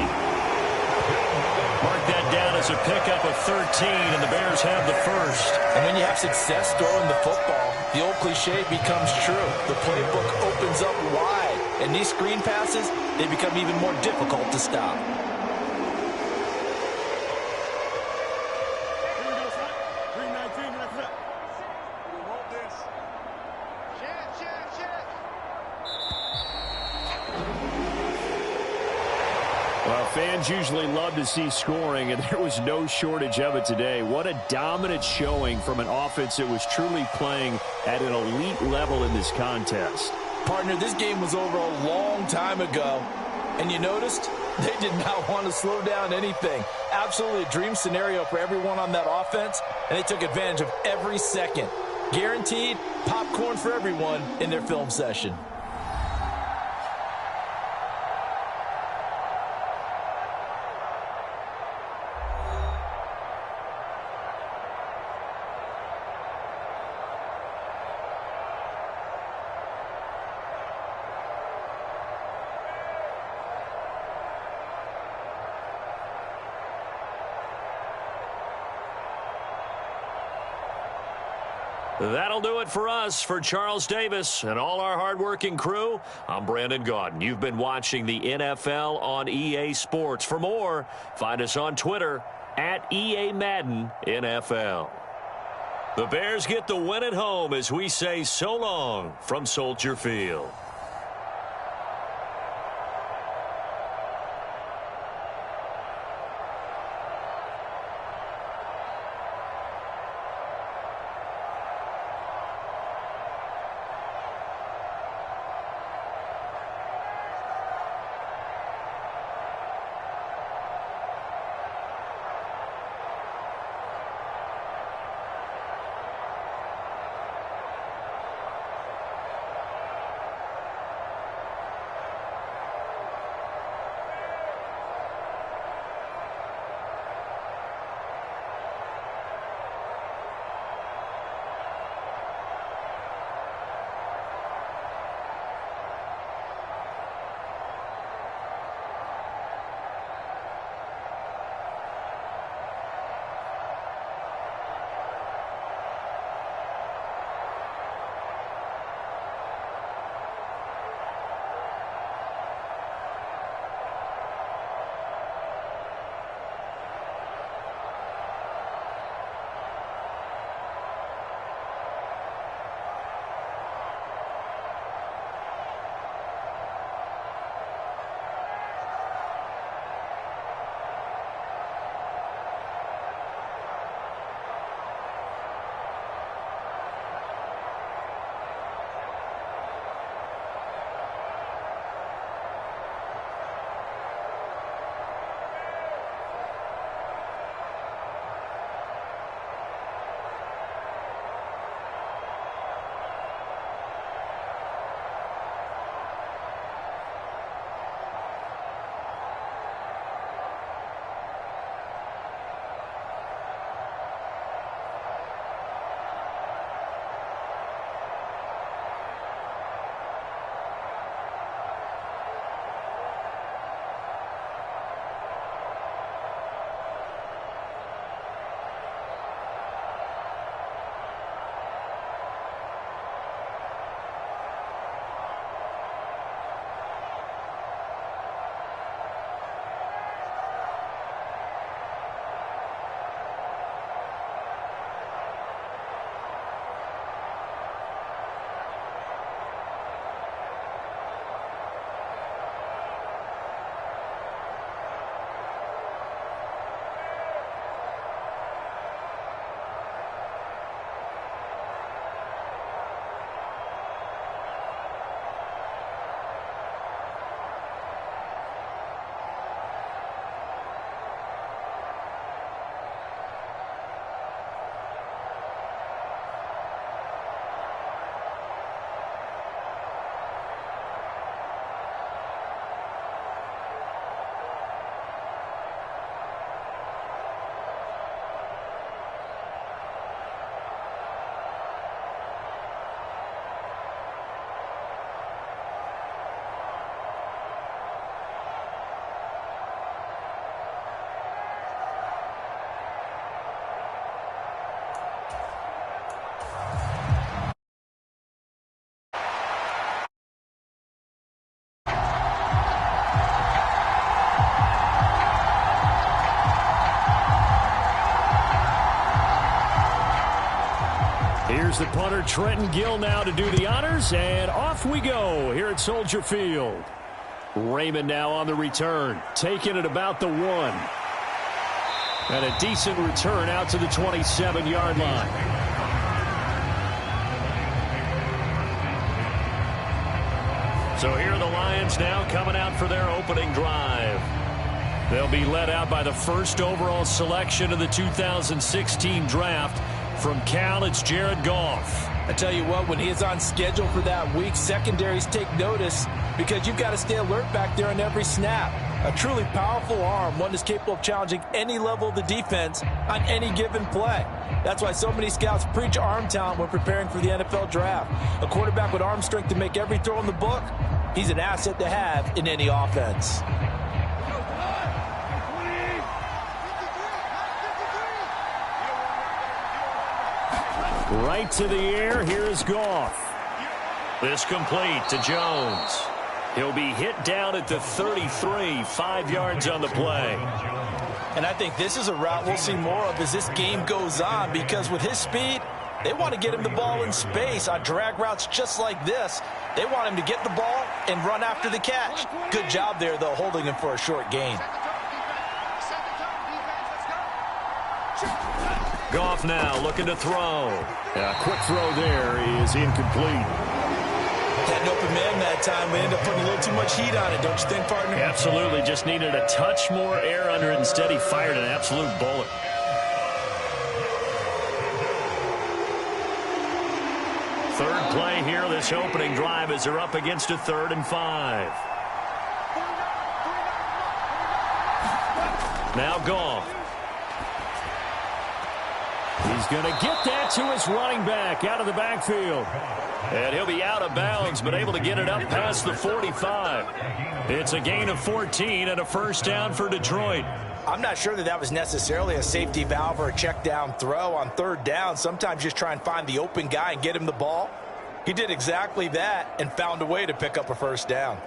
Mark that down as a pickup of 13, and the Bears have the first. And when you have success throwing the football, the old cliche becomes true. The playbook opens up wide, and these screen passes, they become even more difficult to stop. Well, fans usually love to see scoring, and there was no shortage of it today. What a dominant showing from an offense that was truly playing at an elite level in this contest. Partner, this game was over a long time ago, and you noticed they did not want to slow down anything. Absolutely a dream scenario for everyone on that offense, and they took advantage of every second. Guaranteed popcorn for everyone in their film session. That'll do it for us. For Charles Davis and all our hardworking crew, I'm Brandon Gaudin. You've been watching the NFL on EA Sports. For more, find us on Twitter at EA Madden NFL. The Bears get the win at home as we say so long from Soldier Field. Here's the punter, Trenton Gill, now to do the honors, and off we go here at Soldier Field. Raymond now on the return, taking it about the 1. And a decent return out to the 27-yard line. So here are the Lions now coming out for their opening drive. They'll be led out by the first overall selection of the 2016 draft. From Cal, it's Jared Goff. I tell you what, when he is on schedule for that week, secondaries take notice because you've got to stay alert back there on every snap. A truly powerful arm, one that's capable of challenging any level of the defense on any given play. That's why so many scouts preach arm talent when preparing for the NFL draft. A quarterback with arm strength to make every throw in the book, he's an asset to have in any offense. Right to the air, here is Goff. This complete to Jones. He'll be hit down at the 33, 5 yards on the play. And I think this is a route we'll see more of as this game goes on, because with his speed, they want to get him the ball in space on drag routes just like this. They want him to get the ball and run after the catch. Good job there, though, holding him for a short gain. Goff now looking to throw. A quick throw there is incomplete. Had an open man that time. We ended up putting a little too much heat on it, don't you think, partner? Absolutely. Just needed a touch more air under it. Instead, he fired an absolute bullet. Third play here, this opening drive, as they're up against a 3rd and 5. Now Goff. He's going to get that to his running back out of the backfield. And he'll be out of bounds, but able to get it up past the 45. It's a gain of 14 and a first down for Detroit. I'm not sure that was necessarily a safety valve or a check down throw on 3rd down. Sometimes just try and find the open guy and get him the ball. He did exactly that and found a way to pick up a first down.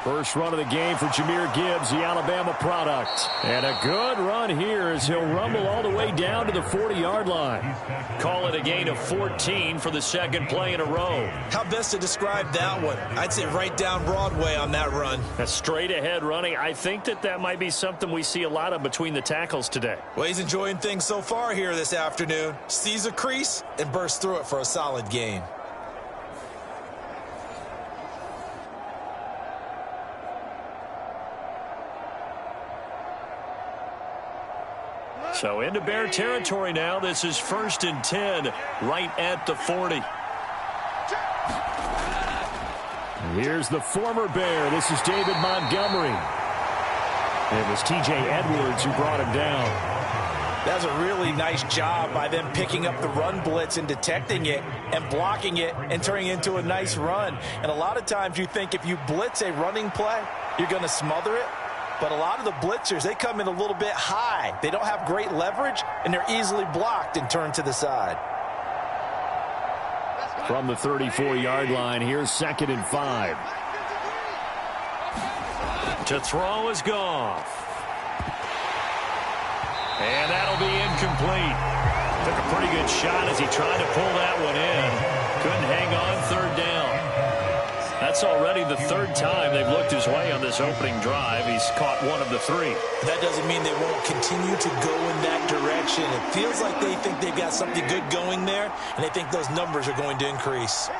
First run of the game for Jahmyr Gibbs, the Alabama product. And a good run here as he'll rumble all the way down to the 40-yard line. Call it a gain of 14 for the second play in a row. How best to describe that one? I'd say right down Broadway on that run. A straight ahead running. I think that might be something we see a lot of between the tackles today. Well, he's enjoying things so far here this afternoon. Sees a crease and bursts through it for a solid gain. So into Bear territory now. This is 1st and 10 right at the 40. Here's the former Bear. This is David Montgomery. It was T.J. Edwards who brought him down. That's a really nice job by them picking up the run blitz and detecting it and blocking it and turning it into a nice run. And a lot of times you think if you blitz a running play, you're going to smother it. But a lot of the blitzers, they come in a little bit high. They don't have great leverage, and they're easily blocked and turned to the side. From the 34-yard line, here's 2nd and 5. To throw is Goff. And that'll be incomplete. Took a pretty good shot as he tried to pull that one in. Couldn't hang on 3rd down. That's already the 3rd time they've looked his way on this opening drive. He's caught one of the 3. That doesn't mean they won't continue to go in that direction. It feels like they think they've got something good going there, and they think those numbers are going to increase.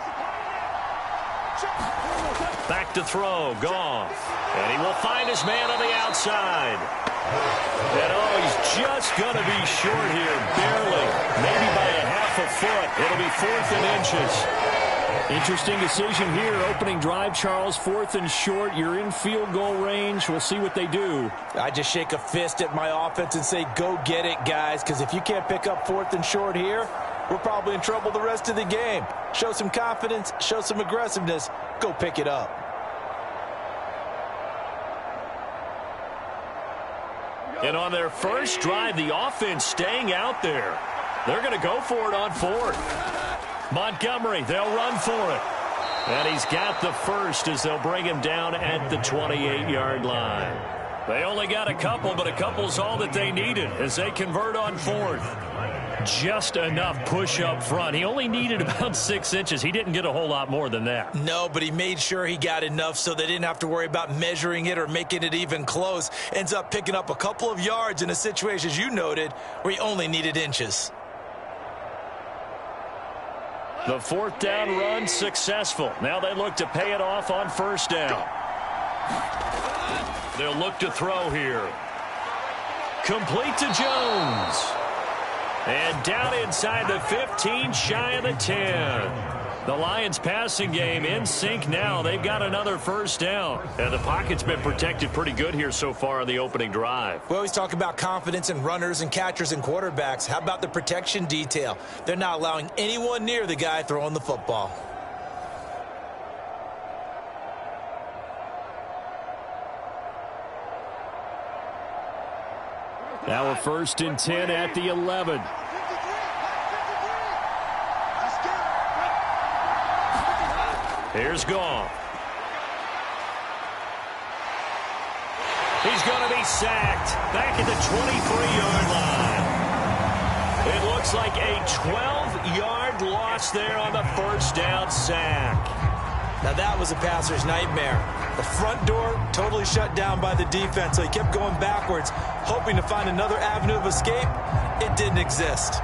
Back to throw, Goff. And he will find his man on the outside. And he's just going to be short here, barely. Maybe by a half a foot. It'll be 4th and inches. Interesting decision here. Opening drive, Charles, 4th and short. You're in field goal range. We'll see what they do. I just shake a fist at my offense and say, go get it, guys, because if you can't pick up 4th and short here, we're probably in trouble the rest of the game. Show some confidence, show some aggressiveness, go pick it up. And on their first drive, the offense staying out there. They're going to go for it on fourth. Montgomery, they'll run for it. And he's got the first as they'll bring him down at the 28-yard line. They only got a couple, but a couple's all that they needed as they convert on fourth. Just enough push up front. He only needed about 6 inches. He didn't get a whole lot more than that. No, but he made sure he got enough so they didn't have to worry about measuring it or making it even close. Ends up picking up a couple of yards in a situation, as you noted, where he only needed inches. The fourth down run successful. Now they look to pay it off on first down. They'll look to throw here. Complete to Jones. And down inside the 15, shy of the 10. The Lions passing game in sync now. They've got another first down. And the pocket's been protected pretty good here so far on the opening drive. We always talk about confidence in runners and catchers and quarterbacks. How about the protection detail? They're not allowing anyone near the guy throwing the football. Now a 1st and 10 at the 11. Here's Goff. He's going to be sacked back at the 23-yard line. It looks like a 12-yard loss there on the first down sack. Now that was a passer's nightmare. The front door totally shut down by the defense, so he kept going backwards, hoping to find another avenue of escape. It didn't exist.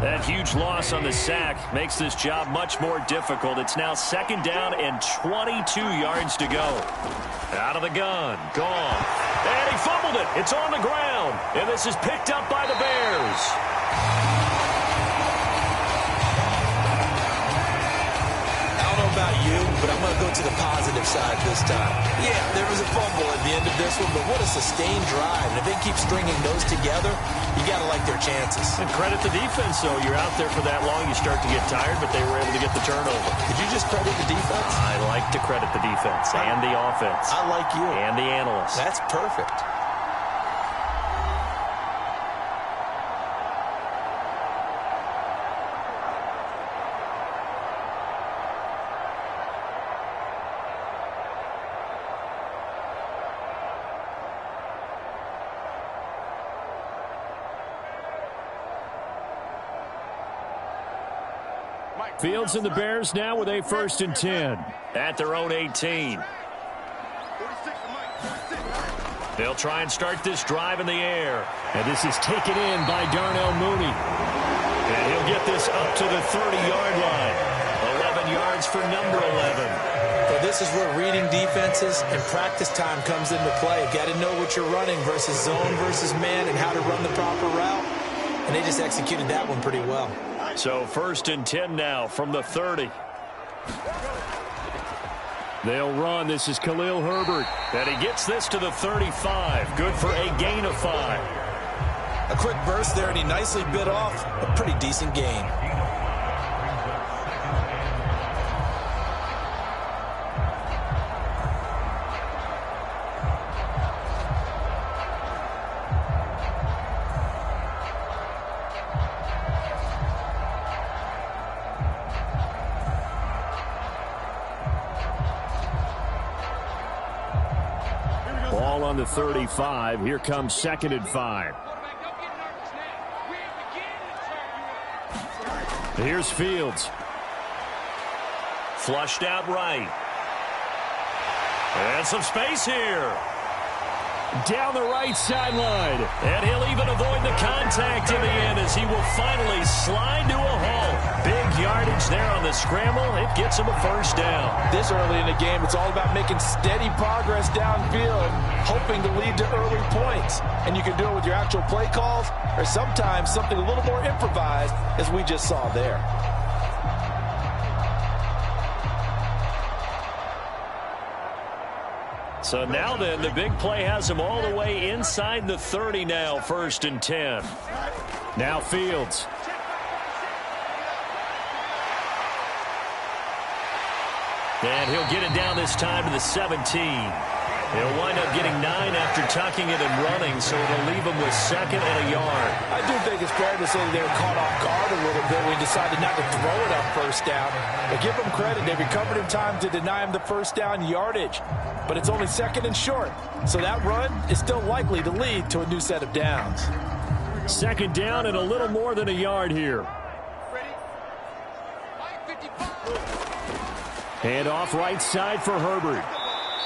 That huge loss on the sack makes this job much more difficult. It's now 2nd down and 22 yards to go. Out of the gun, gone. And he fumbled it. It's on the ground. And this is picked up by the Bears. I don't know about you, but I'm going to go to the positive side this time. Yeah, there was a fumble at the end of this one, but what a sustained drive. And if they keep stringing those together, you got to like their chances. And credit the defense, though. You're out there for that long, you start to get tired, but they were able to get the turnover. Did you just credit the defense? I like to credit the defense and the offense. I like you. And the analysts. That's perfect. Fields and the Bears now with a 1st and 10. At their own 18. They'll try and start this drive in the air. And this is taken in by Darnell Mooney. And he'll get this up to the 30-yard line. 11 yards for number 11. So this is where reading defenses and practice time comes into play. Got to know what you're running versus zone versus man and how to run the proper route. And they just executed that one pretty well. So 1st and 10 now from the 30. They'll run. This is Khalil Herbert. And he gets this to the 35. Good for a gain of 5. A quick burst there, and he nicely bit off a pretty decent gain. Ball on the 35. Here comes 2nd and 5. Here's Fields. Flushed out right. And some space here. Down the right sideline. And he'll even avoid the contact in the end as he will finally slide to a halt. Big yardage there on the scramble. It gets him a first down. This early in the game, it's all about making steady progress downfield, hoping to lead to early points. And you can do it with your actual play calls or sometimes something a little more improvised, as we just saw there. So now then, the big play has him all the way inside the 30 now, 1st and 10. Now Fields. And he'll get it down this time to the 17. He'll wind up getting 9 after tucking it and running, so it'll leave him with second and a yard. I do think it's fair to say they were caught off guard a little bit when he decided not to throw it on first down. But give them credit. They recovered in time to deny him the first down yardage. But it's only second and short, so that run is still likely to lead to a new set of downs. Second down and a little more than a yard here. Hand off right side for Herbert.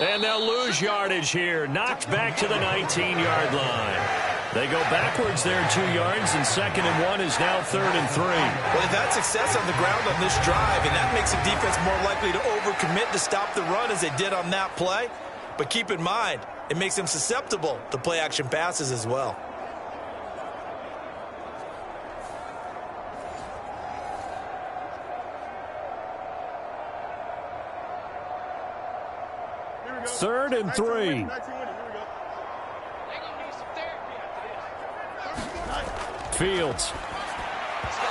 And they'll lose yardage here. Knocked back to the 19-yard line. They go backwards there 2 yards, and second and 1 is now third and 3. Well, they've had success on the ground on this drive, and that makes the defense more likely to overcommit to stop the run as they did on that play. But keep in mind, it makes them susceptible to play-action passes as well. Third and 3. Fields.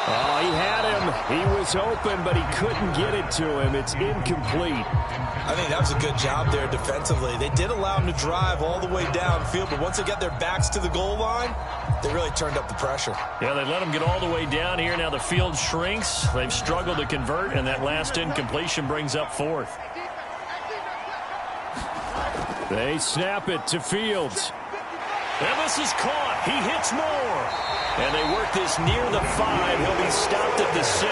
Oh, he had him. He was open, but he couldn't get it to him. It's incomplete. I think that was a good job there defensively. They did allow him to drive all the way downfield, but once they got their backs to the goal line, they really turned up the pressure. Yeah, they let him get all the way down here. Now the field shrinks. They've struggled to convert, and that last incompletion brings up fourth. They snap it to Fields. And this is caught. He hits more. And they work this near the 5. He'll be stopped at the 6.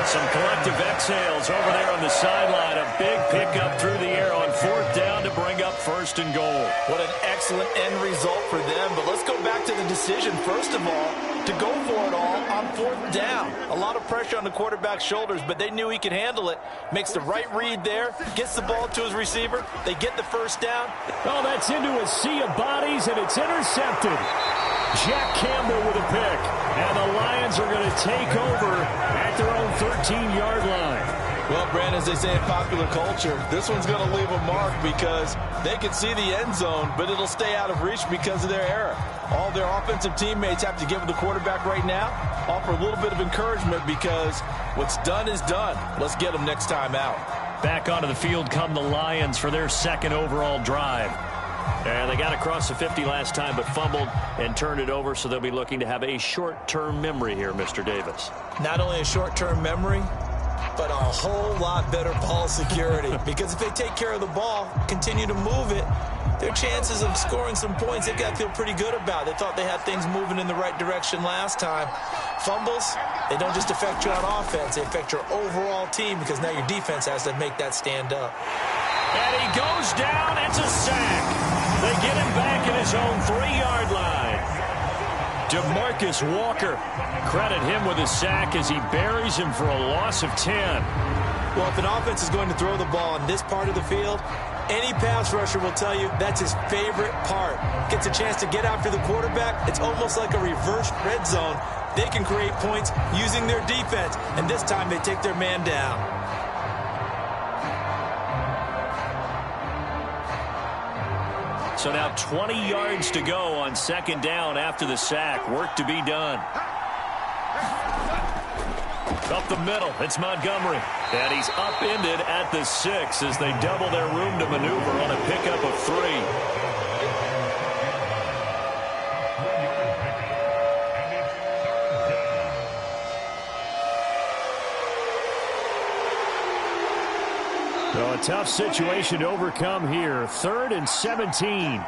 Some collective exhales over there on the sideline. A big pickup through the air on fourth down to bring up first and goal. What an excellent end result for them. But let's go back to the decision, first of all, to go for it all on fourth down. A lot of pressure on the quarterback's shoulders, but they knew he could handle it. Makes the right read there, gets the ball to his receiver. They get the first down. Oh, that's into a sea of bodies, and it's intercepted. Jack Campbell with a pick. And the Lions are going to take over at their own 13-yard line. Well, Brandon, as they say in popular culture, this one's going to leave a mark because they can see the end zone, but it'll stay out of reach because of their error. All their offensive teammates have to give the quarterback right now, offer a little bit of encouragement because what's done is done. Let's get them next time out. Back onto the field come the Lions for their second overall drive. And they got across the 50 last time but fumbled and turned it over, so they'll be looking to have a short-term memory here, Mr. Davis. Not only a short-term memory, but a whole lot better ball security. Because if they take care of the ball, continue to move it, their chances of scoring some points, they've got to feel pretty good about. They thought they had things moving in the right direction last time. Fumbles, they don't just affect you on offense. They affect your overall team because now your defense has to make that stand up. And he goes down. It's a sack. They get him back at his own 3-yard line. DeMarcus Walker. Credit him with a sack as he buries him for a loss of 10. Well, if an offense is going to throw the ball in this part of the field, any pass rusher will tell you that's his favorite part. Gets a chance to get after the quarterback. It's almost like a reverse red zone. They can create points using their defense, and this time they take their man down. So now 20 yards to go on second down after the sack. Work to be done. Up the middle, it's Montgomery. And he's upended at the 6 as they double their room to maneuver on a pickup of 3. So a tough situation to overcome here. 3rd and 17.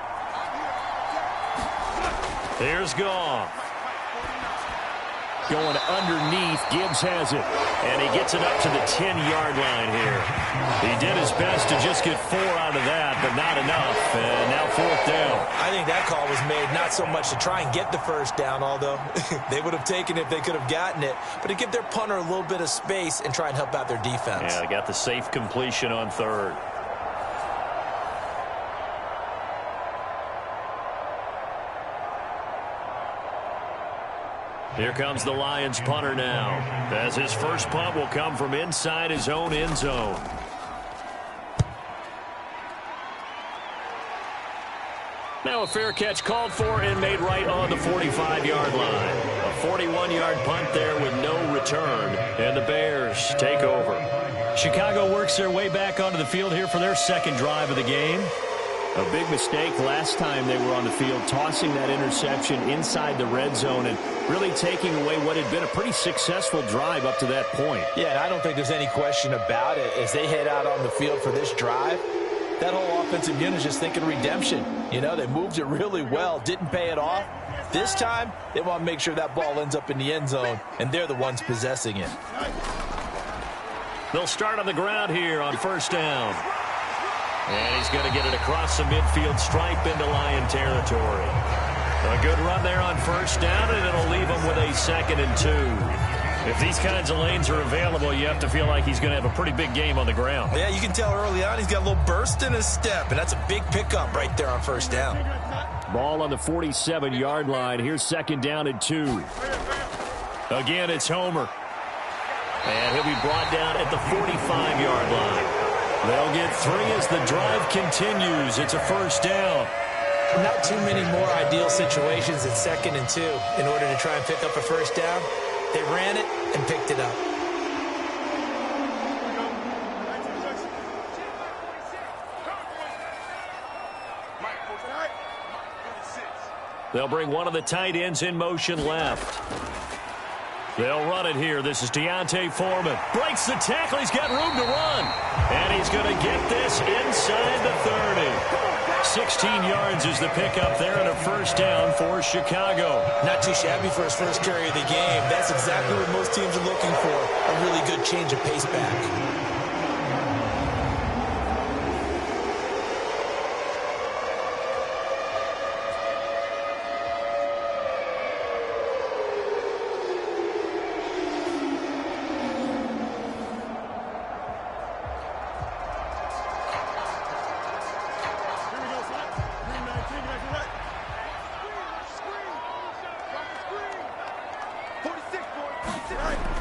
Here's Goff. Going underneath, Gibbs has it. And he gets it up to the 10-yard line here. He did his best to just get 4 out of that, but not enough. And now fourth down. I think that call was made not so much to try and get the first down, although they would have taken it if they could have gotten it, but to give their punter a little bit of space and try and help out their defense. Yeah, they got the safe completion on 3rd. Here comes the Lions punter now, as his first punt will come from inside his own end zone. Now a fair catch called for and made right on the 45-yard line. A 41-yard punt there with no return, and the Bears take over. Chicago works their way back onto the field here for their second drive of the game. A big mistake last time they were on the field, tossing that interception inside the red zone and really taking away what had been a pretty successful drive up to that point. Yeah, and I don't think there's any question about it. As they head out on the field for this drive, that whole offensive unit is just thinking redemption. You know, they moved it really well, didn't pay it off. This time, they want to make sure that ball ends up in the end zone, and they're the ones possessing it. They'll start on the ground here on first down. And he's going to get it across the midfield stripe into Lion territory. A good run there on first down, and it'll leave him with a 2nd and 2. If these kinds of lanes are available, you have to feel like he's going to have a pretty big game on the ground. Yeah, you can tell early on he's got a little burst in his step, and that's a big pickup right there on first down. Ball on the 47-yard line. Here's 2nd down and 2. Again, it's Homer. And he'll be brought down at the 45-yard line. They'll get 3 as the drive continues. It's a first down. Not too many more ideal situations at 2nd and 2 in order to try and pick up a first down. They ran it and picked it up. They'll bring one of the tight ends in motion left. They'll run it here. This is Deontay Foreman. Breaks the tackle. He's got room to run. And he's going to get this inside the 30. 16 yards is the pickup there and a first down for Chicago. Not too shabby for his first carry of the game. That's exactly what most teams are looking for. A really good change of pace back.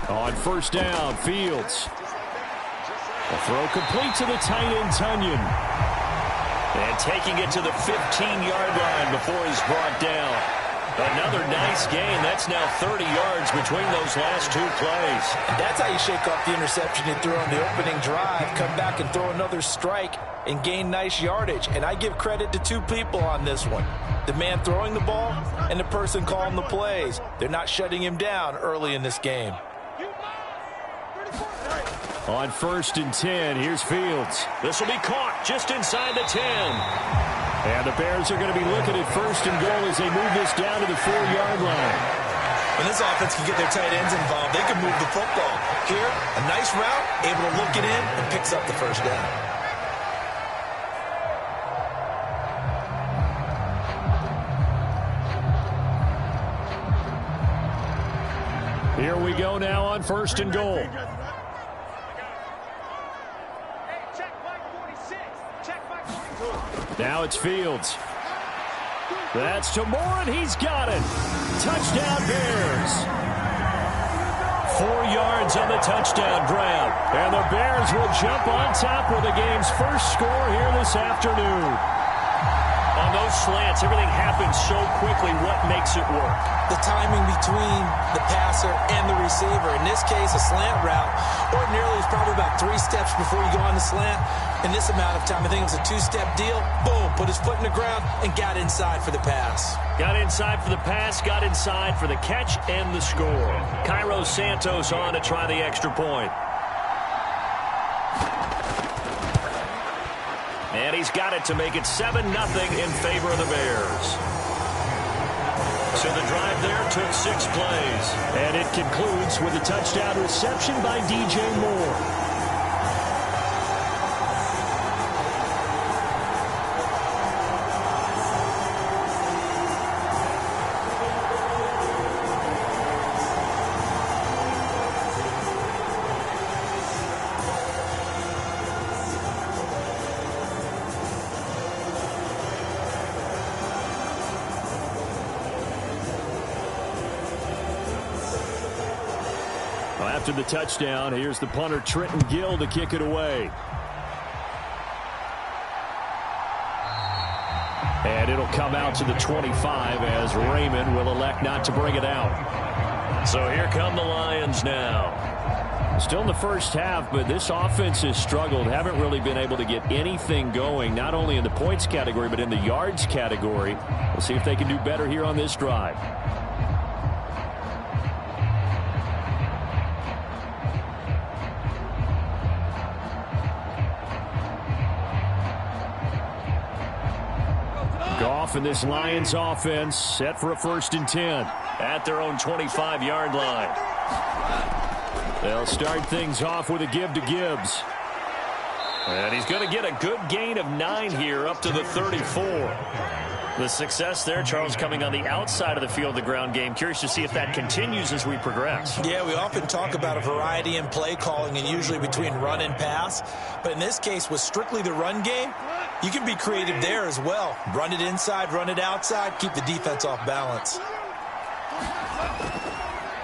On first down, Fields. A throw complete to the tight end, Tunyon. And taking it to the 15-yard line before he's brought down. Another nice gain. That's now 30 yards between those last 2 plays. And that's how you shake off the interception you threw on the opening drive. Come back and throw another strike and gain nice yardage. And I give credit to 2 people on this one. The man throwing the ball and the person calling the plays. They're not shutting him down early in this game. On 1st and 10, here's Fields. This will be caught just inside the 10. And the Bears are going to be looking at 1st and goal as they move this down to the 4-yard line. When this offense can get their tight ends involved, they can move the football. Here, a nice route, able to look it in, and picks up the first down. Here we go now on 1st and goal. Now it's Fields. That's to Moore, and he's got it. Touchdown, Bears. 4 yards on the touchdown grab. And the Bears will jump on top with the game's first score here this afternoon. On those slants, everything happens so quickly. What makes it work? The timing between the passer and the receiver. In this case, a slant route. Ordinarily, it's probably about 3 steps before you go on the slant. In this amount of time, I think it was a 2-step deal. Boom, put his foot in the ground and got inside for the pass. Got inside for the pass, got inside for the catch and the score. Cairo Santos on to try the extra point. And he's got it to make it 7-0 in favor of the Bears. So the drive there took 6 plays. And it concludes with a touchdown reception by DJ Moore. After the touchdown, here's the punter Trenton Gill to kick it away. And it'll come out to the 25 as Raymond will elect not to bring it out. So here come the Lions now. Still in the first half, but this offense has struggled. Haven't really been able to get anything going, not only in the points category, but in the yards category. We'll see if they can do better here on this drive. Goff and this Lions offense set for a 1st and 10. At their own 25-yard line. They'll start things off with a give to Gibbs. And he's going to get a good gain of 9 here up to the 34. The success there, Charles, coming on the outside of the field, the ground game. Curious to see if that continues as we progress. Yeah, we often talk about a variety in play calling and usually between run and pass. But in this case, with strictly the run game, you can be creative there as well. Run it inside, run it outside, keep the defense off balance.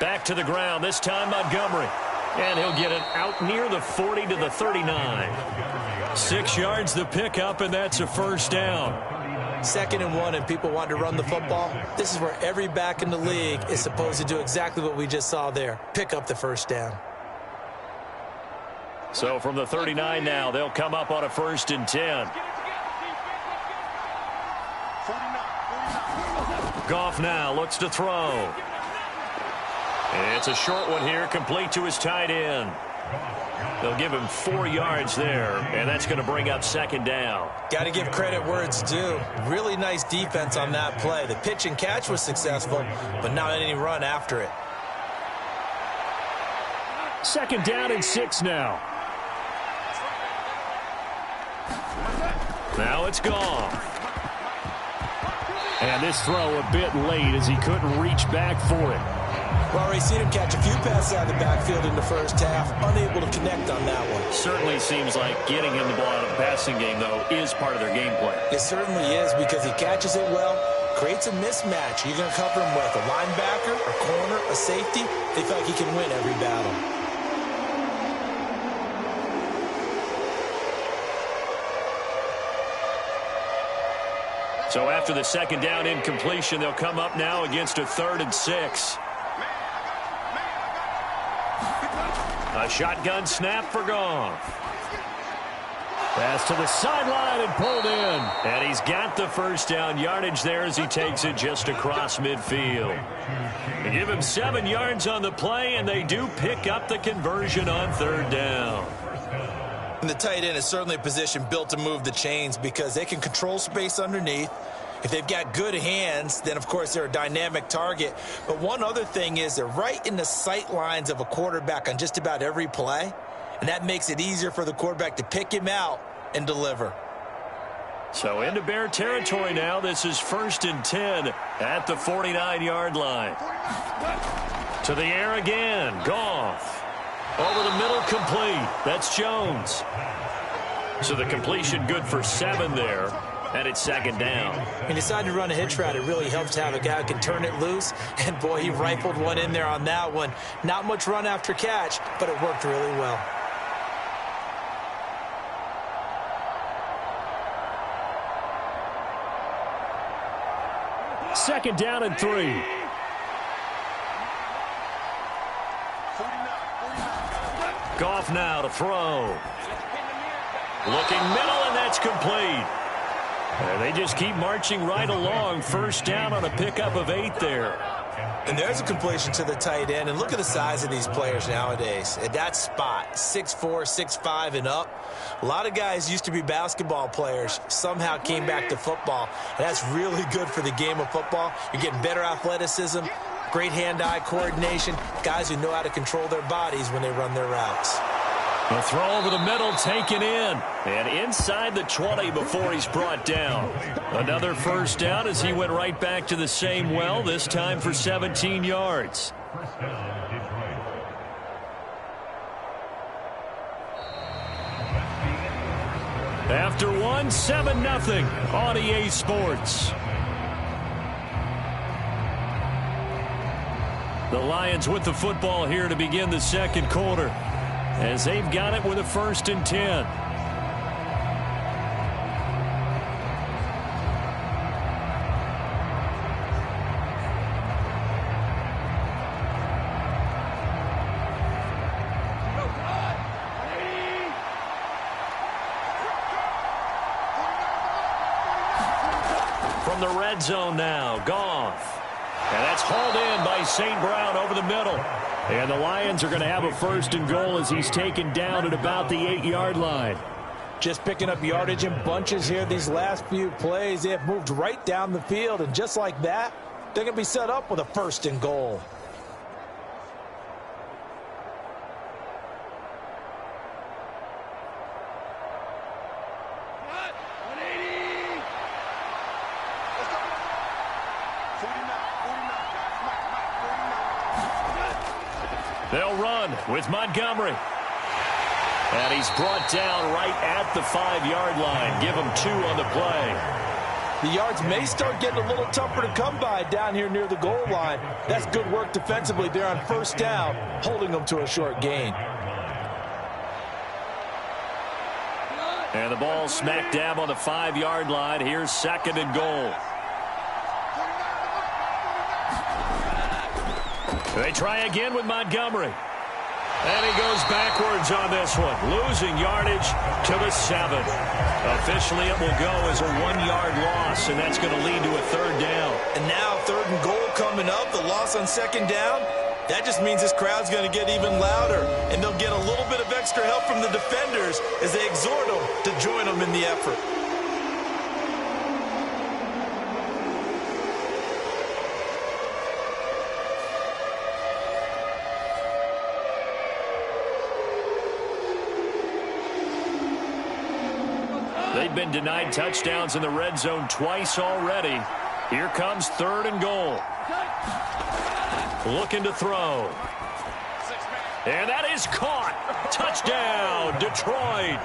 Back to the ground, this time Montgomery. And he'll get it out near the 40 to the 39. 6 yards the pickup, and that's a 1st down. 2nd and 1, and people want to run the football. This is where every back in the league is supposed to do exactly what we just saw there. Pick up the 1st down. So from the 39 now, they'll come up on a 1st and 10. Goff now looks to throw. It's a short one here, complete to his tight end. They'll give him 4 yards there, and that's going to bring up 2nd down. Got to give credit where it's due. Really nice defense on that play. The pitch and catch was successful, but not any run after it. 2nd down and 6 now. Now it's gone. And this throw a bit late as he couldn't reach back for it. Well, already seen him catch a few passes out of the backfield in the first half, unable to connect on that one. Certainly seems like getting him the ball out of the passing game, though, is part of their game plan. It certainly is because he catches it well, creates a mismatch. You're going to cover him with a linebacker, a corner, a safety. They feel like he can win every battle. So after the 2nd down incompletion, they'll come up now against a 3rd and 6. A shotgun snap for Goff. Pass to the sideline and pulled in. And he's got the 1st down yardage there as he takes it just across midfield. They give him 7 yards on the play, and they do pick up the conversion on 3rd down. And the tight end is certainly a position built to move the chains because they can control space underneath. If they've got good hands, then, of course, they're a dynamic target. But one other thing is they're right in the sight lines of a quarterback on just about every play, and that makes it easier for the quarterback to pick him out and deliver. So into Bear territory now. This is 1st and 10 at the 49-yard line. To the air again. Goff. Over the middle, complete. That's Jones. So the completion good for 7 there. And it's 2nd down. He decided to run a hitch route. It really helps to have a guy who can turn it loose. And, boy, he rifled one in there on that one. Not much run after catch, but it worked really well. Second down and 3. Goff now to throw. Looking middle, and that's complete. And they just keep marching right along. 1st down on a pickup of 8 there. And there's a completion to the tight end. And look at the size of these players nowadays. At that spot, 6'4", 6'5", and up. A lot of guys used to be basketball players, somehow came back to football. And that's really good for the game of football. You're getting better athleticism, great hand-eye coordination, guys who know how to control their bodies when they run their routes. A throw over the middle taken in. And inside the 20 before he's brought down. Another 1st down as he went right back to the same well, this time for 17 yards. After one, 7-0 on EA Sports. The Lions with the football here to begin the 2nd quarter, as they've got it with a 1st and 10. from the red zone now. Goff. And that's hauled in by St. Brown over the middle. And the Lions are going to have a 1st and goal as he's taken down at about the 8-yard line. Just picking up yardage in bunches here these last few plays. They have moved right down the field, and just like that, they're going to be set up with a 1st and goal. They'll run with Montgomery. And he's brought down right at the 5-yard line. Give him 2 on the play. The yards may start getting a little tougher to come by down here near the goal line. That's good work defensively there on 1st down, holding them to a short gain. And the ball smack dab on the 5-yard line. Here's 2nd and goal. They try again with Montgomery. And he goes backwards on this one, losing yardage to the 7. Officially, it will go as a 1-yard loss, and that's going to lead to a 3rd down. And now 3rd and goal coming up, the loss on 2nd down. That just means this crowd's going to get even louder, and they'll get a little bit of extra help from the defenders as they exhort them to join them in the effort. They've been denied touchdowns in the red zone twice already. Here comes 3rd and goal. Looking to throw. And that is caught. Touchdown, Detroit.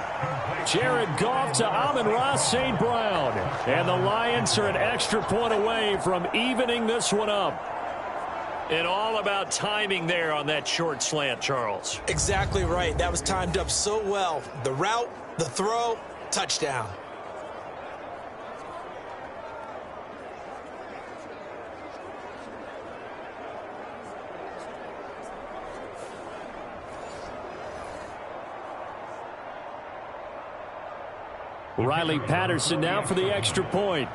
Jared Goff to Amon-Ra St. Brown. And the Lions are an extra point away from evening this one up. And all about timing there on that short slant, Charles. Exactly right. That was timed up so well. The route, the throw, touchdown. Riley Patterson now for the extra point.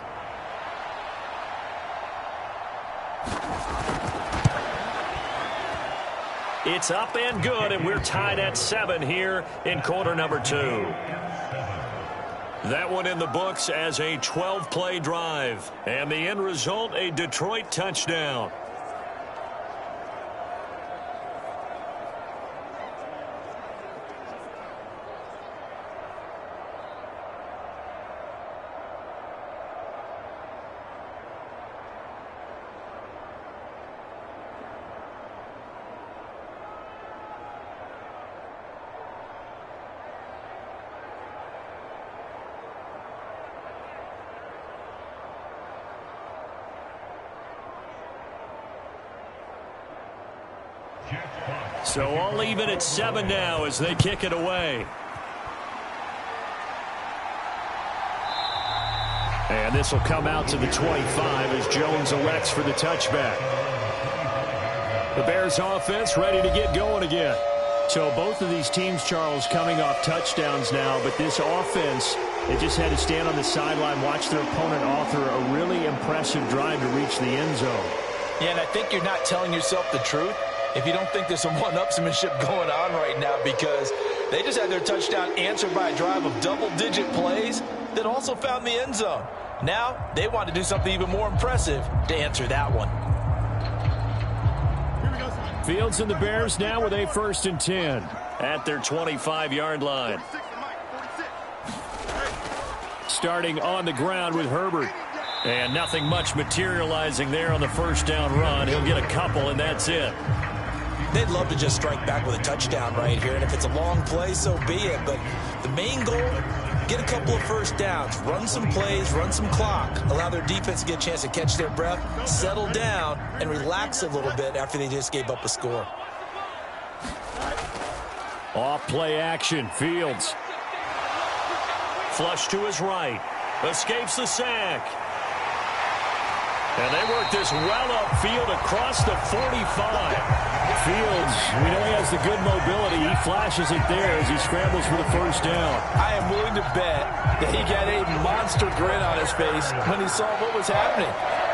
It's up and good, and we're tied at 7 here in quarter number 2. That one in the books as a 12-play drive. And the end result, a Detroit touchdown. So all even at 7 now as they kick it away. And this will come out to the 25 as Jones elects for the touchback. The Bears offense ready to get going again. So both of these teams, Charles, coming off touchdowns now, but this offense, they just had to stand on the sideline, watch their opponent author a really impressive drive to reach the end zone. Yeah, and I think you're not telling yourself the truth if you don't think there's some one-upsmanship going on right now, because they just had their touchdown answered by a drive of double-digit plays that also found the end zone. Now they want to do something even more impressive to answer that one. Fields and the Bears now with a 1st and 10 at their 25-yard line. Starting on the ground with Herbert. And nothing much materializing there on the 1st down run. He'll get a couple, and that's it. They'd love to just strike back with a touchdown right here, and if it's a long play, so be it. But the main goal, get a couple of 1st downs, run some plays, run some clock, allow their defense to get a chance to catch their breath, settle down, and relax a little bit after they just gave up a score. Off play action, Fields. Flush to his right. Escapes the sack. And they work this well upfield across the 45. Fields, we know he has the good mobility. He flashes it there as he scrambles for the first down. I am willing to bet that he got a monster grin on his face when he saw what was happening.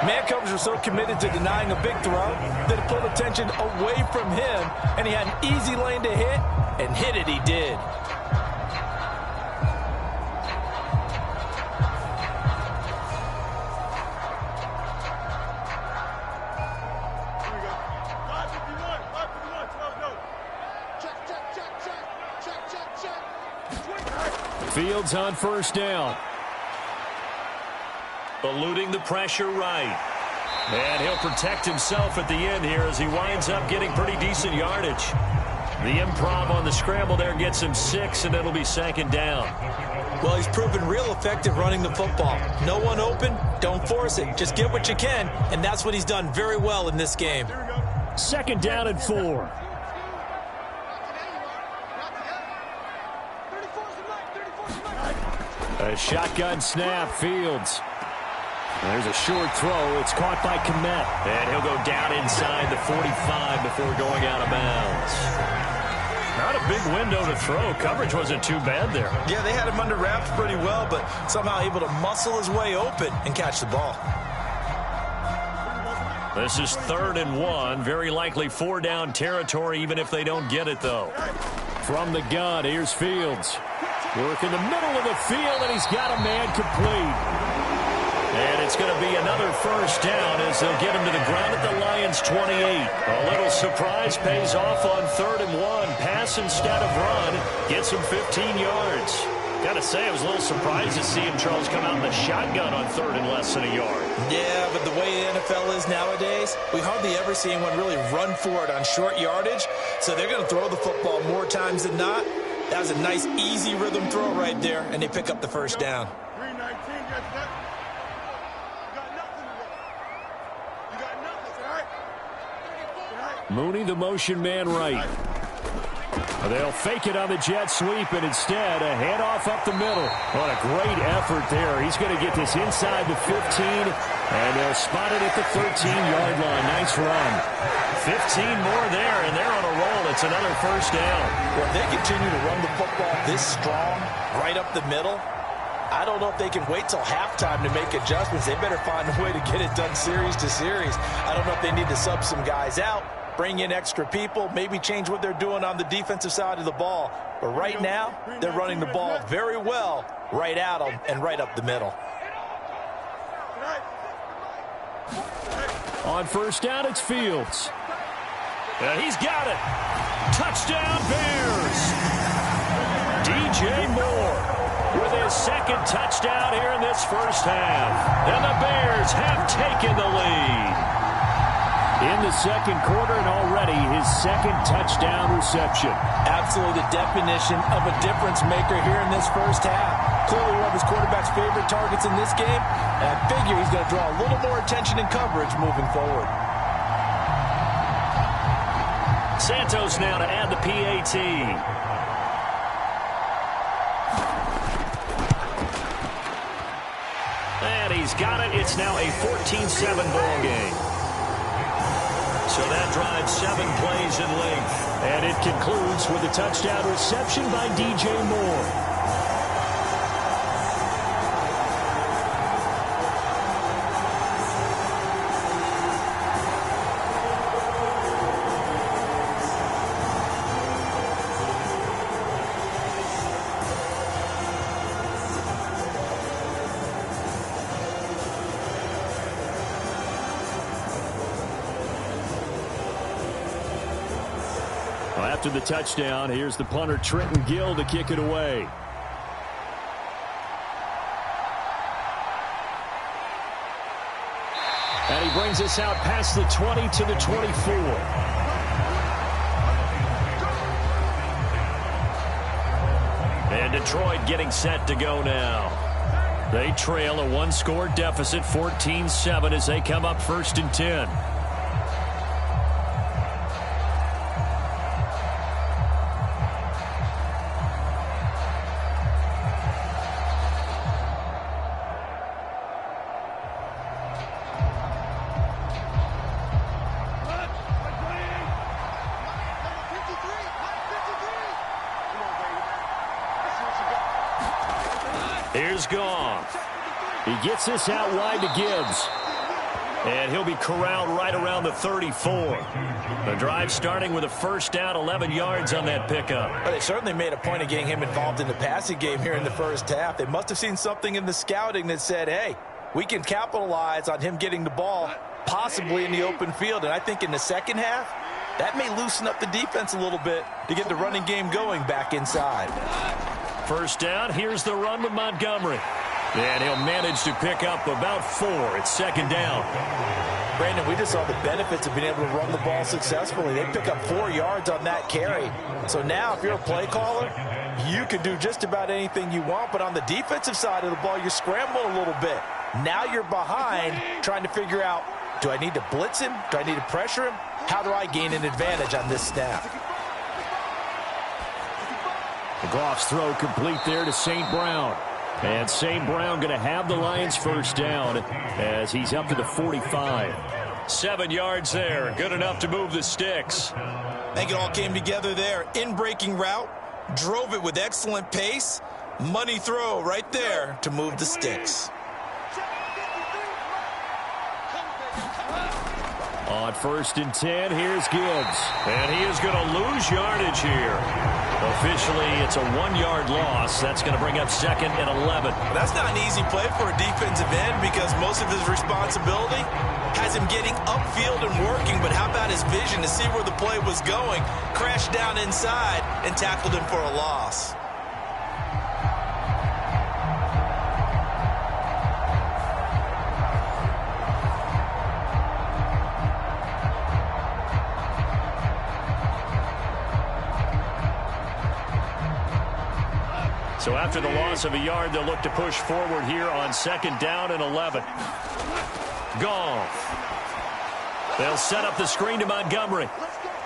Man coverage were so committed to denying a big throw that it pulled attention away from him, and he had an easy lane to hit, and hit it he did. Fields on first down. Eluding the pressure right. And he'll protect himself at the end here as he winds up getting pretty decent yardage. The improv on the scramble there gets him 6, and it'll be second down. Well, he's proven real effective running the football. No one open, don't force it. Just get what you can, and that's what he's done very well in this game. Second down and 4. A shotgun snap, Fields. There's a short throw. It's caught by Kmet. And he'll go down inside the 45 before going out of bounds. Not a big window to throw. Coverage wasn't too bad there. Yeah, they had him under wraps pretty well, but somehow able to muscle his way open and catch the ball. This is 3rd and 1. Very likely 4-down territory, even if they don't get it, though. From the gun, here's Fields. Work in the middle of the field, and he's got a man complete. And it's going to be another first down as they'll get him to the ground at the Lions' 28. A little surprise pays off on 3rd and 1. Pass instead of run. Gets him 15 yards. Got to say, I was a little surprised to see him, Charles, come out in the shotgun on 3rd and less than a yard. Yeah, but the way the NFL is nowadays, we hardly ever see anyone really run for it on short yardage. So they're going to throw the football more times than not. That was a nice, easy rhythm throw right there, and they pick up the first down. Mooney, the motion man right. They'll fake it on the jet sweep, and instead a handoff up the middle. What a great effort there. He's going to get this inside the 15, and they'll spot it at the 13-yard line. Nice run. 15 more there, and they're on a roll. It's another first down. Well, if they continue to run the football this strong, right up the middle, I don't know if they can wait till halftime to make adjustments. They better find a way to get it done series to series. I don't know if they need to sub some guys out, bring in extra people, maybe change what they're doing on the defensive side of the ball. But right now, they're running the ball very well right at them and right up the middle. On first down, it's Fields. And he's got it. Touchdown, Bears. DJ Moore with his second touchdown here in this first half. And the Bears have taken the lead. In the second quarter, and already his second touchdown reception. Absolutely the definition of a difference maker here in this first half. Clearly one of his quarterback's favorite targets in this game, and I figure he's going to draw a little more attention and coverage moving forward. Santos now to add the PAT. And he's got it. It's now a 14-7 ball game. So that drives 7 plays in length. And it concludes with a touchdown reception by DJ Moore. After the touchdown, here's the punter Trenton Gill to kick it away. And he brings us out past the 20 to the 24. And Detroit getting set to go now. They trail a 1-score deficit, 14-7 as they come up 1st and 10. Here's Goff. He gets this out wide to Gibbs. And he'll be corralled right around the 34. The drive starting with a first down, 11 yards on that pickup. Well, they certainly made a point of getting him involved in the passing game here in the first half. They must have seen something in the scouting that said, hey, we can capitalize on him getting the ball possibly in the open field. And I think in the second half, that may loosen up the defense a little bit to get the running game going back inside. First down, here's the run with Montgomery. And he'll manage to pick up about 4. It's second down. Brandon, we just saw the benefits of being able to run the ball successfully. They pick up 4 yards on that carry. So now if you're a play caller, you can do just about anything you want. But on the defensive side of the ball, you're scrambling a little bit. Now you're behind trying to figure out, do I need to blitz him? Do I need to pressure him? How do I gain an advantage on this snap? Goff's throw complete there to St. Brown. And St. Brown going to have the Lions first down as he's up to the 45. 7 yards there. Good enough to move the sticks. I think it all came together there. In-breaking route. Drove it with excellent pace. Money throw right there to move the sticks. On 1st and 10, here's Gibbs. And he is going to lose yardage here. Officially, it's a 1-yard loss. That's going to bring up 2nd and 11. That's not an easy play for a defensive end because most of his responsibility has him getting upfield and working. But how about his vision to see where the play was going? Crashed down inside and tackled him for a loss. So after the loss of a yard, they'll look to push forward here on 2nd down and 11. Goff. They'll set up the screen to Montgomery.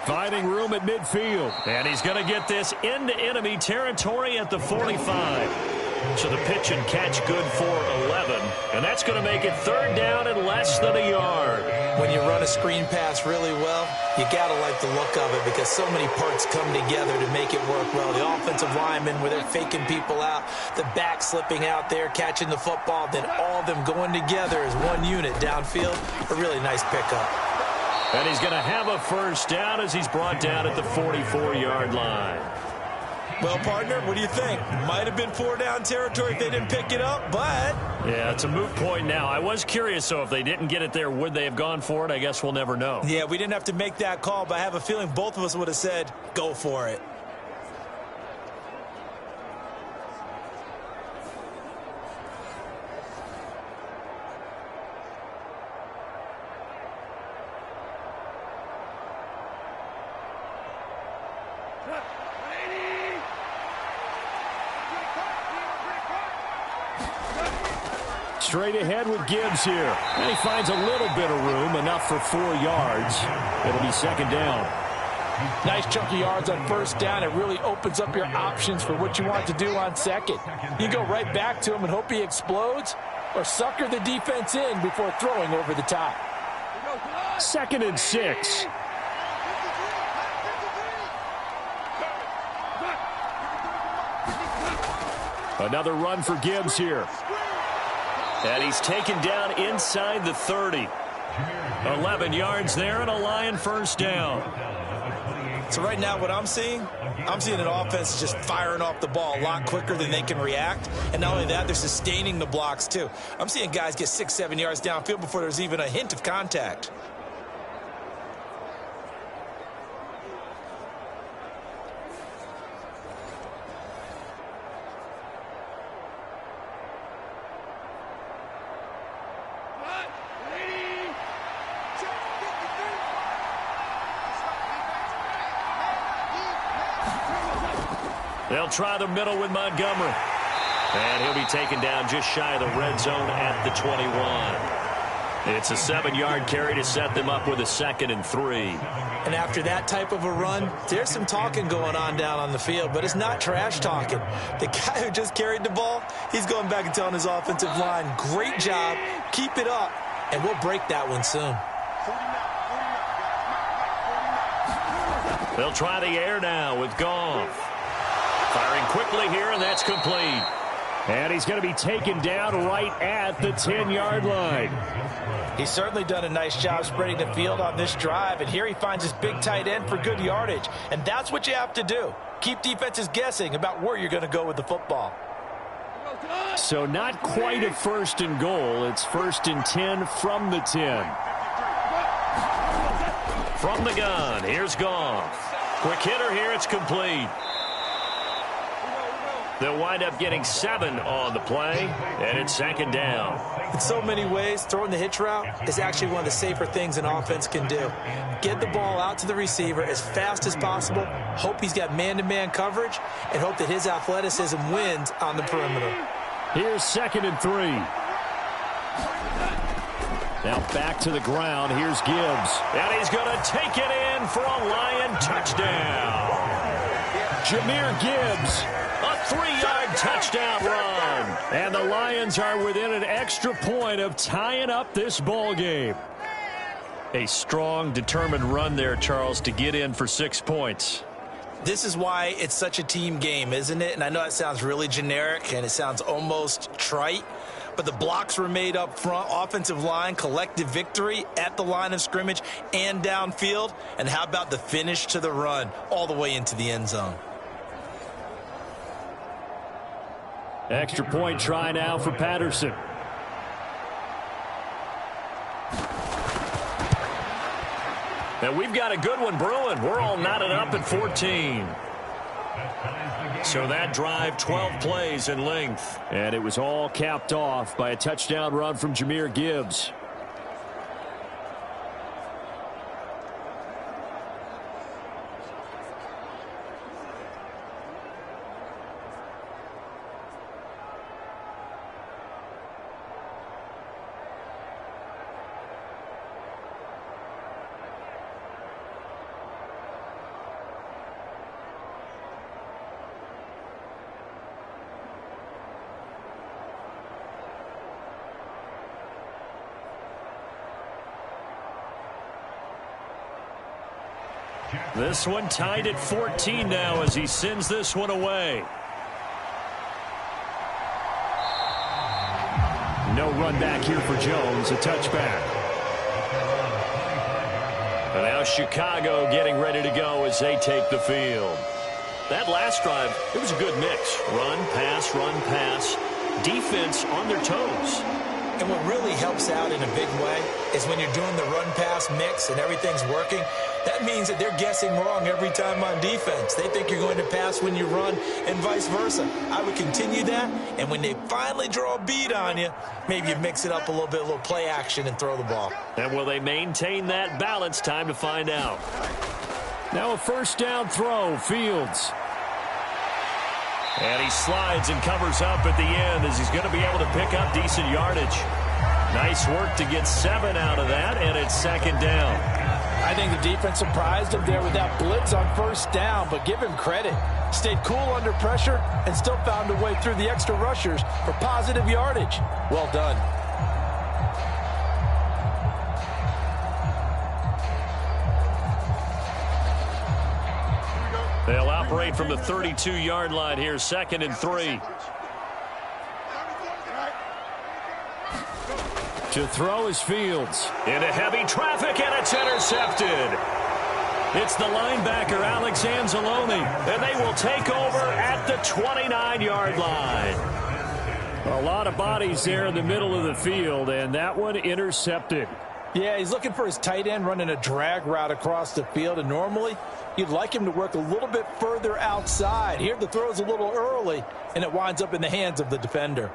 Finding room at midfield. And he's going to get this into enemy territory at the 45. So the pitch and catch good for 11. And that's going to make it 3rd down and less than a yard. When you run a screen pass really well, you got to like the look of it because so many parts come together to make it work well. The offensive linemen, where they're faking people out, the back slipping out there, catching the football, then all of them going together as one unit downfield. A really nice pickup. And he's going to have a first down as he's brought down at the 44-yard line. Well, partner, what do you think? Might have been 4-down territory if they didn't pick it up, but... Yeah, it's a moot point now. I was curious, so if they didn't get it there, would they have gone for it? I guess we'll never know. Yeah, we didn't have to make that call, but I have a feeling both of us would have said, go for it. Straight ahead with Gibbs here. And he finds a little bit of room, enough for 4 yards. It'll be 2nd down. Nice chunk of yards on 1st down. It really opens up your options for what you want to do on 2nd. You go right back to him and hope he explodes, or sucker the defense in before throwing over the top. 2nd and 6. Another run for Gibbs here. And he's taken down inside the 30. 11 yards there and a Lion first down. So right now what I'm seeing an offense just firing off the ball a lot quicker than they can react. And not only that, they're sustaining the blocks too. I'm seeing guys get 6-7 yards downfield before there's even a hint of contact. They'll try the middle with Montgomery. And he'll be taken down just shy of the red zone at the 21. It's a 7-yard carry to set them up with a 2nd and 3. And after that type of a run, there's some talking going on down on the field, but it's not trash talking. The guy who just carried the ball, he's going back and telling his offensive line, great job, keep it up, and we'll break that one soon. They'll try the air now with Goff. Firing quickly here, and that's complete. And he's going to be taken down right at the 10-yard line. He's certainly done a nice job spreading the field on this drive, and here he finds his big tight end for good yardage. And that's what you have to do. Keep defenses guessing about where you're going to go with the football. So not quite a first and goal. It's 1st and 10 from the 10. From the gun, here's Goff. Quick hitter here, it's complete. They'll wind up getting 7 on the play, and it's 2nd down. In so many ways, throwing the hitch route is actually one of the safer things an offense can do. Get the ball out to the receiver as fast as possible, hope he's got man-to-man coverage, and hope that his athleticism wins on the perimeter. Here's 2nd and 3. Now back to the ground. Here's Gibbs. And he's going to take it in for a Lion touchdown. Jahmyr Gibbs. A 3-yard touchdown run. And the Lions are within an extra point of tying up this ball game. A strong, determined run there, Charles, to get in for 6 points. This is why it's such a team game, isn't it? And I know it sounds really generic and it sounds almost trite, but the blocks were made up front, offensive line, collective victory at the line of scrimmage and downfield. And how about the finish to the run all the way into the end zone? Extra point try now for Patterson. And we've got a good one brewing. We're all knotted up at 14. So that drive, 12 plays in length. And it was all capped off by a touchdown run from Jahmyr Gibbs. This one tied at 14 now as he sends this one away. No run back here for Jones, a touchback. And now Chicago getting ready to go as they take the field. That last drive, it was a good mix. Run, pass, defense on their toes. And what really helps out in a big way is when you're doing the run-pass mix and everything's working, that means that they're guessing wrong every time on defense. They think you're going to pass when you run and vice versa. I would continue that, and when they finally draw a beat on you, maybe you mix it up a little play action and throw the ball. And will they maintain that balance? Time to find out. Now a first down throw, Fields. And he slides and covers up at the end as he's going to be able to pick up decent yardage. Nice work to get 7 out of that, and it's 2nd down. I think the defense surprised him there with that blitz on first down, but give him credit. Stayed cool under pressure and still found a way through the extra rushers for positive yardage. Well done. They'll operate from the 32-yard line here, 2nd and 3. To throw is Fields. Into heavy traffic, and it's intercepted. It's the linebacker, Alex Anzalone, and they will take over at the 29-yard line. A lot of bodies there in the middle of the field, and that one intercepted. Yeah, he's looking for his tight end running a drag route across the field, and normally you'd like him to work a little bit further outside. Here the throw's a little early, and it winds up in the hands of the defender.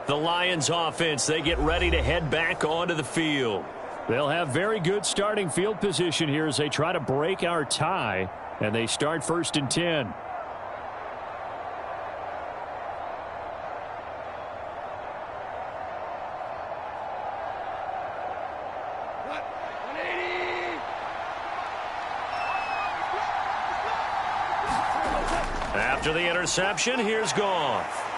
The Lions offense, they get ready to head back onto the field. They'll have very good starting field position here as they try to break our tie, and they start 1st and 10. After the interception, here's Goff.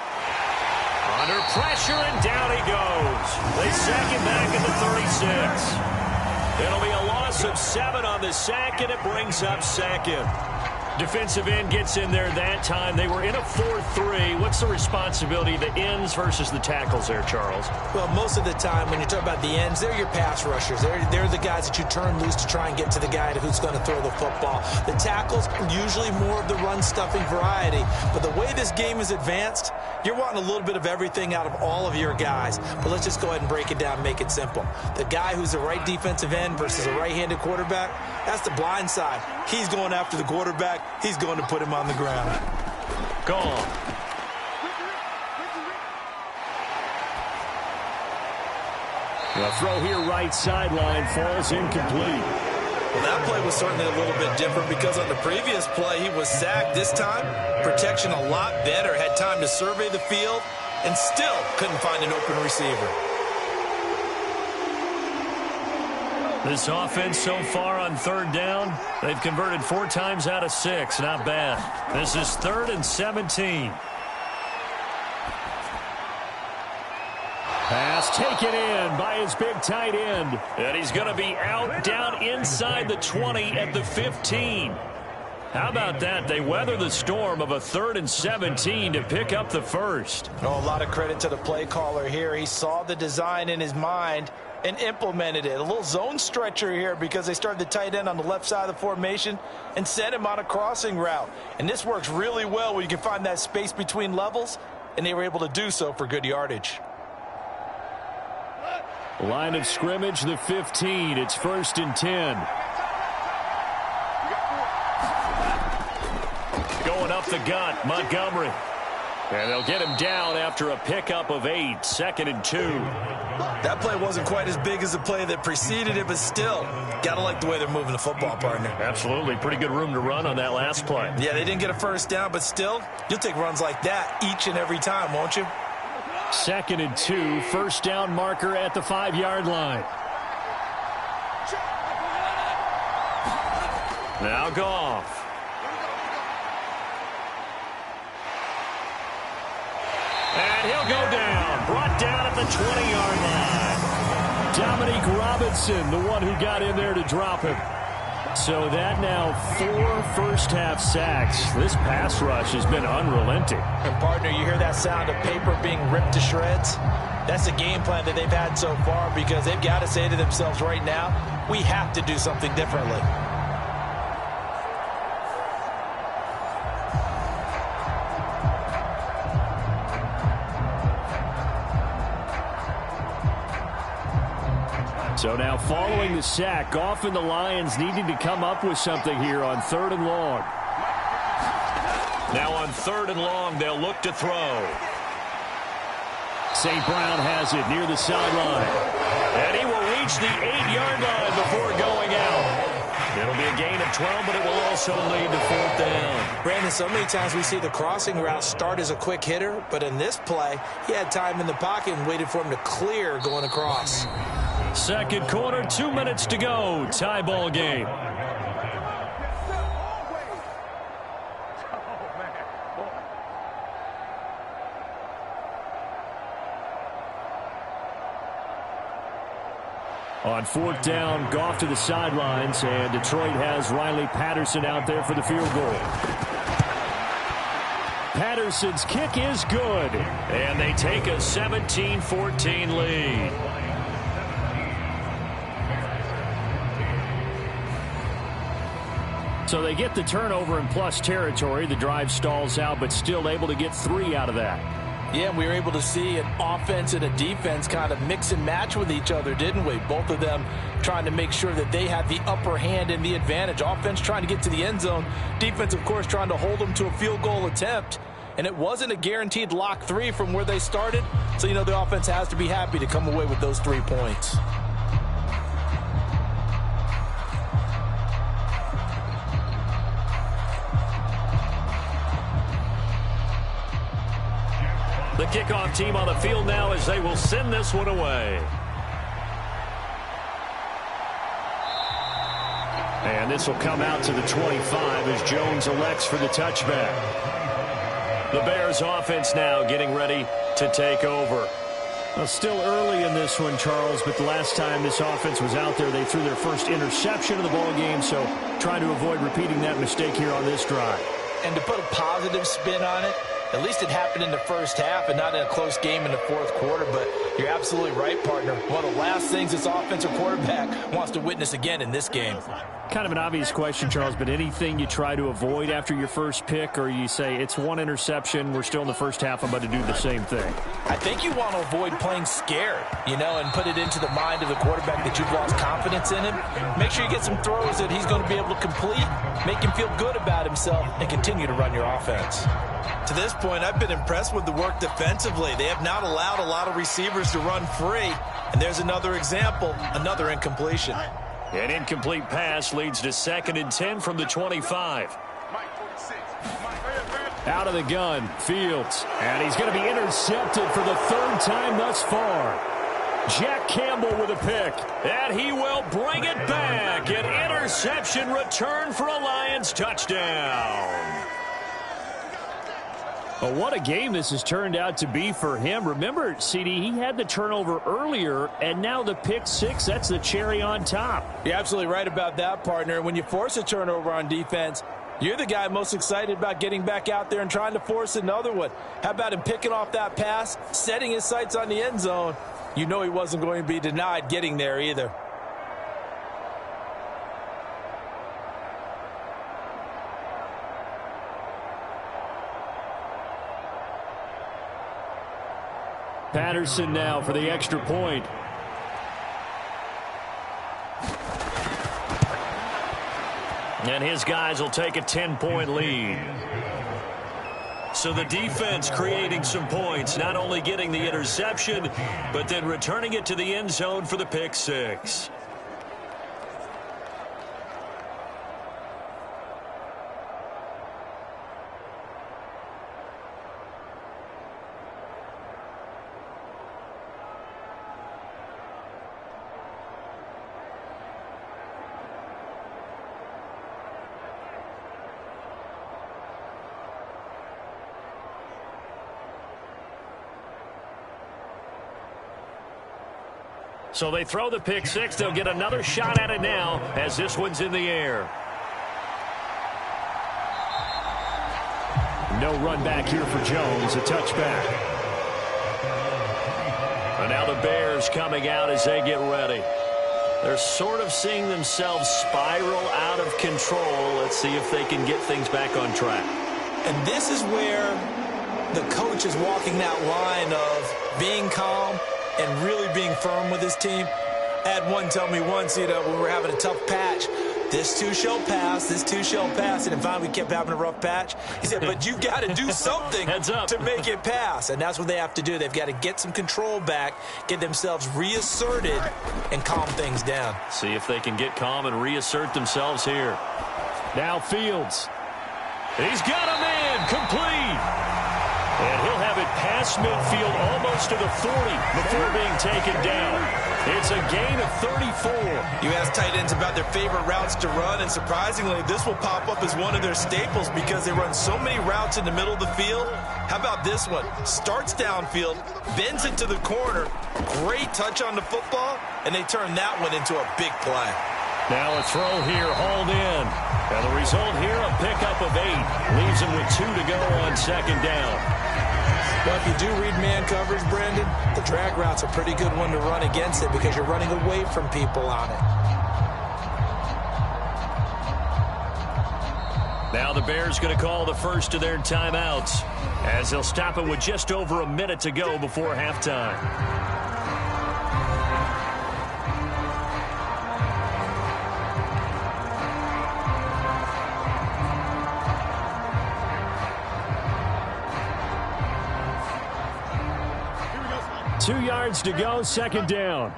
Under pressure, and down he goes. They sack him back at the 36. It'll be a loss of 7 on the sack, and it brings up 2nd. Defensive end gets in there that time. They were in a 4-3. What's the responsibility of the ends versus the tackles there, Charles? Well, most of the time when you talk about the ends, they're your pass rushers. They're the guys that you turn loose to try and get to the guy who's going to throw the football. The tackles, usually more of the run-stuffing variety. But the way this game is advanced, you're wanting a little bit of everything out of all of your guys. But let's just go ahead and break it down and make it simple. The guy who's the right defensive end versus a right-handed quarterback, that's the blind side. He's going after the quarterback. He's going to put him on the ground. Gone. The throw here right sideline falls incomplete. Well, that play was certainly a little bit different because on the previous play, he was sacked. This time, protection a lot better. Had time to survey the field and still couldn't find an open receiver. This offense so far on third down, they've converted 4 times out of 6. Not bad. This is 3rd and 17. Pass taken in by his big tight end. And he's going to be out down inside the 20 at the 15. How about that? They weather the storm of a 3rd and 17 to pick up the first. Oh, a lot of credit to the play caller here. He saw the design in his mind and implemented it. A little zone stretcher here because they started the tight end on the left side of the formation and sent him on a crossing route. And this works really well where you can find that space between levels, and they were able to do so for good yardage. Line of scrimmage, the 15. It's 1st and 10. Going up the gut, Montgomery. And they'll get him down after a pickup of 8, 2nd and 2. That play wasn't quite as big as the play that preceded it, but still, got to like the way they're moving the football, partner. Absolutely. Pretty good room to run on that last play. Yeah, they didn't get a first down, but still, you'll take runs like that each and every time, won't you? 2nd and 2, first down marker at the 5-yard line. Now Goff. And he'll go down. Brought down at the 20-yard line. Dominique Robinson, the one who got in there to drop him. So that now 4 first-half sacks. This pass rush has been unrelenting. And, partner, you hear that sound of paper being ripped to shreds? That's the game plan that they've had so far because they've got to say to themselves right now, we have to do something differently. So now following the sack, Goff and the Lions needing to come up with something here on 3rd and long. Now on 3rd and long, they'll look to throw. St. Brown has it near the sideline. And he will reach the 8-yard line before going out. It'll be a gain of 12, but it will also lead to 4th down. Brandon, so many times we see the crossing route start as a quick hitter, but in this play, he had time in the pocket and waited for him to clear going across. Second quarter, 2 minutes to go. Tie ball game. On 4th down, Goff to the sidelines, and Detroit has Riley Patterson out there for the field goal. Patterson's kick is good. And they take a 17-14 lead. So they get the turnover in plus territory. The drive stalls out, but still able to get 3 out of that. Yeah, we were able to see an offense and a defense kind of mix and match with each other, didn't we? Both of them trying to make sure that they had the upper hand and the advantage. Offense trying to get to the end zone. Defense, of course, trying to hold them to a field goal attempt. And it wasn't a guaranteed lock 3 from where they started. So, you know, the offense has to be happy to come away with those 3 points. The kickoff team on the field now as they will send this one away. And this will come out to the 25 as Jones elects for the touchback. The Bears offense now getting ready to take over. Well, still early in this one, Charles, but the last time this offense was out there, they threw their first interception of the ball game, so trying to avoid repeating that mistake here on this drive. And to put a positive spin on it, at least it happened in the first half and not in a close game in the fourth quarter. But you're absolutely right, partner. One of the last things this offensive quarterback wants to witness again in this game. Kind of an obvious question, Charles, but anything you try to avoid after your first pick, or you say it's one interception, we're still in the first half, I'm about to do the same thing? I think you want to avoid playing scared, and put it into the mind of the quarterback that you've lost confidence in him. Make sure you get some throws that he's going to be able to complete, make him feel good about himself, and continue to run your offense. To this point, I've been impressed with the work defensively. They have not allowed a lot of receivers to run free. And there's another example, another incompletion. An incomplete pass leads to 2nd and 10 from the 25. Out of the gun, Fields. And he's going to be intercepted for the 3rd time thus far. Jack Campbell with a pick. And he will bring it back. An interception return for a Lions touchdown. But what a game this has turned out to be for him. Remember, CD, he had the turnover earlier, and now the pick 6, that's the cherry on top. You're absolutely right about that, partner. When you force a turnover on defense, you're the guy most excited about getting back out there and trying to force another one. How about him picking off that pass, setting his sights on the end zone? You know he wasn't going to be denied getting there either. Patterson now for the extra point. And his guys will take a 10-point lead. So the defense creating some points, not only getting the interception, but then returning it to the end zone for the pick 6. So they throw the pick 6. They'll get another shot at it now as this one's in the air. No run back here for Jones. A touchback. And now the Bears coming out as they get ready. They're sort of seeing themselves spiral out of control. Let's see if they can get things back on track. And this is where the coach is walking that line of being calm and really being firm with his team. I had one tell me once, when we were having a tough patch, this too shall pass, this too shall pass. And finally we kept having a rough patch. He said, but you got to do something to make it pass. And that's what they have to do. They've got to get some control back, get themselves reasserted, and calm things down. See if they can get calm and reassert themselves here. Now Fields. He's got him in, complete. And he'll have it past midfield almost to the 40 before being taken down. It's a gain of 34. You ask tight ends about their favorite routes to run, and surprisingly, this will pop up as one of their staples because they run so many routes in the middle of the field. How about this one? Starts downfield, bends it to the corner, great touch on the football, and they turn that one into a big play. Now a throw here, hauled in. And the result here, a pickup of 8. Leaves them with 2 to go on 2nd down. Well, if you do read man coverage, Brandon, the drag route's a pretty good one to run against it because you're running away from people on it. Now the Bears going to call the first of their timeouts as they'll stop it with just over a minute to go before halftime. Two yards to go, 2nd down.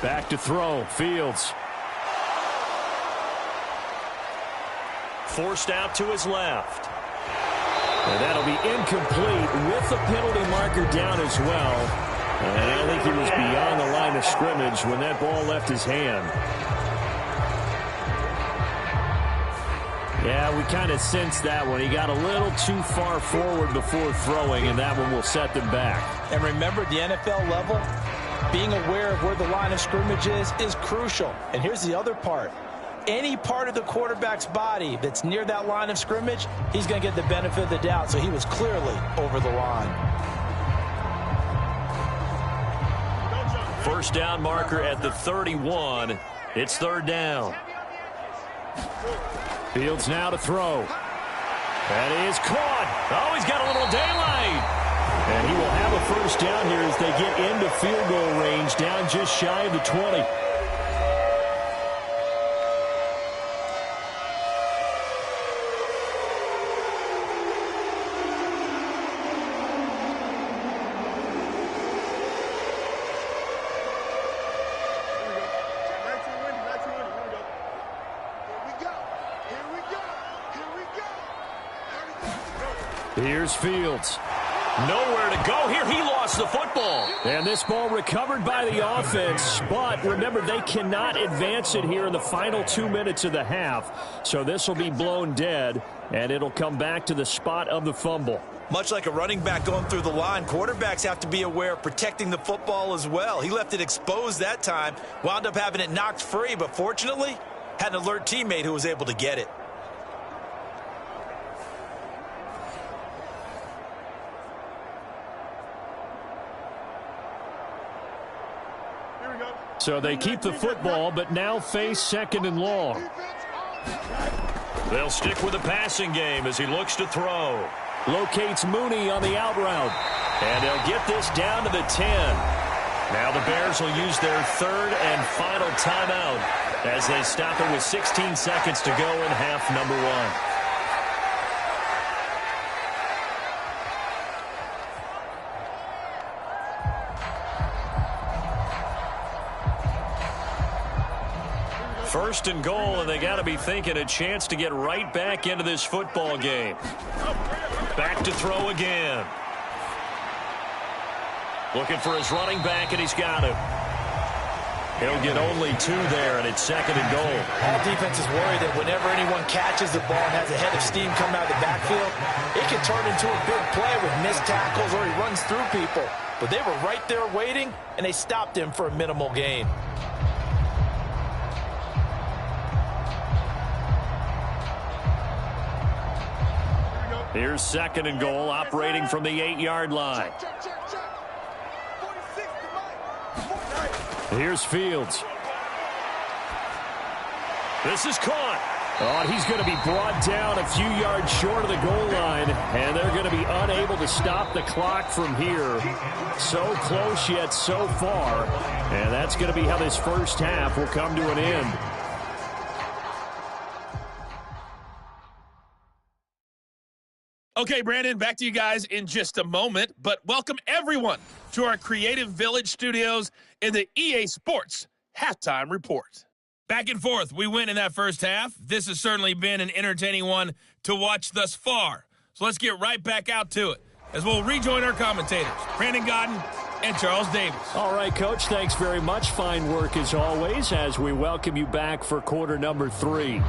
Back to throw, Fields. Forced out to his left. And that'll be incomplete with the penalty marker down as well. And I think he was beyond the line of scrimmage when that ball left his hand. Yeah, we kind of sensed that one. He got a little too far forward before throwing, and that one will set them back. And remember, the NFL level, being aware of where the line of scrimmage is crucial. And here's the other part. Any part of the quarterback's body that's near that line of scrimmage, he's going to get the benefit of the doubt. So he was clearly over the line. First down marker at the 31. It's third down. Fields now to throw. That is caught. Oh, he's got a little daylight. And he will have a first down here as they get into field goal range, down just shy of the 20. Here's Fields. Nowhere to go here. He lost the football. And this ball recovered by the offense. But remember, they cannot advance it here in the final 2 minutes of the half. So this will be blown dead, and it'll come back to the spot of the fumble. Much like a running back going through the line, quarterbacks have to be aware of protecting the football as well. He left it exposed that time, wound up having it knocked free, but fortunately, had an alert teammate who was able to get it. So they keep the football, but now face second and long. They'll stick with the passing game as he looks to throw. Locates Mooney on the out route. And they'll get this down to the 10. Now the Bears will use their third and final timeout as they stop it with 16 seconds to go in half number 1. First and goal, and they got to be thinking a chance to get right back into this football game. Back to throw again. Looking for his running back, and he's got him. He'll get only 2 there, and it's second and goal. All defenses worry that whenever anyone catches the ball and has a head of steam coming out of the backfield, it can turn into a big play with missed tackles or he runs through people. But they were right there waiting, and they stopped him for a minimal gain. Here's second and goal, operating from the 8-yard line. Here's Fields. This is caught. Oh, and he's going to be brought down a few yards short of the goal line, and they're going to be unable to stop the clock from here. So close yet so far, and that's going to be how this first half will come to an end. Okay, Brandon, back to you guys in just a moment, but welcome everyone to our Creative Village studios in the EA Sports Halftime Report. Back and forth, we win in that first half. This has certainly been an entertaining one to watch thus far. So let's get right back out to it as we'll rejoin our commentators, Brandon Godden and Charles Davis. All right, Coach, thanks very much. Fine work as always as we welcome you back for quarter number 3.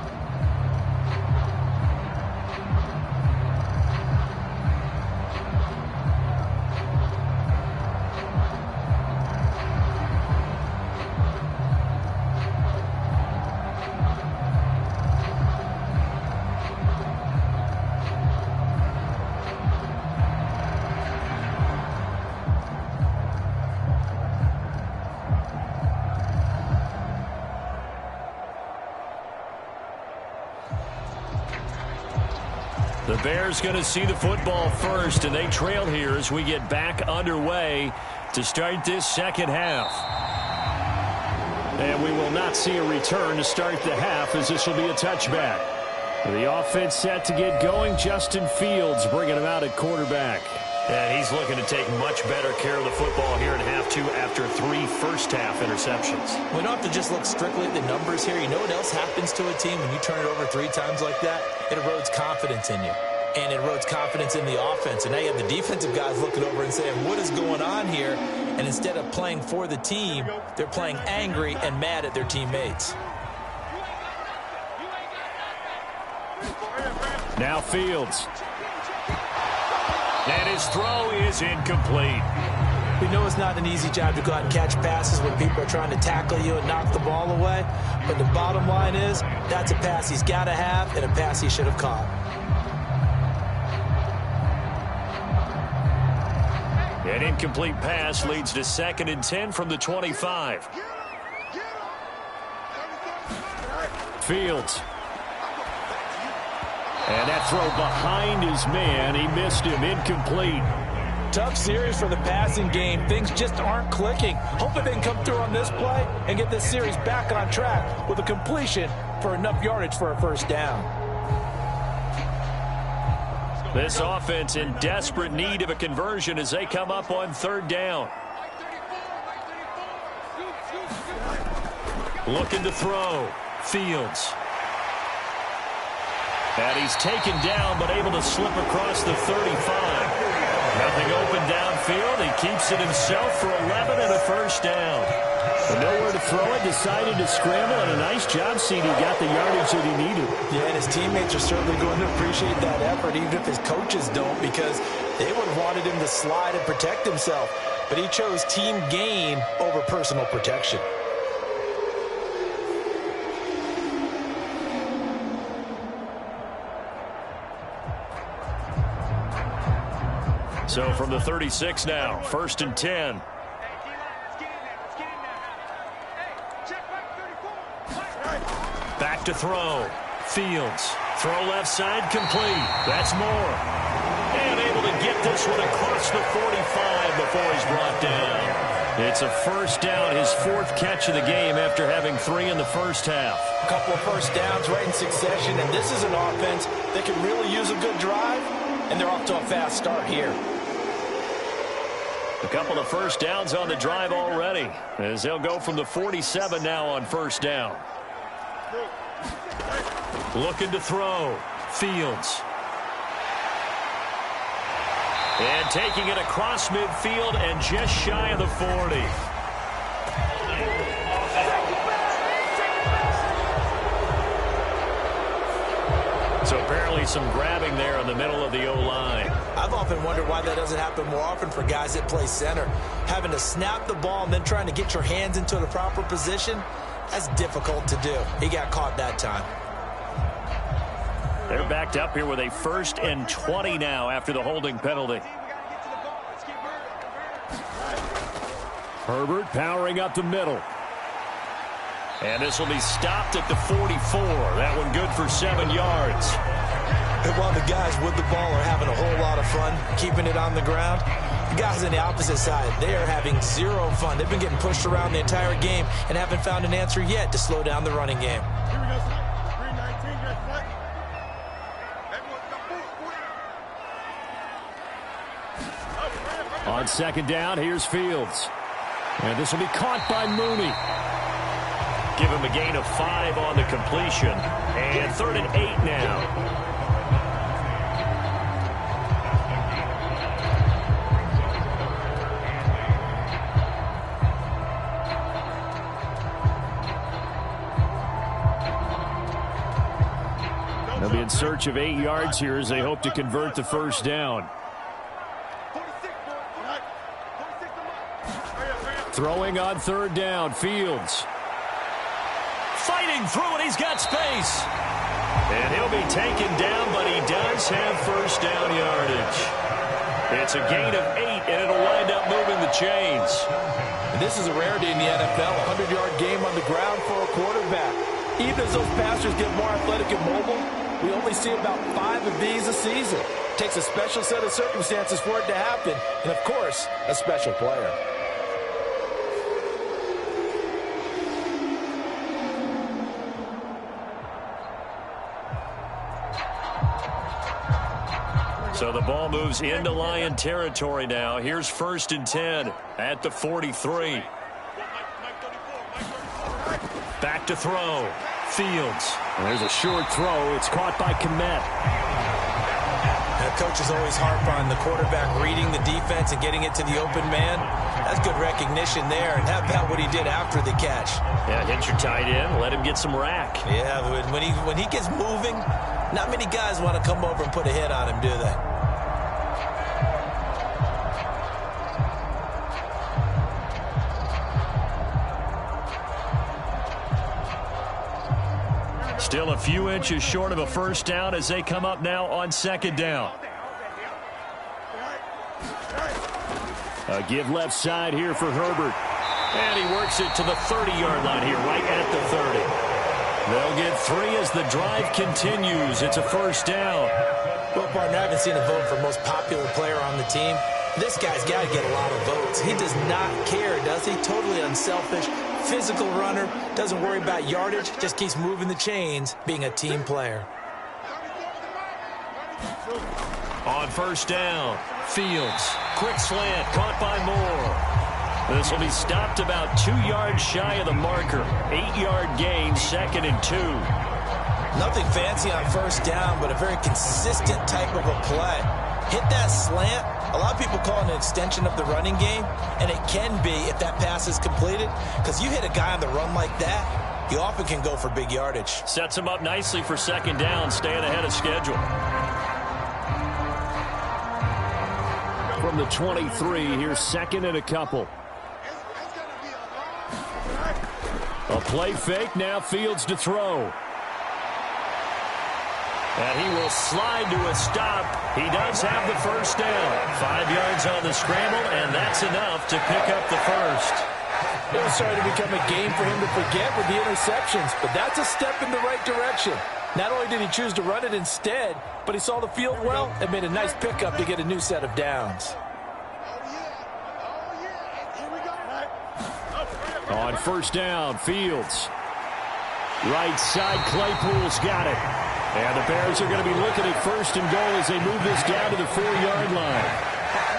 The Bears going to see the football first, and they trail here as we get back underway to start this second half. And we will not see a return to start the half as this will be a touchback. The offense set to get going. Justin Fields bringing him out at quarterback. And he's looking to take much better care of the football here in half 2 after 3 first-half interceptions. We don't have to just look strictly at the numbers here. You know what else happens to a team when you turn it over 3 times like that? It erodes confidence in you. And it erodes confidence in the offense. And now you have the defensive guys looking over and saying, what is going on here? And instead of playing for the team, they're playing angry and mad at their teammates. Now Fields. And his throw is incomplete. We know it's not an easy job to go out and catch passes when people are trying to tackle you and knock the ball away. But the bottom line is, that's a pass he's got to have and a pass he should have caught. An incomplete pass leads to 2nd and 10 from the 25. Fields. And that throw behind his man. He missed him. Incomplete. Tough series for the passing game. Things just aren't clicking. Hoping they can come through on this play and get this series back on track with a completion for enough yardage for a first down. This offense in desperate need of a conversion as they come up on 3rd down. Looking to throw. Fields. And he's taken down but able to slip across the 35. Nothing open downfield. He keeps it himself for 11 and a first down. But nowhere to throw it, decided to scramble, and a nice job, CD. Got the yardage that he needed. Yeah, and his teammates are certainly going to appreciate that effort, even if his coaches don't, because they would have wanted him to slide and protect himself. But he chose team gain over personal protection. So from the 36 now, 1st and 10. Back to throw. Fields. Throw left side complete. That's more. And able to get this one across the 45 before he's brought down. It's a first down, his 4th catch of the game after having 3 in the first half. A couple of first downs right in succession, and this is an offense that can really use a good drive, and they're off to a fast start here. A couple of first downs on the drive already, as they'll go from the 47 now on first down. Looking to throw. Fields. And taking it across midfield and just shy of the 40. So apparently some grabbing there in the middle of the O-line. I've often wondered why that doesn't happen more often for guys that play center. Having to snap the ball and then trying to get your hands into the proper position, that's difficult to do. He got caught that time. They're backed up here with a 1st and 20 now after the holding penalty. Herbert powering up the middle. And this will be stopped at the 44. That one good for 7 yards. And while the guys with the ball are having a whole lot of fun keeping it on the ground, the guys on the opposite side, they are having zero fun. They've been getting pushed around the entire game and haven't found an answer yet to slow down the running game. On 2nd down, here's Fields. And this will be caught by Mooney. Give him a gain of 5 on the completion. And 3rd and 8 now. They'll be in search of 8 yards here as they hope to convert the first down. Throwing on 3rd down, Fields. Fighting through it, he's got space. And he'll be taken down, but he does have first down yardage. It's a gain of 8, and it'll wind up moving the chains. And this is a rarity in the NFL, a 100-yard game on the ground for a quarterback. Even as those passers get more athletic and mobile, we only see about 5 of these a season. It takes a special set of circumstances for it to happen, and of course, a special player. So the ball moves into Lion territory now. Here's 1st and 10 at the 43. Back to throw. Fields. And there's a short throw. It's caught by Komet. And coaches always harp on the quarterback reading the defense and getting it to the open man. That's good recognition there. And how about what he did after the catch? Yeah, hit your tight end, let him get some rack. Yeah, when he gets moving, not many guys want to come over and put a hit on him, do they? Still a few inches short of a first down as they come up now on second down. A give left side here for Herbert. And he works it to the 30-yard line here, right at the 30. They'll get 3 as the drive continues. It's a first down. Well, partner, I haven't seen a vote for most popular player on the team. This guy's got to get a lot of votes. He does not care, does he? Totally unselfish, physical runner, doesn't worry about yardage, just keeps moving the chains, being a team player. On first down, Fields. Quick slant, caught by Moore. This will be stopped about 2 yards shy of the marker. 8-yard gain, 2nd and 2. Nothing fancy on first down, but a very consistent type of a play. Hit that slant. A lot of people call it an extension of the running game, and it can be if that pass is completed, because you hit a guy on the run like that, you often can go for big yardage. Sets him up nicely for second down, staying ahead of schedule. From the 23, here's second and a couple. A play fake, now Fields to throw. And he will slide to a stop. He does have the first down. 5 yards on the scramble, and that's enough to pick up the first. It was starting to become a game for him to forget with the interceptions, but that's a step in the right direction. Not only did he choose to run it instead, but he saw the field well and made a nice pickup to get a new set of downs. On first down, Fields. Right side, Claypool's got it. And the Bears are going to be looking at first and goal as they move this down to the 4-yard line.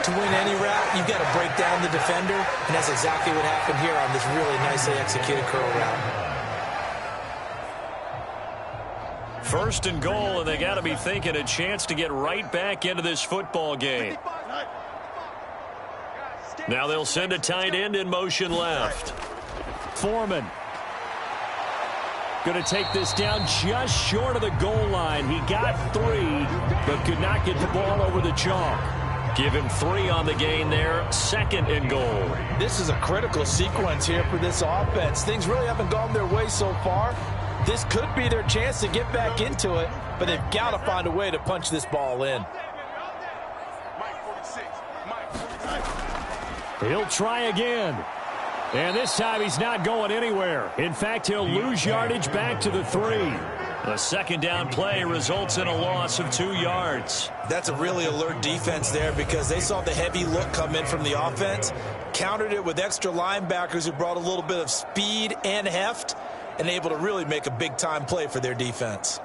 To win any route, you've got to break down the defender, and that's exactly what happened here on this really nicely executed curl route. First and goal, and they got to be thinking a chance to get right back into this football game. Now they'll send a tight end in motion left. Foreman. Going to take this down just short of the goal line. He got 3, but could not get the ball over the chalk. Give him 3 on the gain there. 2nd and goal. This is a critical sequence here for this offense. Things really haven't gone their way so far. This could be their chance to get back into it, but they've got to find a way to punch this ball in. He'll try again. And this time he's not going anywhere. In fact, he'll lose yardage back to the 3. A second down play results in a loss of 2 yards. That's a really alert defense there because they saw the heavy look come in from the offense, countered it with extra linebackers who brought a little bit of speed and heft, and able to really make a big-time play for their defense.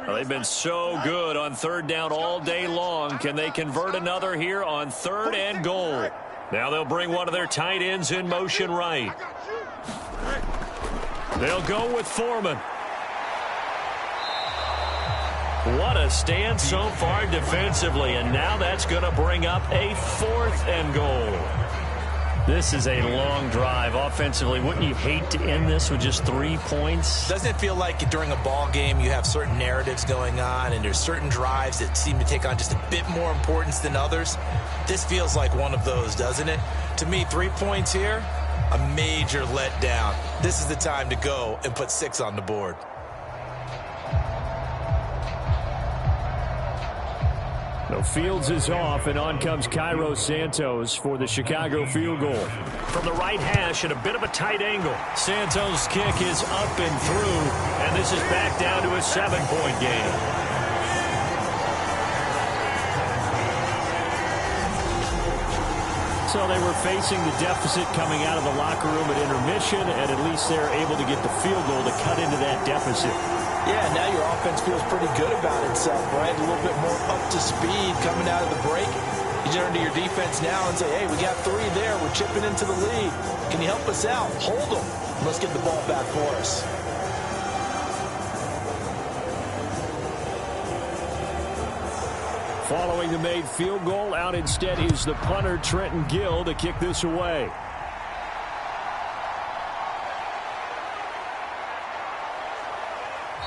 Well, they've been so good on third down all day long. Can they convert another here on 3rd and goal? Now they'll bring one of their tight ends in motion right. They'll go with Foreman. What a stand so far defensively, and now that's going to bring up a 4th and goal. This is a long drive offensively. Wouldn't you hate to end this with just 3 points? Doesn't it feel like during a ball game you have certain narratives going on and there's certain drives that seem to take on just a bit more importance than others? This feels like one of those, doesn't it? To me, 3 points here, a major letdown. This is the time to go and put 6 on the board. No, Fields is off, and on comes Cairo Santos for the Chicago field goal. From the right hash at a bit of a tight angle. Santos' kick is up and through, and this is back down to a 7-point game. So they were facing the deficit coming out of the locker room at intermission, and at least they're able to get the field goal to cut into that deficit. Yeah, now your offense feels pretty good about itself, right? A little bit more up to speed coming out of the break. You turn to your defense now and say, hey, we got 3 there. We're chipping into the lead. Can you help us out? Hold them. Let's get the ball back for us. Following the made field goal, out instead is the punter, Trenton Gill, to kick this away.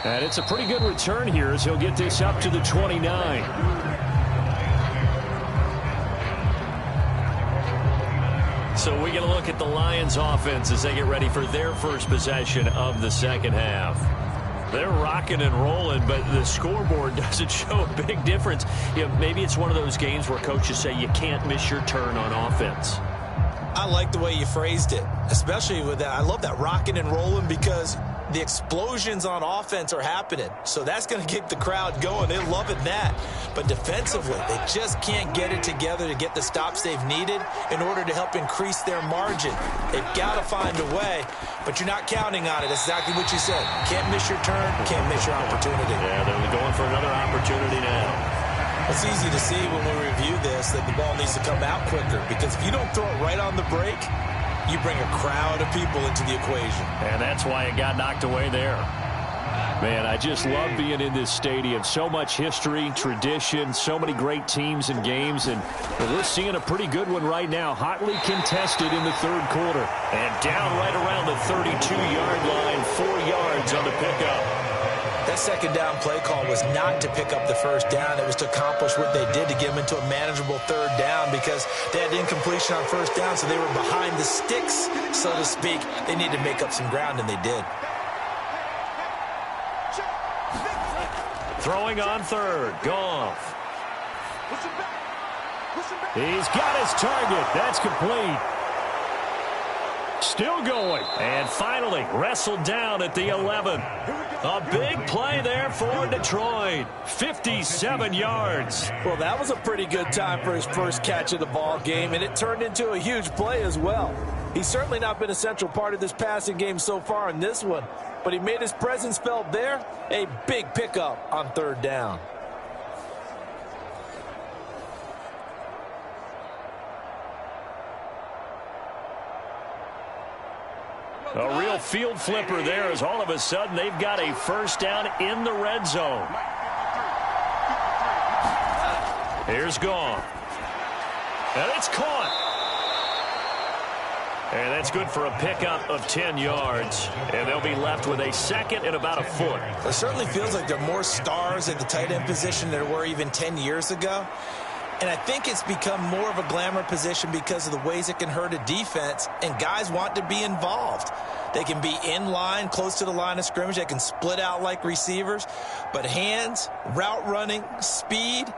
And it's a pretty good return here as he'll get this up to the 29. So we get a look at the Lions offense as they get ready for their first possession of the second half. They're rocking and rolling, but the scoreboard doesn't show a big difference. You know, maybe it's one of those games where coaches say you can't miss your turn on offense. I like the way you phrased it, especially with that. I love that rocking and rolling because the explosions on offense are happening. So that's going to get the crowd going. They're loving that. But defensively, they just can't get it together to get the stops they've needed in order to help increase their margin. They've got to find a way, but you're not counting on it. That's exactly what you said. Can't miss your turn, can't miss your opportunity. Yeah, they're going for another opportunity now. It's easy to see when we review this that the ball needs to come out quicker because if you don't throw it right on the break, you bring a crowd of people into the equation. And that's why it got knocked away there. Man, I just love being in this stadium. So much history, tradition, so many great teams and games, and we're seeing a pretty good one right now. Hotly contested in the third quarter. And down right around the 32-yard line, 4 yards on the pickup. That second down play call was not to pick up the first down. It was to accomplish what they did to get them into a manageable third down because they had incompletion on first down, so they were behind the sticks, so to speak. They needed to make up some ground, and they did. Throwing on third, Goff. He's got his target. That's complete. Still going. And finally wrestled down at the 11. A big play there for Detroit. 57 yards. Well, that was a pretty good time for his first catch of the ball game, and it turned into a huge play as well. He's certainly not been a central part of this passing game so far in this one, but he made his presence felt there. A big pickup on third down. A real field flipper there as all of a sudden they've got a first down in the red zone. Here's Goff. And it's caught. And that's good for a pickup of 10 yards. And they'll be left with a second and about a foot. It certainly feels like there are more stars at the tight end position than there were even 10 years ago. And I think it's become more of a glamour position because of the ways it can hurt a defense, and guys want to be involved. They can be in line, close to the line of scrimmage. They can split out like receivers. But hands, route running, speed,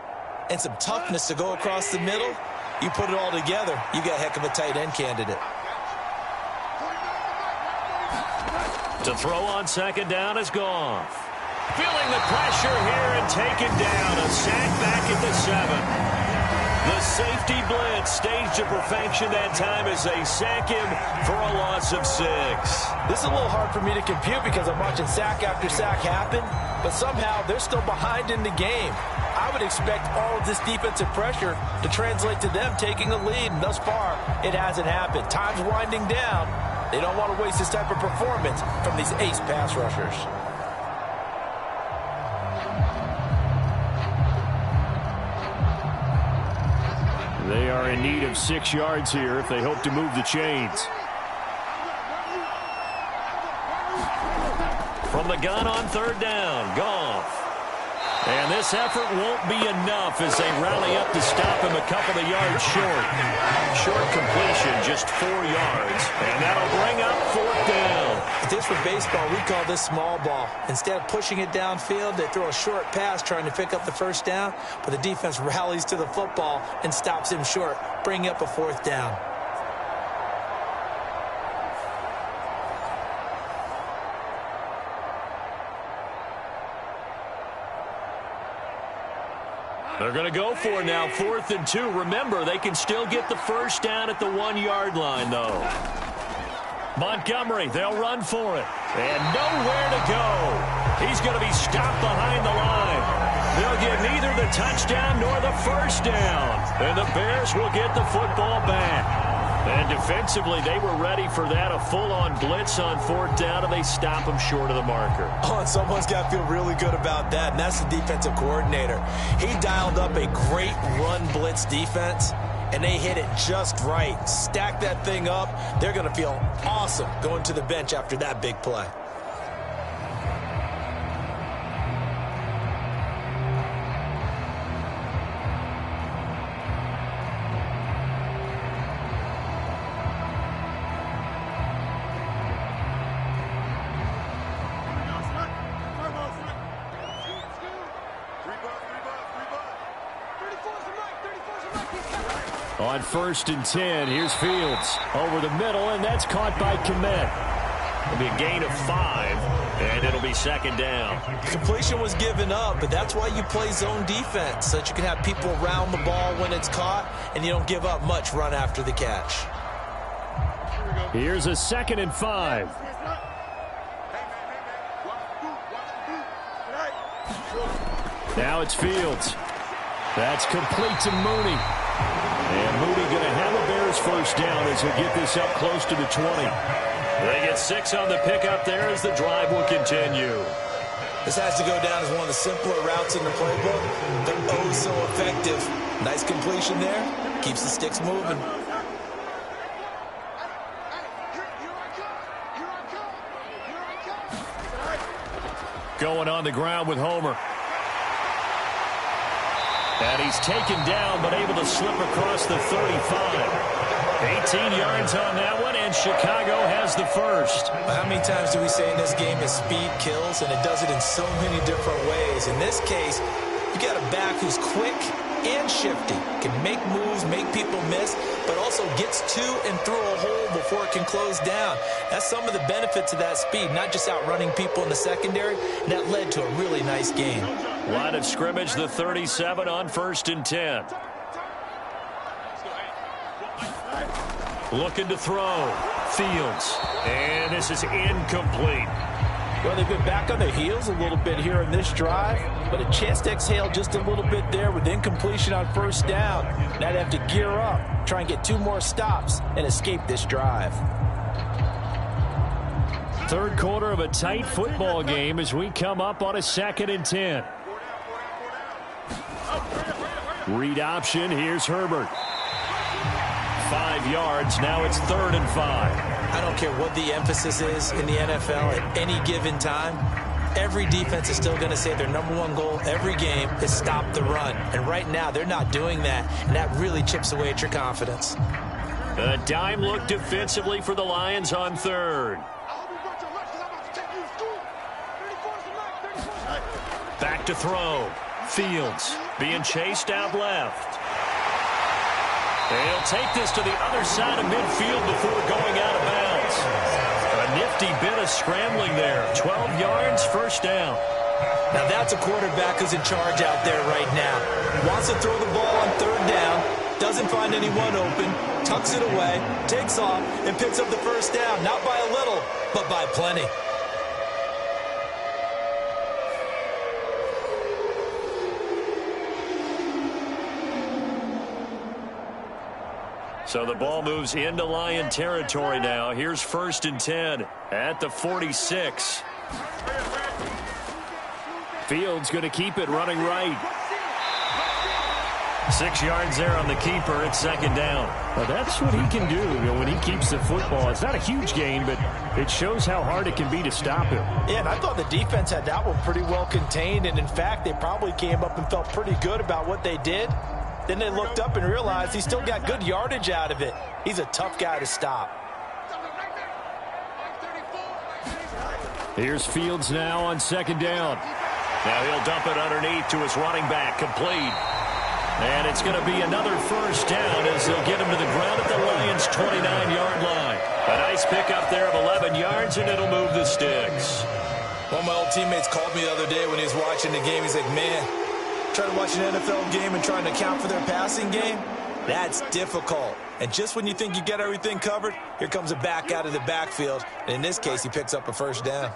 and some toughness to go across the middle, you put it all together, you got a heck of a tight end candidate. To throw on second down is Goff. Feeling the pressure here and taken down. A sack back at the 7. The safety blitz staged to perfection that time as they sack him for a loss of 6. This is a little hard for me to compute because I'm watching sack after sack happen, but somehow they're still behind in the game. I would expect all of this defensive pressure to translate to them taking a lead, and thus far, it hasn't happened. Time's winding down. They don't want to waste this type of performance from these ace pass rushers. They are in need of 6 yards here if they hope to move the chains. From the gun on third down, Goff. And this effort won't be enough as they rally up to stop him a couple of yards short. Short completion, just 4 yards. And that'll bring up fourth down. If this were baseball, we call this small ball. Instead of pushing it downfield, they throw a short pass trying to pick up the first down, but the defense rallies to the football and stops him short, bringing up a fourth down. They're going to go for it now, 4th and 2. Remember, they can still get the first down at the 1-yard line, though. Montgomery, they'll run for it. And nowhere to go. He's going to be stopped behind the line. They'll get neither the touchdown nor the first down. And the Bears will get the football back. And defensively, they were ready for that, a full-on blitz on fourth down, and they stop them short of the marker. Oh, and someone's got to feel really good about that, and that's the defensive coordinator. He dialed up a great run blitz defense, and they hit it just right. Stack that thing up. They're going to feel awesome going to the bench after that big play. On 1st and 10, here's Fields over the middle, and that's caught by Kmet. It'll be a gain of 5, and it'll be second down. Completion was given up, but that's why you play zone defense, so that you can have people around the ball when it's caught, and you don't give up much run after the catch. Here's a 2nd and 5. Now it's Fields. That's complete to Mooney. And Mooney going to have a Bears first down as he'll get this up close to the 20. They get 6 on the pickup there as the drive will continue. This has to go down as one of the simpler routes in the playbook. They're oh so effective. Nice completion there. Keeps the sticks moving. Going on the ground with Homer. And he's taken down, but able to slip across the 35. 18 yards on that one, and Chicago has the first. How many times do we say in this game is speed kills, and it does it in so many different ways. In this case, you got a back who's quick and shifty, can make moves, make people miss, but also gets to and through a hole before it can close down. That's some of the benefits of that speed, not just outrunning people in the secondary, and that led to a really nice game. Line of scrimmage, the 37 on 1st and 10. Looking to throw. Fields. And this is incomplete. Well, they've been back on their heels a little bit here in this drive, but a chance to exhale just a little bit there with incompletion on first down. Now they have to gear up, try and get 2 more stops, and escape this drive. Third quarter of a tight football game as we come up on a 2nd and 10. Read option. Here's Herbert. 5 yards. Now it's 3rd and 5. I don't care what the emphasis is in the NFL at any given time. Every defense is still going to say their #1 goal every game is stop the run. And right now they're not doing that, and that really chips away at your confidence. A dime look defensively for the Lions on 3rd. Back to throw. Fields being chased out left. They'll take this to the other side of midfield before going out of bounds. A nifty bit of scrambling there. 12 yards, first down. Now that's a quarterback who's in charge out there right now. Wants to throw the ball on 3rd down, doesn't find anyone open, tucks it away, takes off, and picks up the first down. Not by a little, but by plenty. So the ball moves into Lion territory now. Here's 1st and 10 at the 46. Fields going to keep it running right. 6 yards there on the keeper. It's 2nd down. Well, that's what he can do, when he keeps the football. It's not a huge gain, but it shows how hard it can be to stop him. Yeah, and I thought the defense had that one pretty well contained, and in fact, they probably came up and felt pretty good about what they did. Then they looked up and realized he still got good yardage out of it. He's a tough guy to stop. Here's Fields now on 2nd down. Now he'll dump it underneath to his running back, complete. And it's going to be another first down as they'll get him to the ground at the Lions' 29-yard line. A nice pickup there of 11 yards, and it'll move the sticks. One of my old teammates called me the other day when he was watching the game. He's like, man, trying to watch an NFL game and trying to account for their passing game, that's difficult. And just when you think you get everything covered, here comes a back out of the backfield. And in this case, he picks up a first down.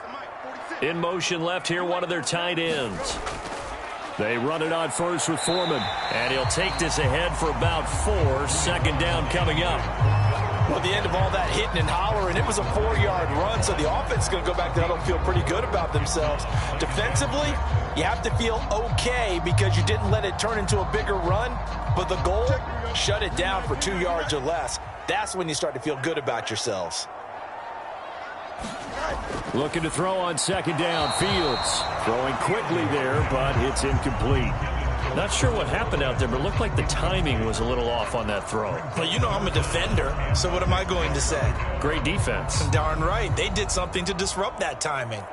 In motion left here, one of their tight ends. They run it on first with Foreman. And he'll take this ahead for about 4. Second down coming up. Well, at the end of all that hitting and hollering, it was a 4-yard run, so the offense is going to go back there and feel pretty good about themselves. Defensively, you have to feel okay because you didn't let it turn into a bigger run, but the goal, shut it down for 2 yards or less. That's when you start to feel good about yourselves. Looking to throw on second down. Fields throwing quickly there, but it's incomplete. Not sure what happened out there, but it looked like the timing was a little off on that throw. Well, you know I'm a defender, so what am I going to say? Great defense. Darn right. They did something to disrupt that timing.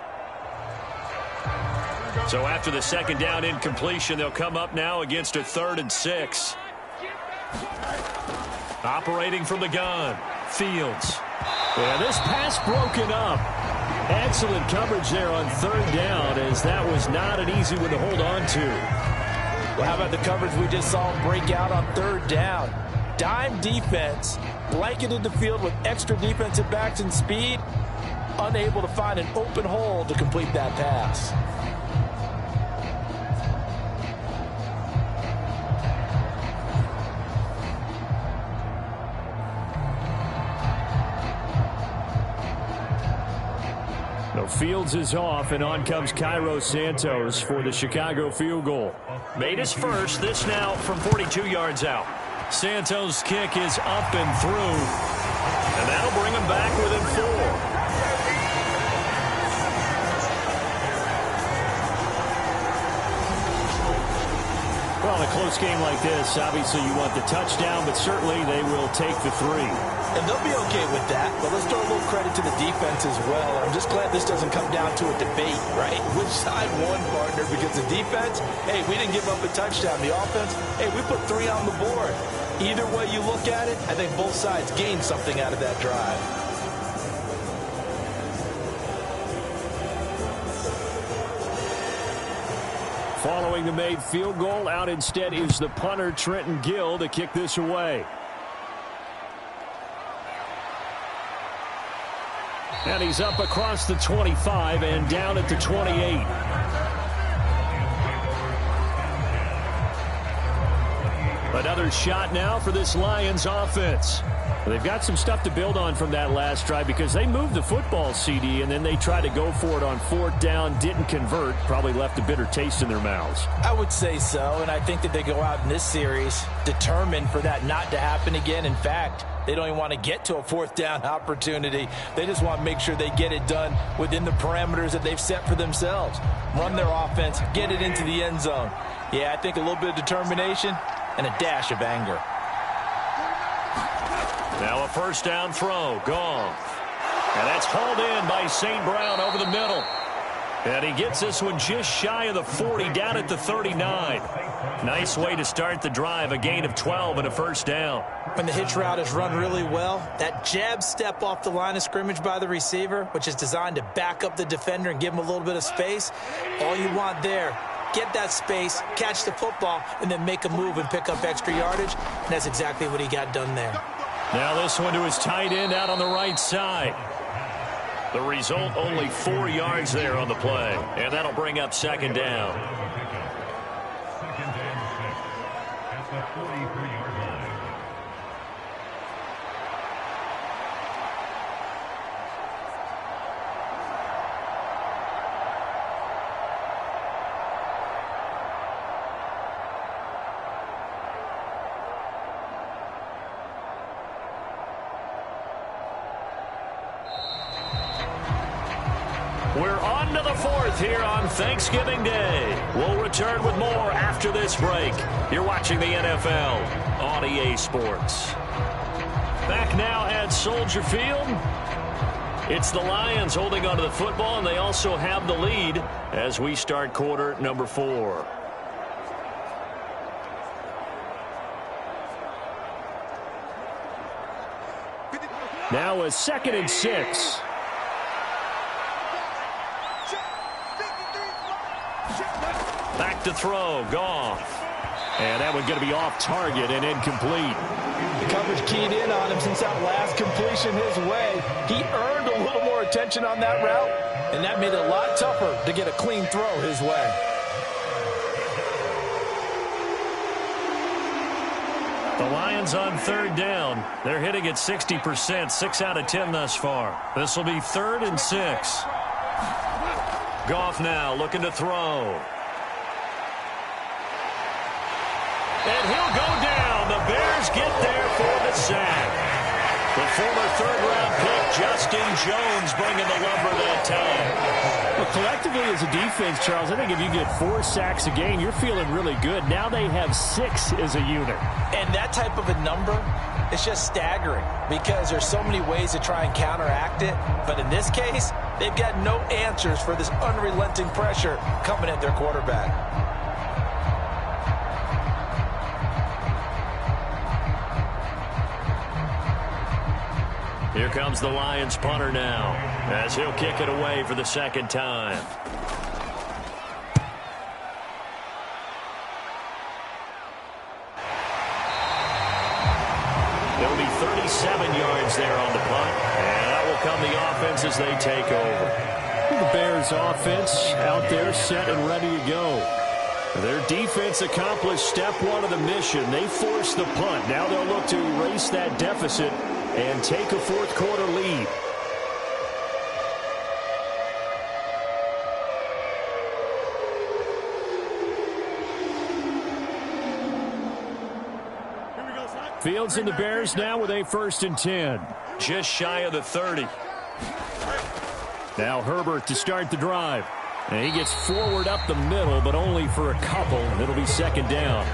So after the second down incompletion, they'll come up now against a 3rd and 6. Operating from the gun, Fields. Yeah, this pass broken up. Excellent coverage there on 3rd down, as that was not an easy one to hold on to. Well, how about the coverage we just saw him break out on 3rd down? Dime defense, blanketed the field with extra defensive backs and speed, unable to find an open hole to complete that pass. No, Fields is off, and on comes Cairo Santos for the Chicago field goal. Made his first, this now from 42 yards out. Santos' kick is up and through, and that'll bring him back within 4. Well, in a close game like this, obviously you want the touchdown, but certainly they will take the 3. And they'll be okay with that, but let's throw a little credit to the defense as well. I'm just glad this doesn't come down to a debate, right? Which side won, partner? Because the defense, hey, we didn't give up a touchdown. The offense, hey, we put 3 on the board. Either way you look at it, I think both sides gained something out of that drive. Following the made field goal, out instead is the punter, Trenton Gill, to kick this away. And he's up across the 25 and down at the 28. Another shot now for this Lions offense. Well, they've got some stuff to build on from that last drive because they moved the football, CD, and then they tried to go for it on 4th down, didn't convert, probably left a bitter taste in their mouths. I would say so, and I think that they go out in this series determined for that not to happen again. In fact, they don't even want to get to a 4th down opportunity. They just want to make sure they get it done within the parameters that they've set for themselves. Run their offense, get it into the end zone. Yeah, I think a little bit of determination and a dash of anger. Now a 1st down throw, Goff. And that's hauled in by St. Brown over the middle. And he gets this one just shy of the 40, down at the 39. Nice way to start the drive, a gain of 12 and a 1st down. When the hitch route is run really well, that jab step off the line of scrimmage by the receiver, which is designed to back up the defender and give him a little bit of space, all you want there, get that space, catch the football, and then make a move and pick up extra yardage. And that's exactly what he got done there. Now this one to his tight end out on the right side. The result, only 4 yards there on the play. And that'll bring up 2nd down. At the 43-yard line. We're on to the 4th here on Thanksgiving Day. We'll return with more after this break. You're watching the NFL on EA Sports. Back now at Soldier Field. It's the Lions holding onto the football, and they also have the lead as we start quarter number 4. Now a 2nd and 6. Back to throw, Goff. And that one going to be off target and incomplete. The coverage keyed in on him since that last completion his way. He earned a little more attention on that route, and that made it a lot tougher to get a clean throw his way. The Lions on third down. They're hitting at 60%, 6 out of 10 thus far. This will be 3rd and 6. Goff now looking to throw. And he'll go down. The Bears get there for the sack. The former third-round pick, Justin Jones, bringing the lumber that time. Well, collectively as a defense, Charles, I think if you get 4 sacks a game, you're feeling really good. Now they have 6 as a unit. And that type of a number, it's just staggering because there's so many ways to try and counteract it. But in this case, they've got no answers for this unrelenting pressure coming at their quarterback. Here comes the Lions punter now as he'll kick it away for the second time. It'll be 37 yards there on the punt, and that will come the offense as they take over. The Bears offense out there set and ready to go. Their defense accomplished step 1 of the mission. They forced the punt. Now they'll look to erase that deficit and take a fourth quarter lead. Fields and the Bears now with a 1st and 10. Just shy of the 30. Now Herbert to start the drive. And he gets forward up the middle, but only for a couple. It'll be 2nd down.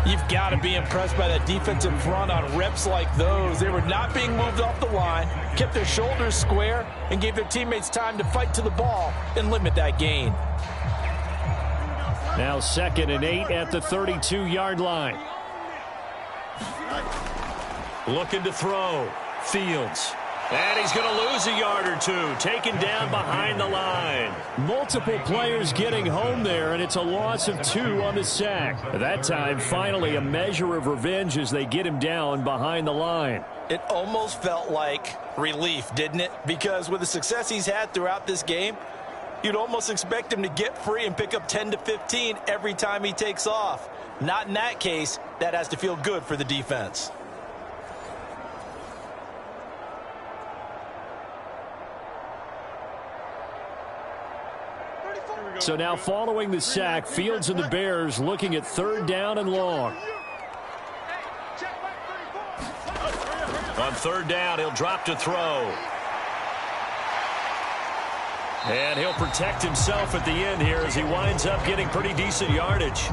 You've got to be impressed by that defensive front on reps like those. They were not being moved off the line, kept their shoulders square, and gave their teammates time to fight to the ball and limit that gain. Now 2nd and 8 at the 32-yard line. Looking to throw. Fields. And he's going to lose a yard or 2. Taken down behind the line. Multiple players getting home there, and it's a loss of 2 on the sack. That time, finally, a measure of revenge as they get him down behind the line. It almost felt like relief, didn't it? Because with the success he's had throughout this game, you'd almost expect him to get free and pick up 10 to 15 every time he takes off. Not in that case. That has to feel good for the defense. So now following the sack, Fields and the Bears looking at 3rd down and long. On 3rd down, he'll drop to throw. And he'll protect himself at the end here as he winds up getting pretty decent yardage.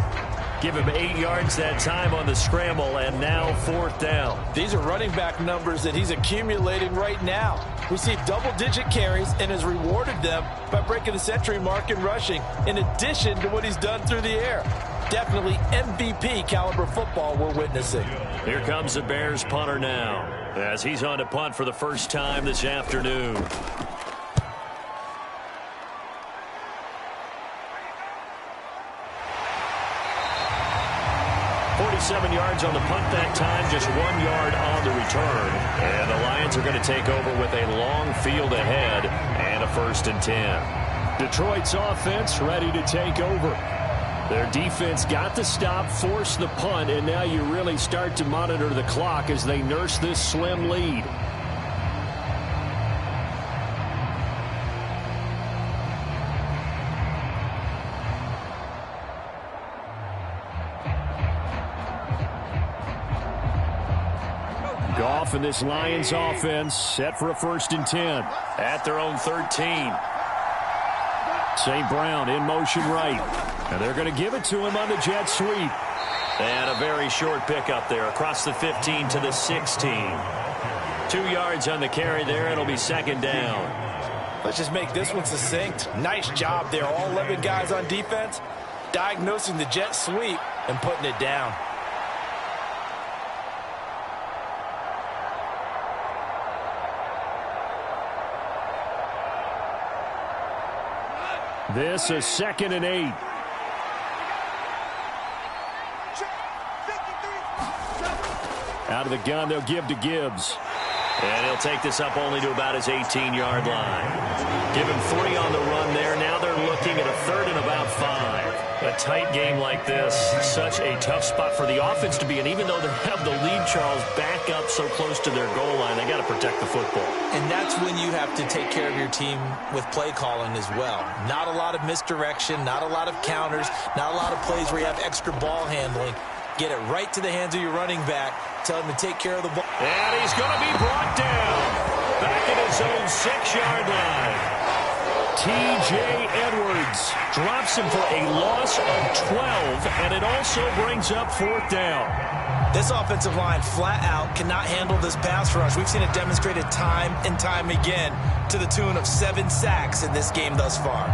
Give him 8 yards that time on the scramble, and now 4th down. These are running back numbers that he's accumulating right now. Received double-digit carries and has rewarded them by breaking the century mark in rushing, in addition to what he's done through the air. Definitely MVP caliber football we're witnessing. Here comes the Bears punter now as he's on to punt for the first time this afternoon. 47 yards on the punt that time, just 1 yard on the return. And the Lions are going to take over with a long field ahead and a 1st and 10. Detroit's offense ready to take over. Their defense got the stop, forced the punt, and now you really start to monitor the clock as they nurse this slim lead. Goff and this Lions offense set for a 1st and 10. At their own 13. St. Brown in motion right. And they're going to give it to him on the jet sweep. And a very short pickup there across the 15 to the 16. 2 yards on the carry there. It'll be 2nd down. Let's just make this one succinct. Nice job there. All 11 guys on defense diagnosing the jet sweep and putting it down. This is 2nd and 8. Out of the gun, they'll give to Gibbs. And he'll take this up only to about his 18-yard line. Give him 3 on the run there. Now they're looking at a 3rd and about 5. A tight game like this, such a tough spot for the offense to be in. Even though they have the lead, Charles, back up so close to their goal line, they got to protect the football. And that's when you have to take care of your team with play calling as well. Not a lot of misdirection, not a lot of counters, not a lot of plays where you have extra ball handling. Get it right to the hands of your running back. Tell him to take care of the ball. And he's going to be brought down back at his own 6-yard line. T.J. Edwards drops him for a loss of 12, and it also brings up 4th down. This offensive line flat out cannot handle this pass rush. We've seen it demonstrated time and time again to the tune of 7 sacks in this game thus far.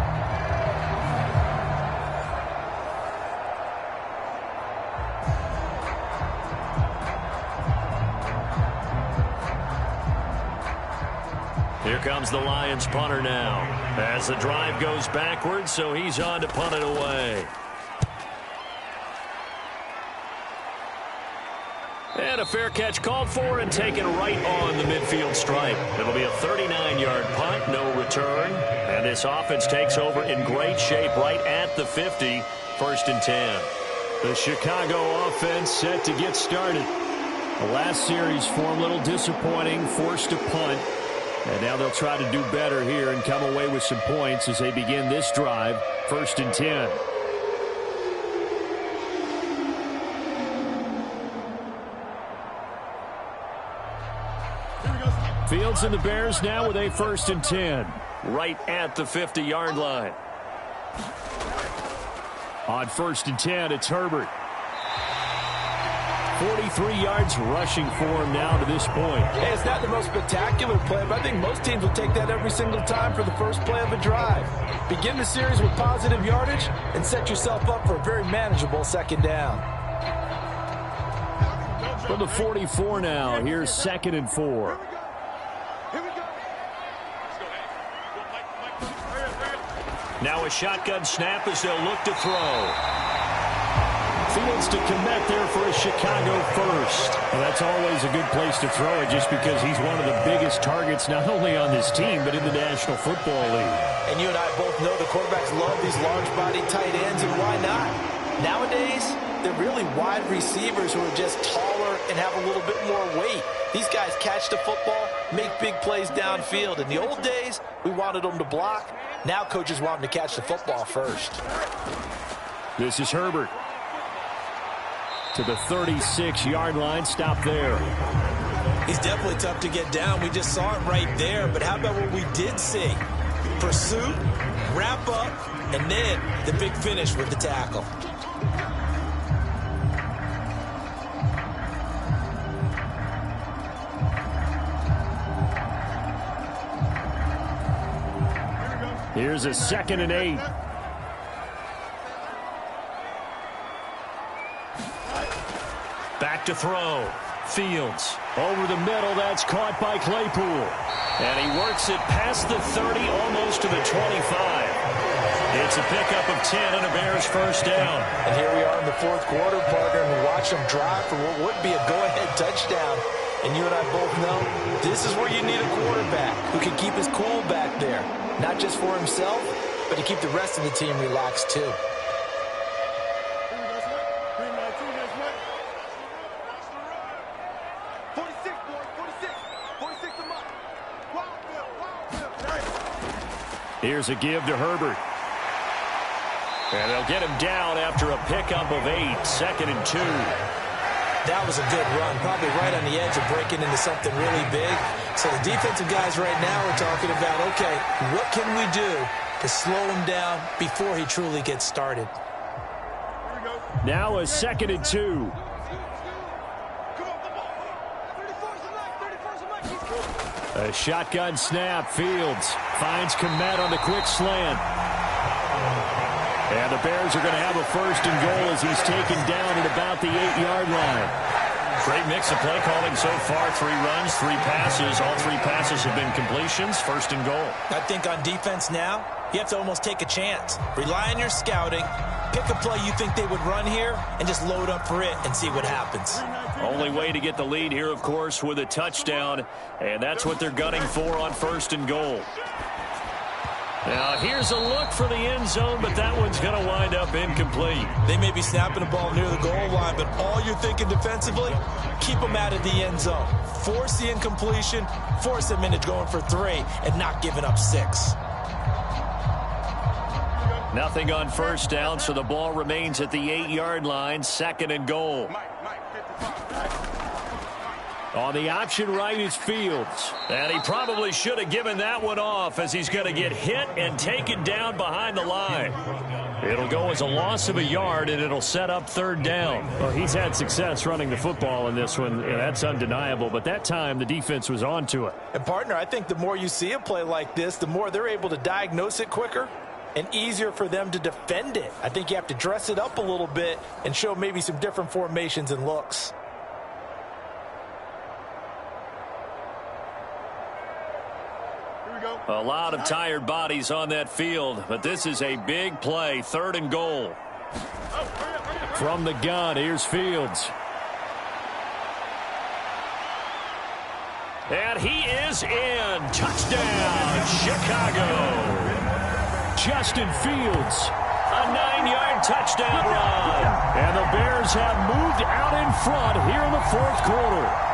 Here comes the Lions punter now as the drive goes backwards, so he's on to punt it away. And a fair catch called for and taken right on the midfield stripe. It'll be a 39-yard punt, no return. And this offense takes over in great shape right at the 50, 1st and 10. The Chicago offense set to get started. The last series for them a little disappointing, forced to punt. And now they'll try to do better here and come away with some points as they begin this drive, 1st and 10. Fields and the Bears now with a 1st and 10. Right at the 50-yard line. On 1st and 10, it's Herbert. 43 yards rushing for him now to this point. Hey, it's not the most spectacular play, but I think most teams will take that every single time for the first play of a drive. Begin the series with positive yardage and set yourself up for a very manageable 2nd down. From the 44 now, here's 2nd and 4. Now a shotgun snap as they'll look to throw. Fields to commit there for a Chicago first. Well, that's always a good place to throw it just because he's one of the biggest targets not only on this team but in the National Football League. And you and I both know the quarterbacks love these large-body tight ends, and why not? Nowadays, they're really wide receivers who are just taller and have a little bit more weight. These guys catch the football, make big plays downfield. In the old days, we wanted them to block. Now coaches want them to catch the football first. This is Herbert. To the 36-yard line, stop there. He's definitely tough to get down. We just saw it right there. But how about what we did see? Pursuit, wrap up, and then the big finish with the tackle. Here's a 2nd and 8. Back to throw. Fields. Over the middle, that's caught by Claypool. And he works it past the 30, almost to the 25. It's a pickup of 10 and a Bears 1st down. And here we are in the 4th quarter, partner, and we watch them drive for what would be a go-ahead touchdown. And you and I both know this is where you need a quarterback who can keep his cool back there. Not just for himself, but to keep the rest of the team relaxed too. Here's a give to Herbert. And they'll get him down after a pickup of 8, 2nd and 2. That was a good run, probably right on the edge of breaking into something really big. So the defensive guys right now are talking about, okay, what can we do to slow him down before he truly gets started? Now a 2nd and 2. A shotgun snap. Fields finds Komet on the quick slant. And the Bears are going to have a 1st and goal as he's taken down at about the 8-yard line. Great mix of play calling so far. 3 runs, 3 passes. All 3 passes have been completions. 1st and goal. I think on defense now, you have to almost take a chance. Rely on your scouting. Pick a play you think they would run here and just load up for it and see what happens. Only way to get the lead here, of course, with a touchdown. And that's what they're gunning for on 1st and goal. Now here's a look for the end zone, but that one's going to wind up incomplete. They may be snapping the ball near the goal line, but all you're thinking defensively, keep them out of the end zone. Force the incompletion, force them into going for 3, and not giving up 6. Nothing on first down, so the ball remains at the 8-yard line, 2nd and goal. On the option right is Fields. And he probably should have given that one off as he's going to get hit and taken down behind the line. It'll go as a loss of a yard, and it'll set up 3rd down. Well, he's had success running the football in this one, and that's undeniable. But that time, the defense was on to it. And, partner, I think the more you see a play like this, the more they're able to diagnose it quicker and easier for them to defend it. I think you have to dress it up a little bit and show maybe some different formations and looks. A lot of tired bodies on that field, but this is a big play, 3rd and goal. From the gun, here's Fields. And he is in. Touchdown, Chicago. Justin Fields. A 9-yard touchdown run. And the Bears have moved out in front here in the 4th quarter.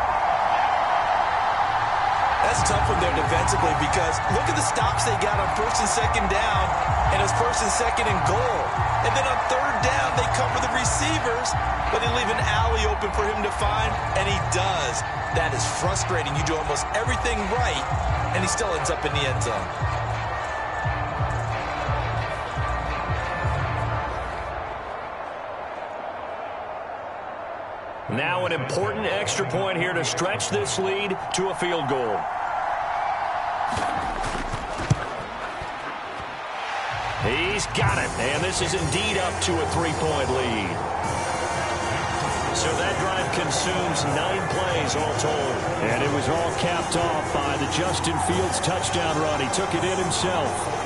That's tough when they're defensively because look at the stops they got on 1st and 2nd down, and it's 1st and 2nd and goal. And then on 3rd down, they cover the receivers, but they leave an alley open for him to find, and he does. That is frustrating. You do almost everything right, and he still ends up in the end zone. Now an important extra point here to stretch this lead to a field goal. He's got it, and this is indeed up to a 3-point lead. So that drive consumes 9 plays all told. And it was all capped off by the Justin Fields touchdown run. He took it in himself.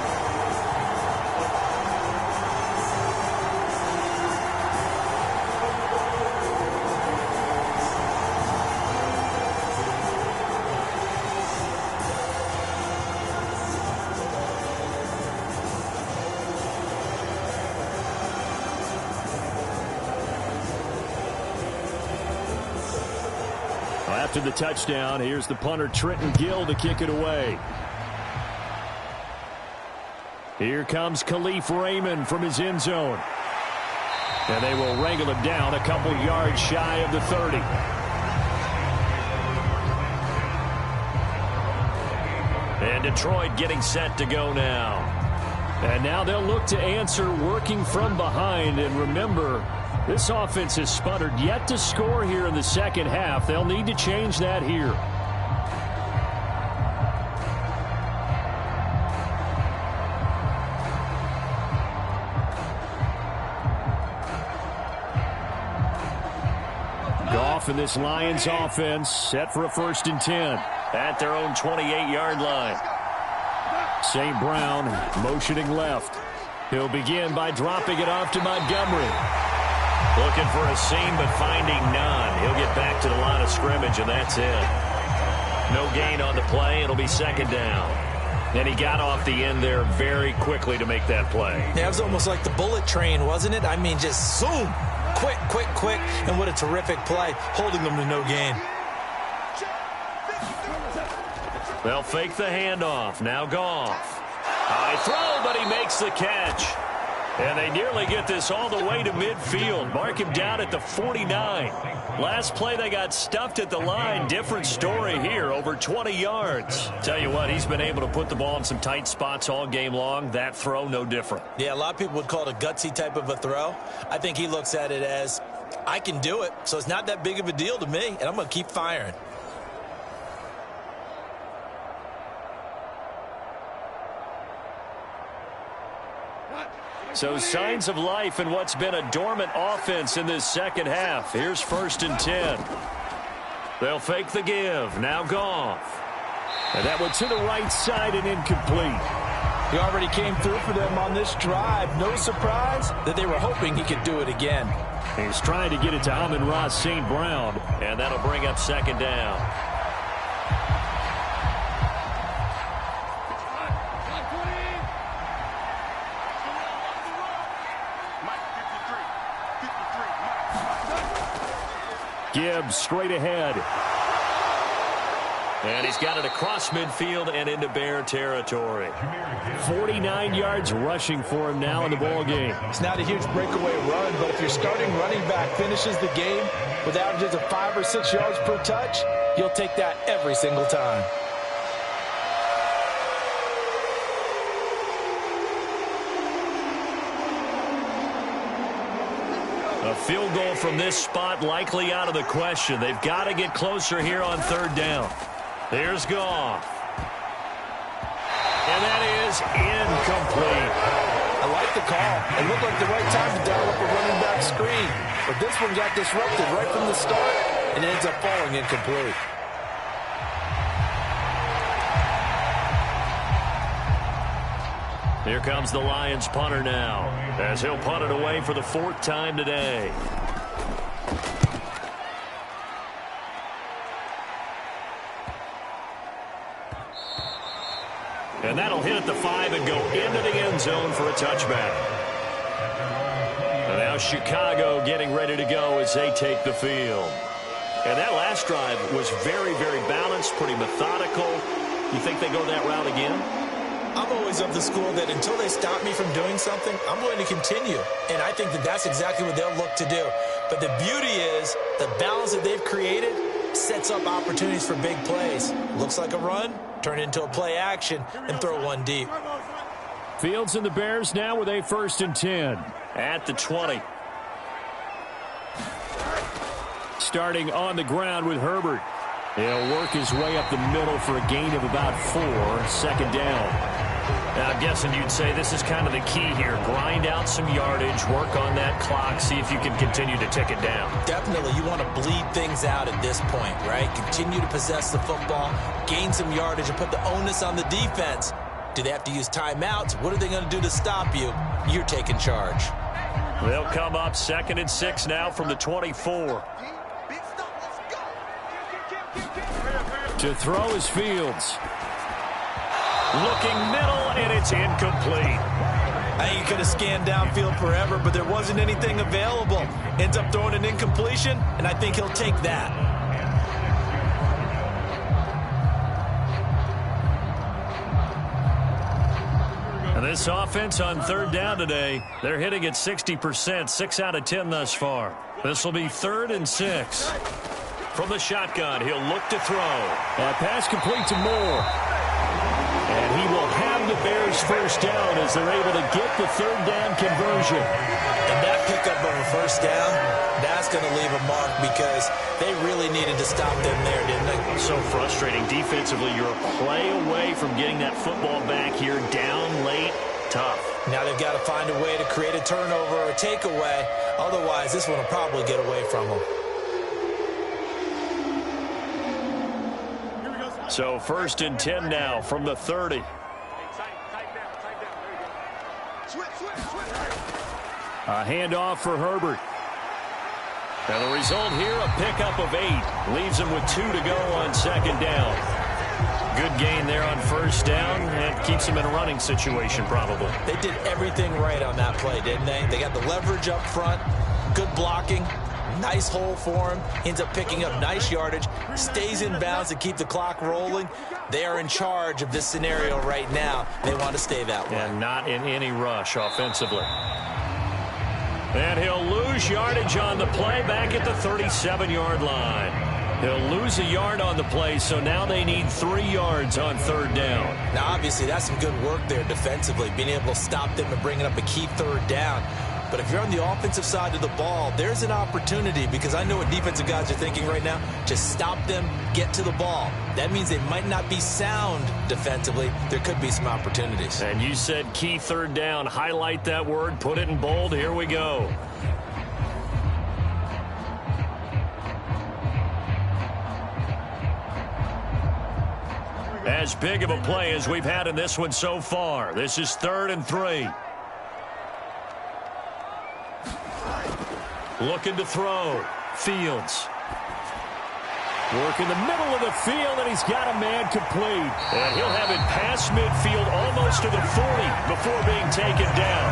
After the touchdown, here's the punter Trenton Gill to kick it away. Here comes Khalif Raymond from his end zone. And they will wrangle him down a couple yards shy of the 30. And Detroit getting set to go now. And now they'll look to answer working from behind. And remember, this offense has sputtered yet to score here in the 2nd half. They'll need to change that here. Goff and this Lions offense set for a 1st and 10. At their own 28-yard line. St. Brown motioning left. He'll begin by dropping it off to Montgomery. Looking for a seam, but finding none. He'll get back to the line of scrimmage, and that's it. No gain on the play. It'll be 2nd down. And he got off the end there very quickly to make that play. Yeah, it was almost like the bullet train, wasn't it? I mean, just zoom. Quick, quick, quick. And what a terrific play, holding them to no gain. They'll fake the handoff. Now Goff. High throw, but he makes the catch. And they nearly get this all the way to midfield. Mark him down at the 49. Last play, they got stuffed at the line. Different story here, over 20 yards. Tell you what, he's been able to put the ball in some tight spots all game long. That throw, no different. Yeah, a lot of people would call it a gutsy type of a throw. I think he looks at it as, I can do it, so it's not that big of a deal to me, and I'm going to keep firing. So signs of life in what's been a dormant offense in this 2nd half. Here's 1st and 10. They'll fake the give. Now Goff. And that one to the right side and incomplete. He already came through for them on this drive. No surprise that they were hoping he could do it again. He's trying to get it to Amon-Ra St. Brown. And that'll bring up 2nd down. Gibbs straight ahead. And he's got it across midfield and into Bear territory. 49 yards rushing for him now in the ball game. It's not a huge breakaway run, but if your starting running back finishes the game with averages of 5 or 6 yards per touch, you'll take that every single time. A field goal from this spot likely out of the question. They've got to get closer here on third down. Here's Goff. And that is incomplete. I like the call. It looked like the right time to dial up a running back screen. But this one got disrupted right from the start and ends up falling incomplete. Here comes the Lions punter now, as he'll punt it away for the 4th time today. And that'll hit at the 5 and go into the end zone for a touchback. And now Chicago getting ready to go as they take the field. And that last drive was very, very balanced, pretty methodical. You think they go that route again? I'm always of the school that until they stop me from doing something, I'm going to continue. And I think that that's exactly what they'll look to do. But the beauty is the balance that they've created sets up opportunities for big plays. Looks like a run, turn it into a play action, and throw one deep. Fields and the Bears now with a 1st and 10. At the 20. Starting on the ground with Herbert. He'll work his way up the middle for a gain of about 4, 2nd down. Now, I'm guessing you'd say this is kind of the key here. Grind out some yardage, work on that clock, see if you can continue to tick it down. Definitely, you want to bleed things out at this point, right? Continue to possess the football, gain some yardage, and put the onus on the defense. Do they have to use timeouts? What are they going to do to stop you? You're taking charge. They'll come up 2nd and 6 now from the 24. To throw is Fields. Looking middle, and it's incomplete. I think he could have scanned downfield forever, but there wasn't anything available. Ends up throwing an incompletion, and I think he'll take that. And this offense on 3rd down today, they're hitting at 60%, 6 out of 10 thus far. This will be 3rd and 6. From the shotgun, he'll look to throw. A pass complete to Moore. And he will have the Bears 1st down as they're able to get the 3rd down conversion. And that pickup of a 1st down, that's going to leave a mark because they really needed to stop them there, didn't they? So frustrating. Defensively, you're a play away from getting that football back here, down late, tough. Now they've got to find a way to create a turnover or a takeaway. Otherwise, this one will probably get away from them. So 1st and 10 now from the 30. A handoff for Herbert. And the result here, a pickup of 8. Leaves him with 2 to go on 2nd down. Good gain there on 1st down, and keeps him in a running situation probably. They did everything right on that play, didn't they? They got the leverage up front, good blocking, nice hole for him. Ends up picking up nice yardage, stays in bounds to keep the clock rolling. They are in charge of this scenario right now. They want to stay that way. And not in any rush offensively. And he'll lose yardage on the play back at the 37-yard line. He'll lose a yard on the play, so now they need 3 yards on 3rd down. Now, obviously, that's some good work there defensively, being able to stop them and bringing up a key 3rd down. But if you're on the offensive side of the ball, there's an opportunity, because I know what defensive guys are thinking right now. Just stop them, get to the ball. That means they might not be sound defensively. There could be some opportunities. And you said key 3rd down. Highlight that word, put it in bold. Here we go. As big of a play as we've had in this one so far. This is 3rd and 3. Looking to throw. Fields. Work in the middle of the field, and he's got a man complete. And he'll have it past midfield, almost close to the 40 before being taken down.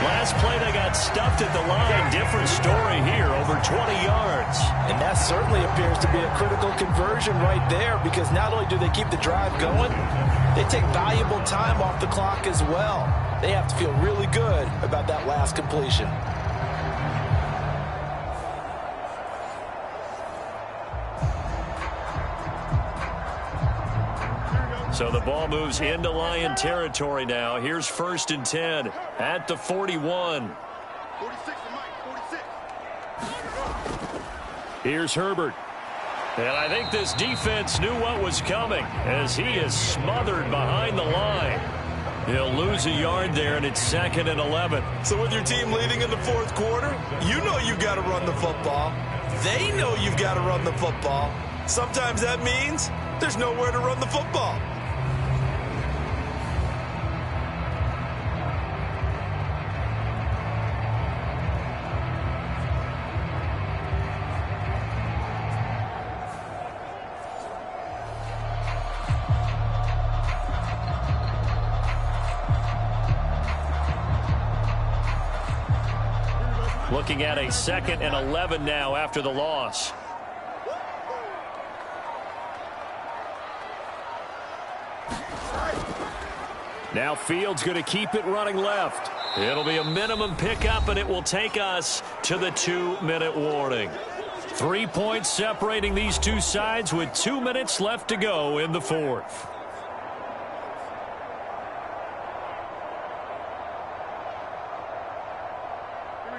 Last play, they got stuffed at the line. Different story here, over 20 yards. And that certainly appears to be a critical conversion right there, because not only do they keep the drive going, they take valuable time off the clock as well. They have to feel really good about that last completion. So the ball moves into Lion territory now. Here's 1st and 10 at the 41. 46 to Mike, 46. Here's Herbert. And I think this defense knew what was coming as he is smothered behind the line. He'll lose a yard there, and it's 2nd and 11. So with your team leading in the 4th quarter, you know you've got to run the football. They know you've got to run the football. Sometimes that means there's nowhere to run the football. Looking at a 2nd and 11 now after the loss. Now Fields going to keep it running left. It'll be a minimum pickup, and it will take us to the 2-minute warning. 3 points separating these two sides with 2 minutes left to go in the 4th.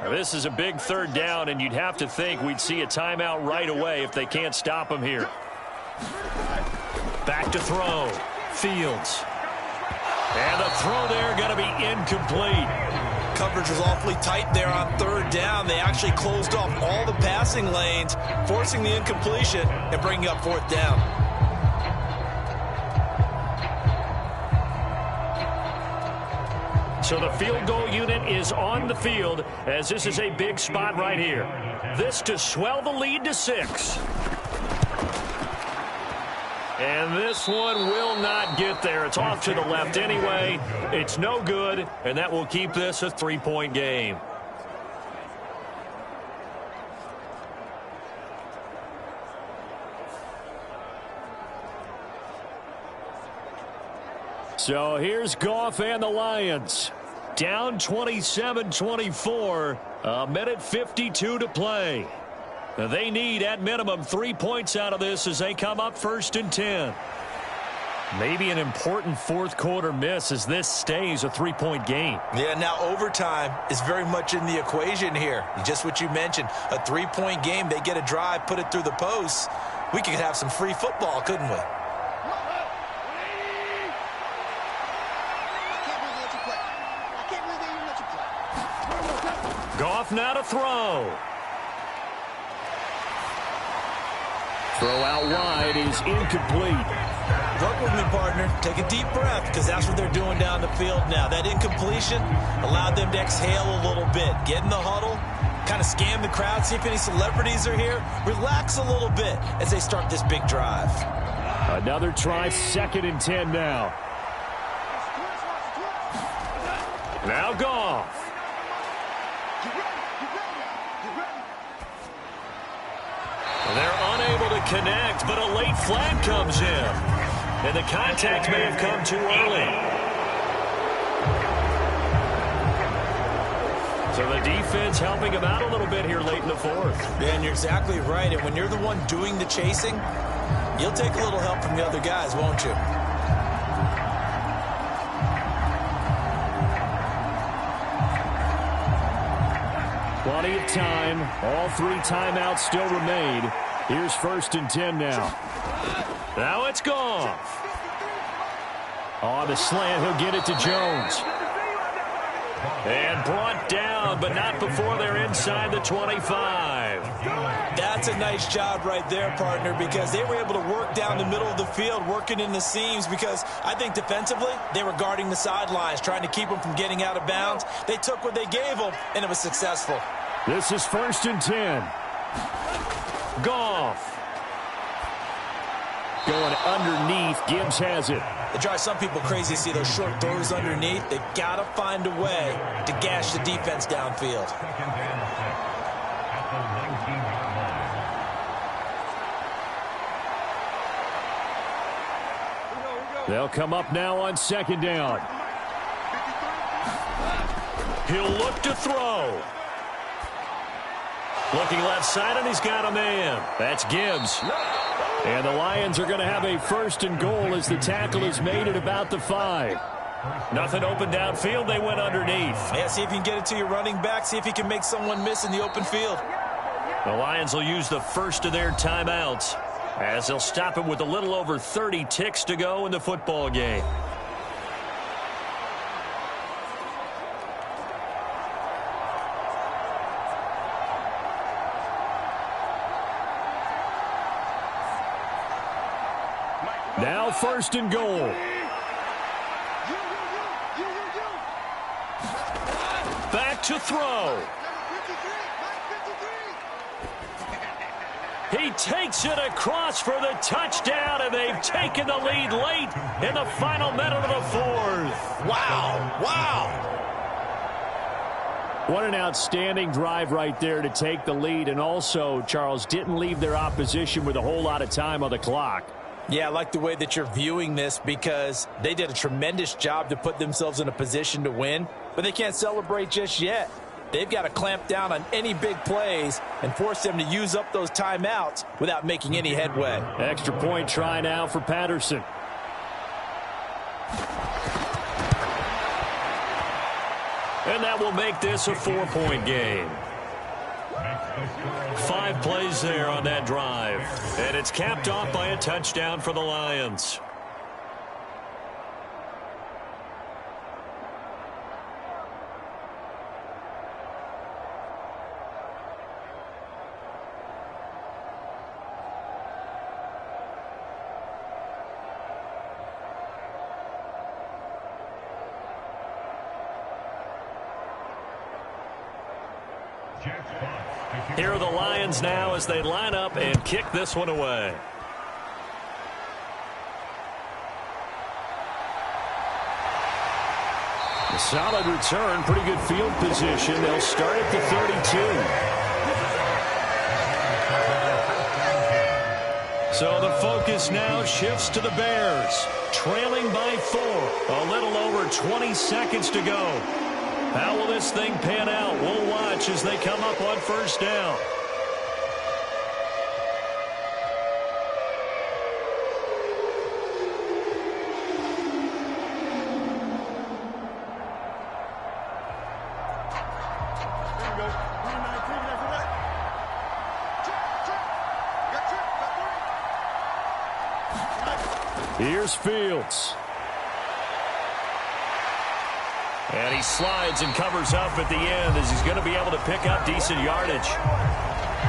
This is a big 3rd down, and you'd have to think we'd see a timeout right away if they can't stop him here. Back to throw. Fields. And the throw there going to be incomplete. Coverage was awfully tight there on 3rd down. They actually closed off all the passing lanes, forcing the incompletion and bringing up 4th down. So the field goal unit is on the field as this is a big spot right here. This to swell the lead to 6. And this one will not get there. It's off to the left anyway. It's no good, and that will keep this a 3-point game. So here's Goff and the Lions. Down 27-24. A minute 52 to play. They need, at minimum, 3 points out of this as they come up 1st and 10. Maybe an important 4th quarter miss as this stays a 3-point game. Yeah, now overtime is very much in the equation here. Just what you mentioned, a 3-point game. They get a drive, put it through the posts. We could have some free football, couldn't we? Goff now to throw. Throw out wide is incomplete. Work with me, partner. Take a deep breath, because that's what they're doing down the field now. That incompletion allowed them to exhale a little bit. Get in the huddle, kind of scan the crowd, see if any celebrities are here. Relax a little bit as they start this big drive. Another try, 2nd and 10 now. Now Goff. They're unable to connect, but a late flag comes in. And the contact may have come too early. So the defense helping him out a little bit here late in the 4th. Yeah, and you're exactly right. And when you're the one doing the chasing, you'll take a little help from the other guys, won't you? Plenty of time. All 3 timeouts still remain. Here's 1st and 10 now. Now it's Goff. On the slant, he'll get it to Jones. And brought down, but not before they're inside the 25. That's a nice job right there, partner, because they were able to work down the middle of the field, working in the seams, because I think defensively they were guarding the sidelines, trying to keep them from getting out of bounds. They took what they gave them, and it was successful. This is 1st and 10. Goff. Going underneath. Gibbs has it. It drives some people crazy to see those short throws underneath. They got to find a way to gash the defense downfield. They'll come up now on second down. He'll look to throw. Looking left side, and he's got a man. That's Gibbs. And the Lions are going to have a first and goal as the tackle is made at about the 5. Nothing open downfield. They went underneath. Yeah, see if you can get it to your running back. See if you can make someone miss in the open field. The Lions will use the first of their timeouts as they'll stop it with a little over 30 ticks to go in the football game. Now first and goal. Back to throw. He takes it across for the touchdown, and they've taken the lead late in the final minute of the fourth. Wow, wow. What an outstanding drive right there to take the lead, and also, Charles, didn't leave their opposition with a whole lot of time on the clock. Yeah, I like the way that you're viewing this because they did a tremendous job to put themselves in a position to win, but they can't celebrate just yet. They've got to clamp down on any big plays and force them to use up those timeouts without making any headway. Extra point try now for Patterson. And that will make this a 4-point game. 5 plays there on that drive. And it's capped off by a touchdown for the Lions. Here are the Lions now as they line up and kick this one away. A solid return, pretty good field position. They'll start at the 32. So the focus now shifts to the Bears, trailing by 4. A little over 20 seconds to go. How will this thing pan out? We'll watch as they come up on first down. Here's Fields. And he slides and covers up at the end as he's going to be able to pick up decent yardage.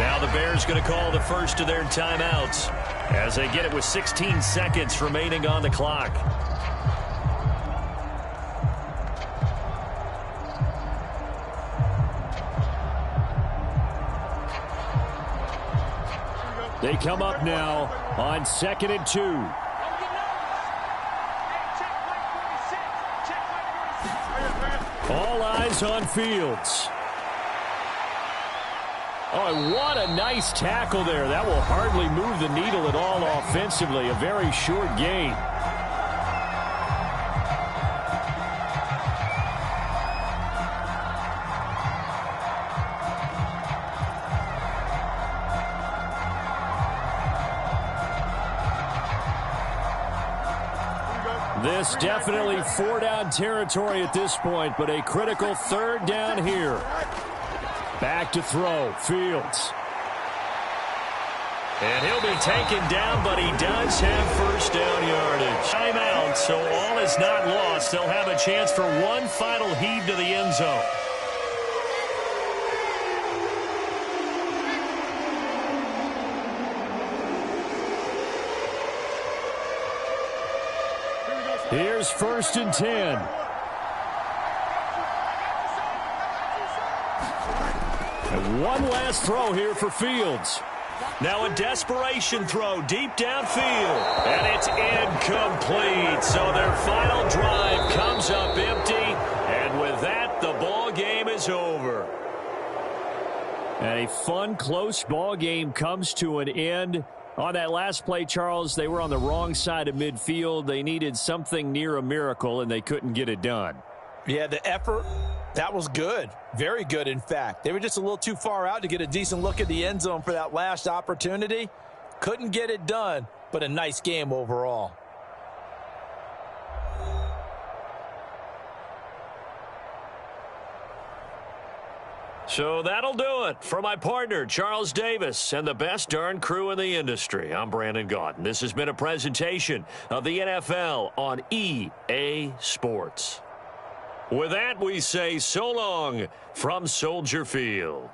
Now the Bears going to call the first of their timeouts as they get it with 16 seconds remaining on the clock. They come up now on 2nd and 2. All eyes on Fields. Oh, what a nice tackle there. That will hardly move the needle at all offensively. A very short gain. This definitely 4-down territory at this point, but a critical 3rd down here. Back to throw, Fields. And he'll be taken down, but he does have first down yardage. Timeout, so all is not lost. They'll have a chance for one final heave to the end zone. Here's 1st and 10. And one last throw here for Fields. Now a desperation throw deep downfield, and it's incomplete. So their final drive comes up empty, and with that, the ball game is over. And a fun, close ball game comes to an end. On that last play, Charles, they were on the wrong side of midfield. They needed something near a miracle, and they couldn't get it done. Yeah, the effort, that was good. Very good, in fact. They were just a little too far out to get a decent look at the end zone for that last opportunity. Couldn't get it done, but a nice game overall. So that'll do it for my partner, Charles Davis, and the best darn crew in the industry. I'm Brandon Gaudin. This has been a presentation of the NFL on EA Sports. With that, we say so long from Soldier Field.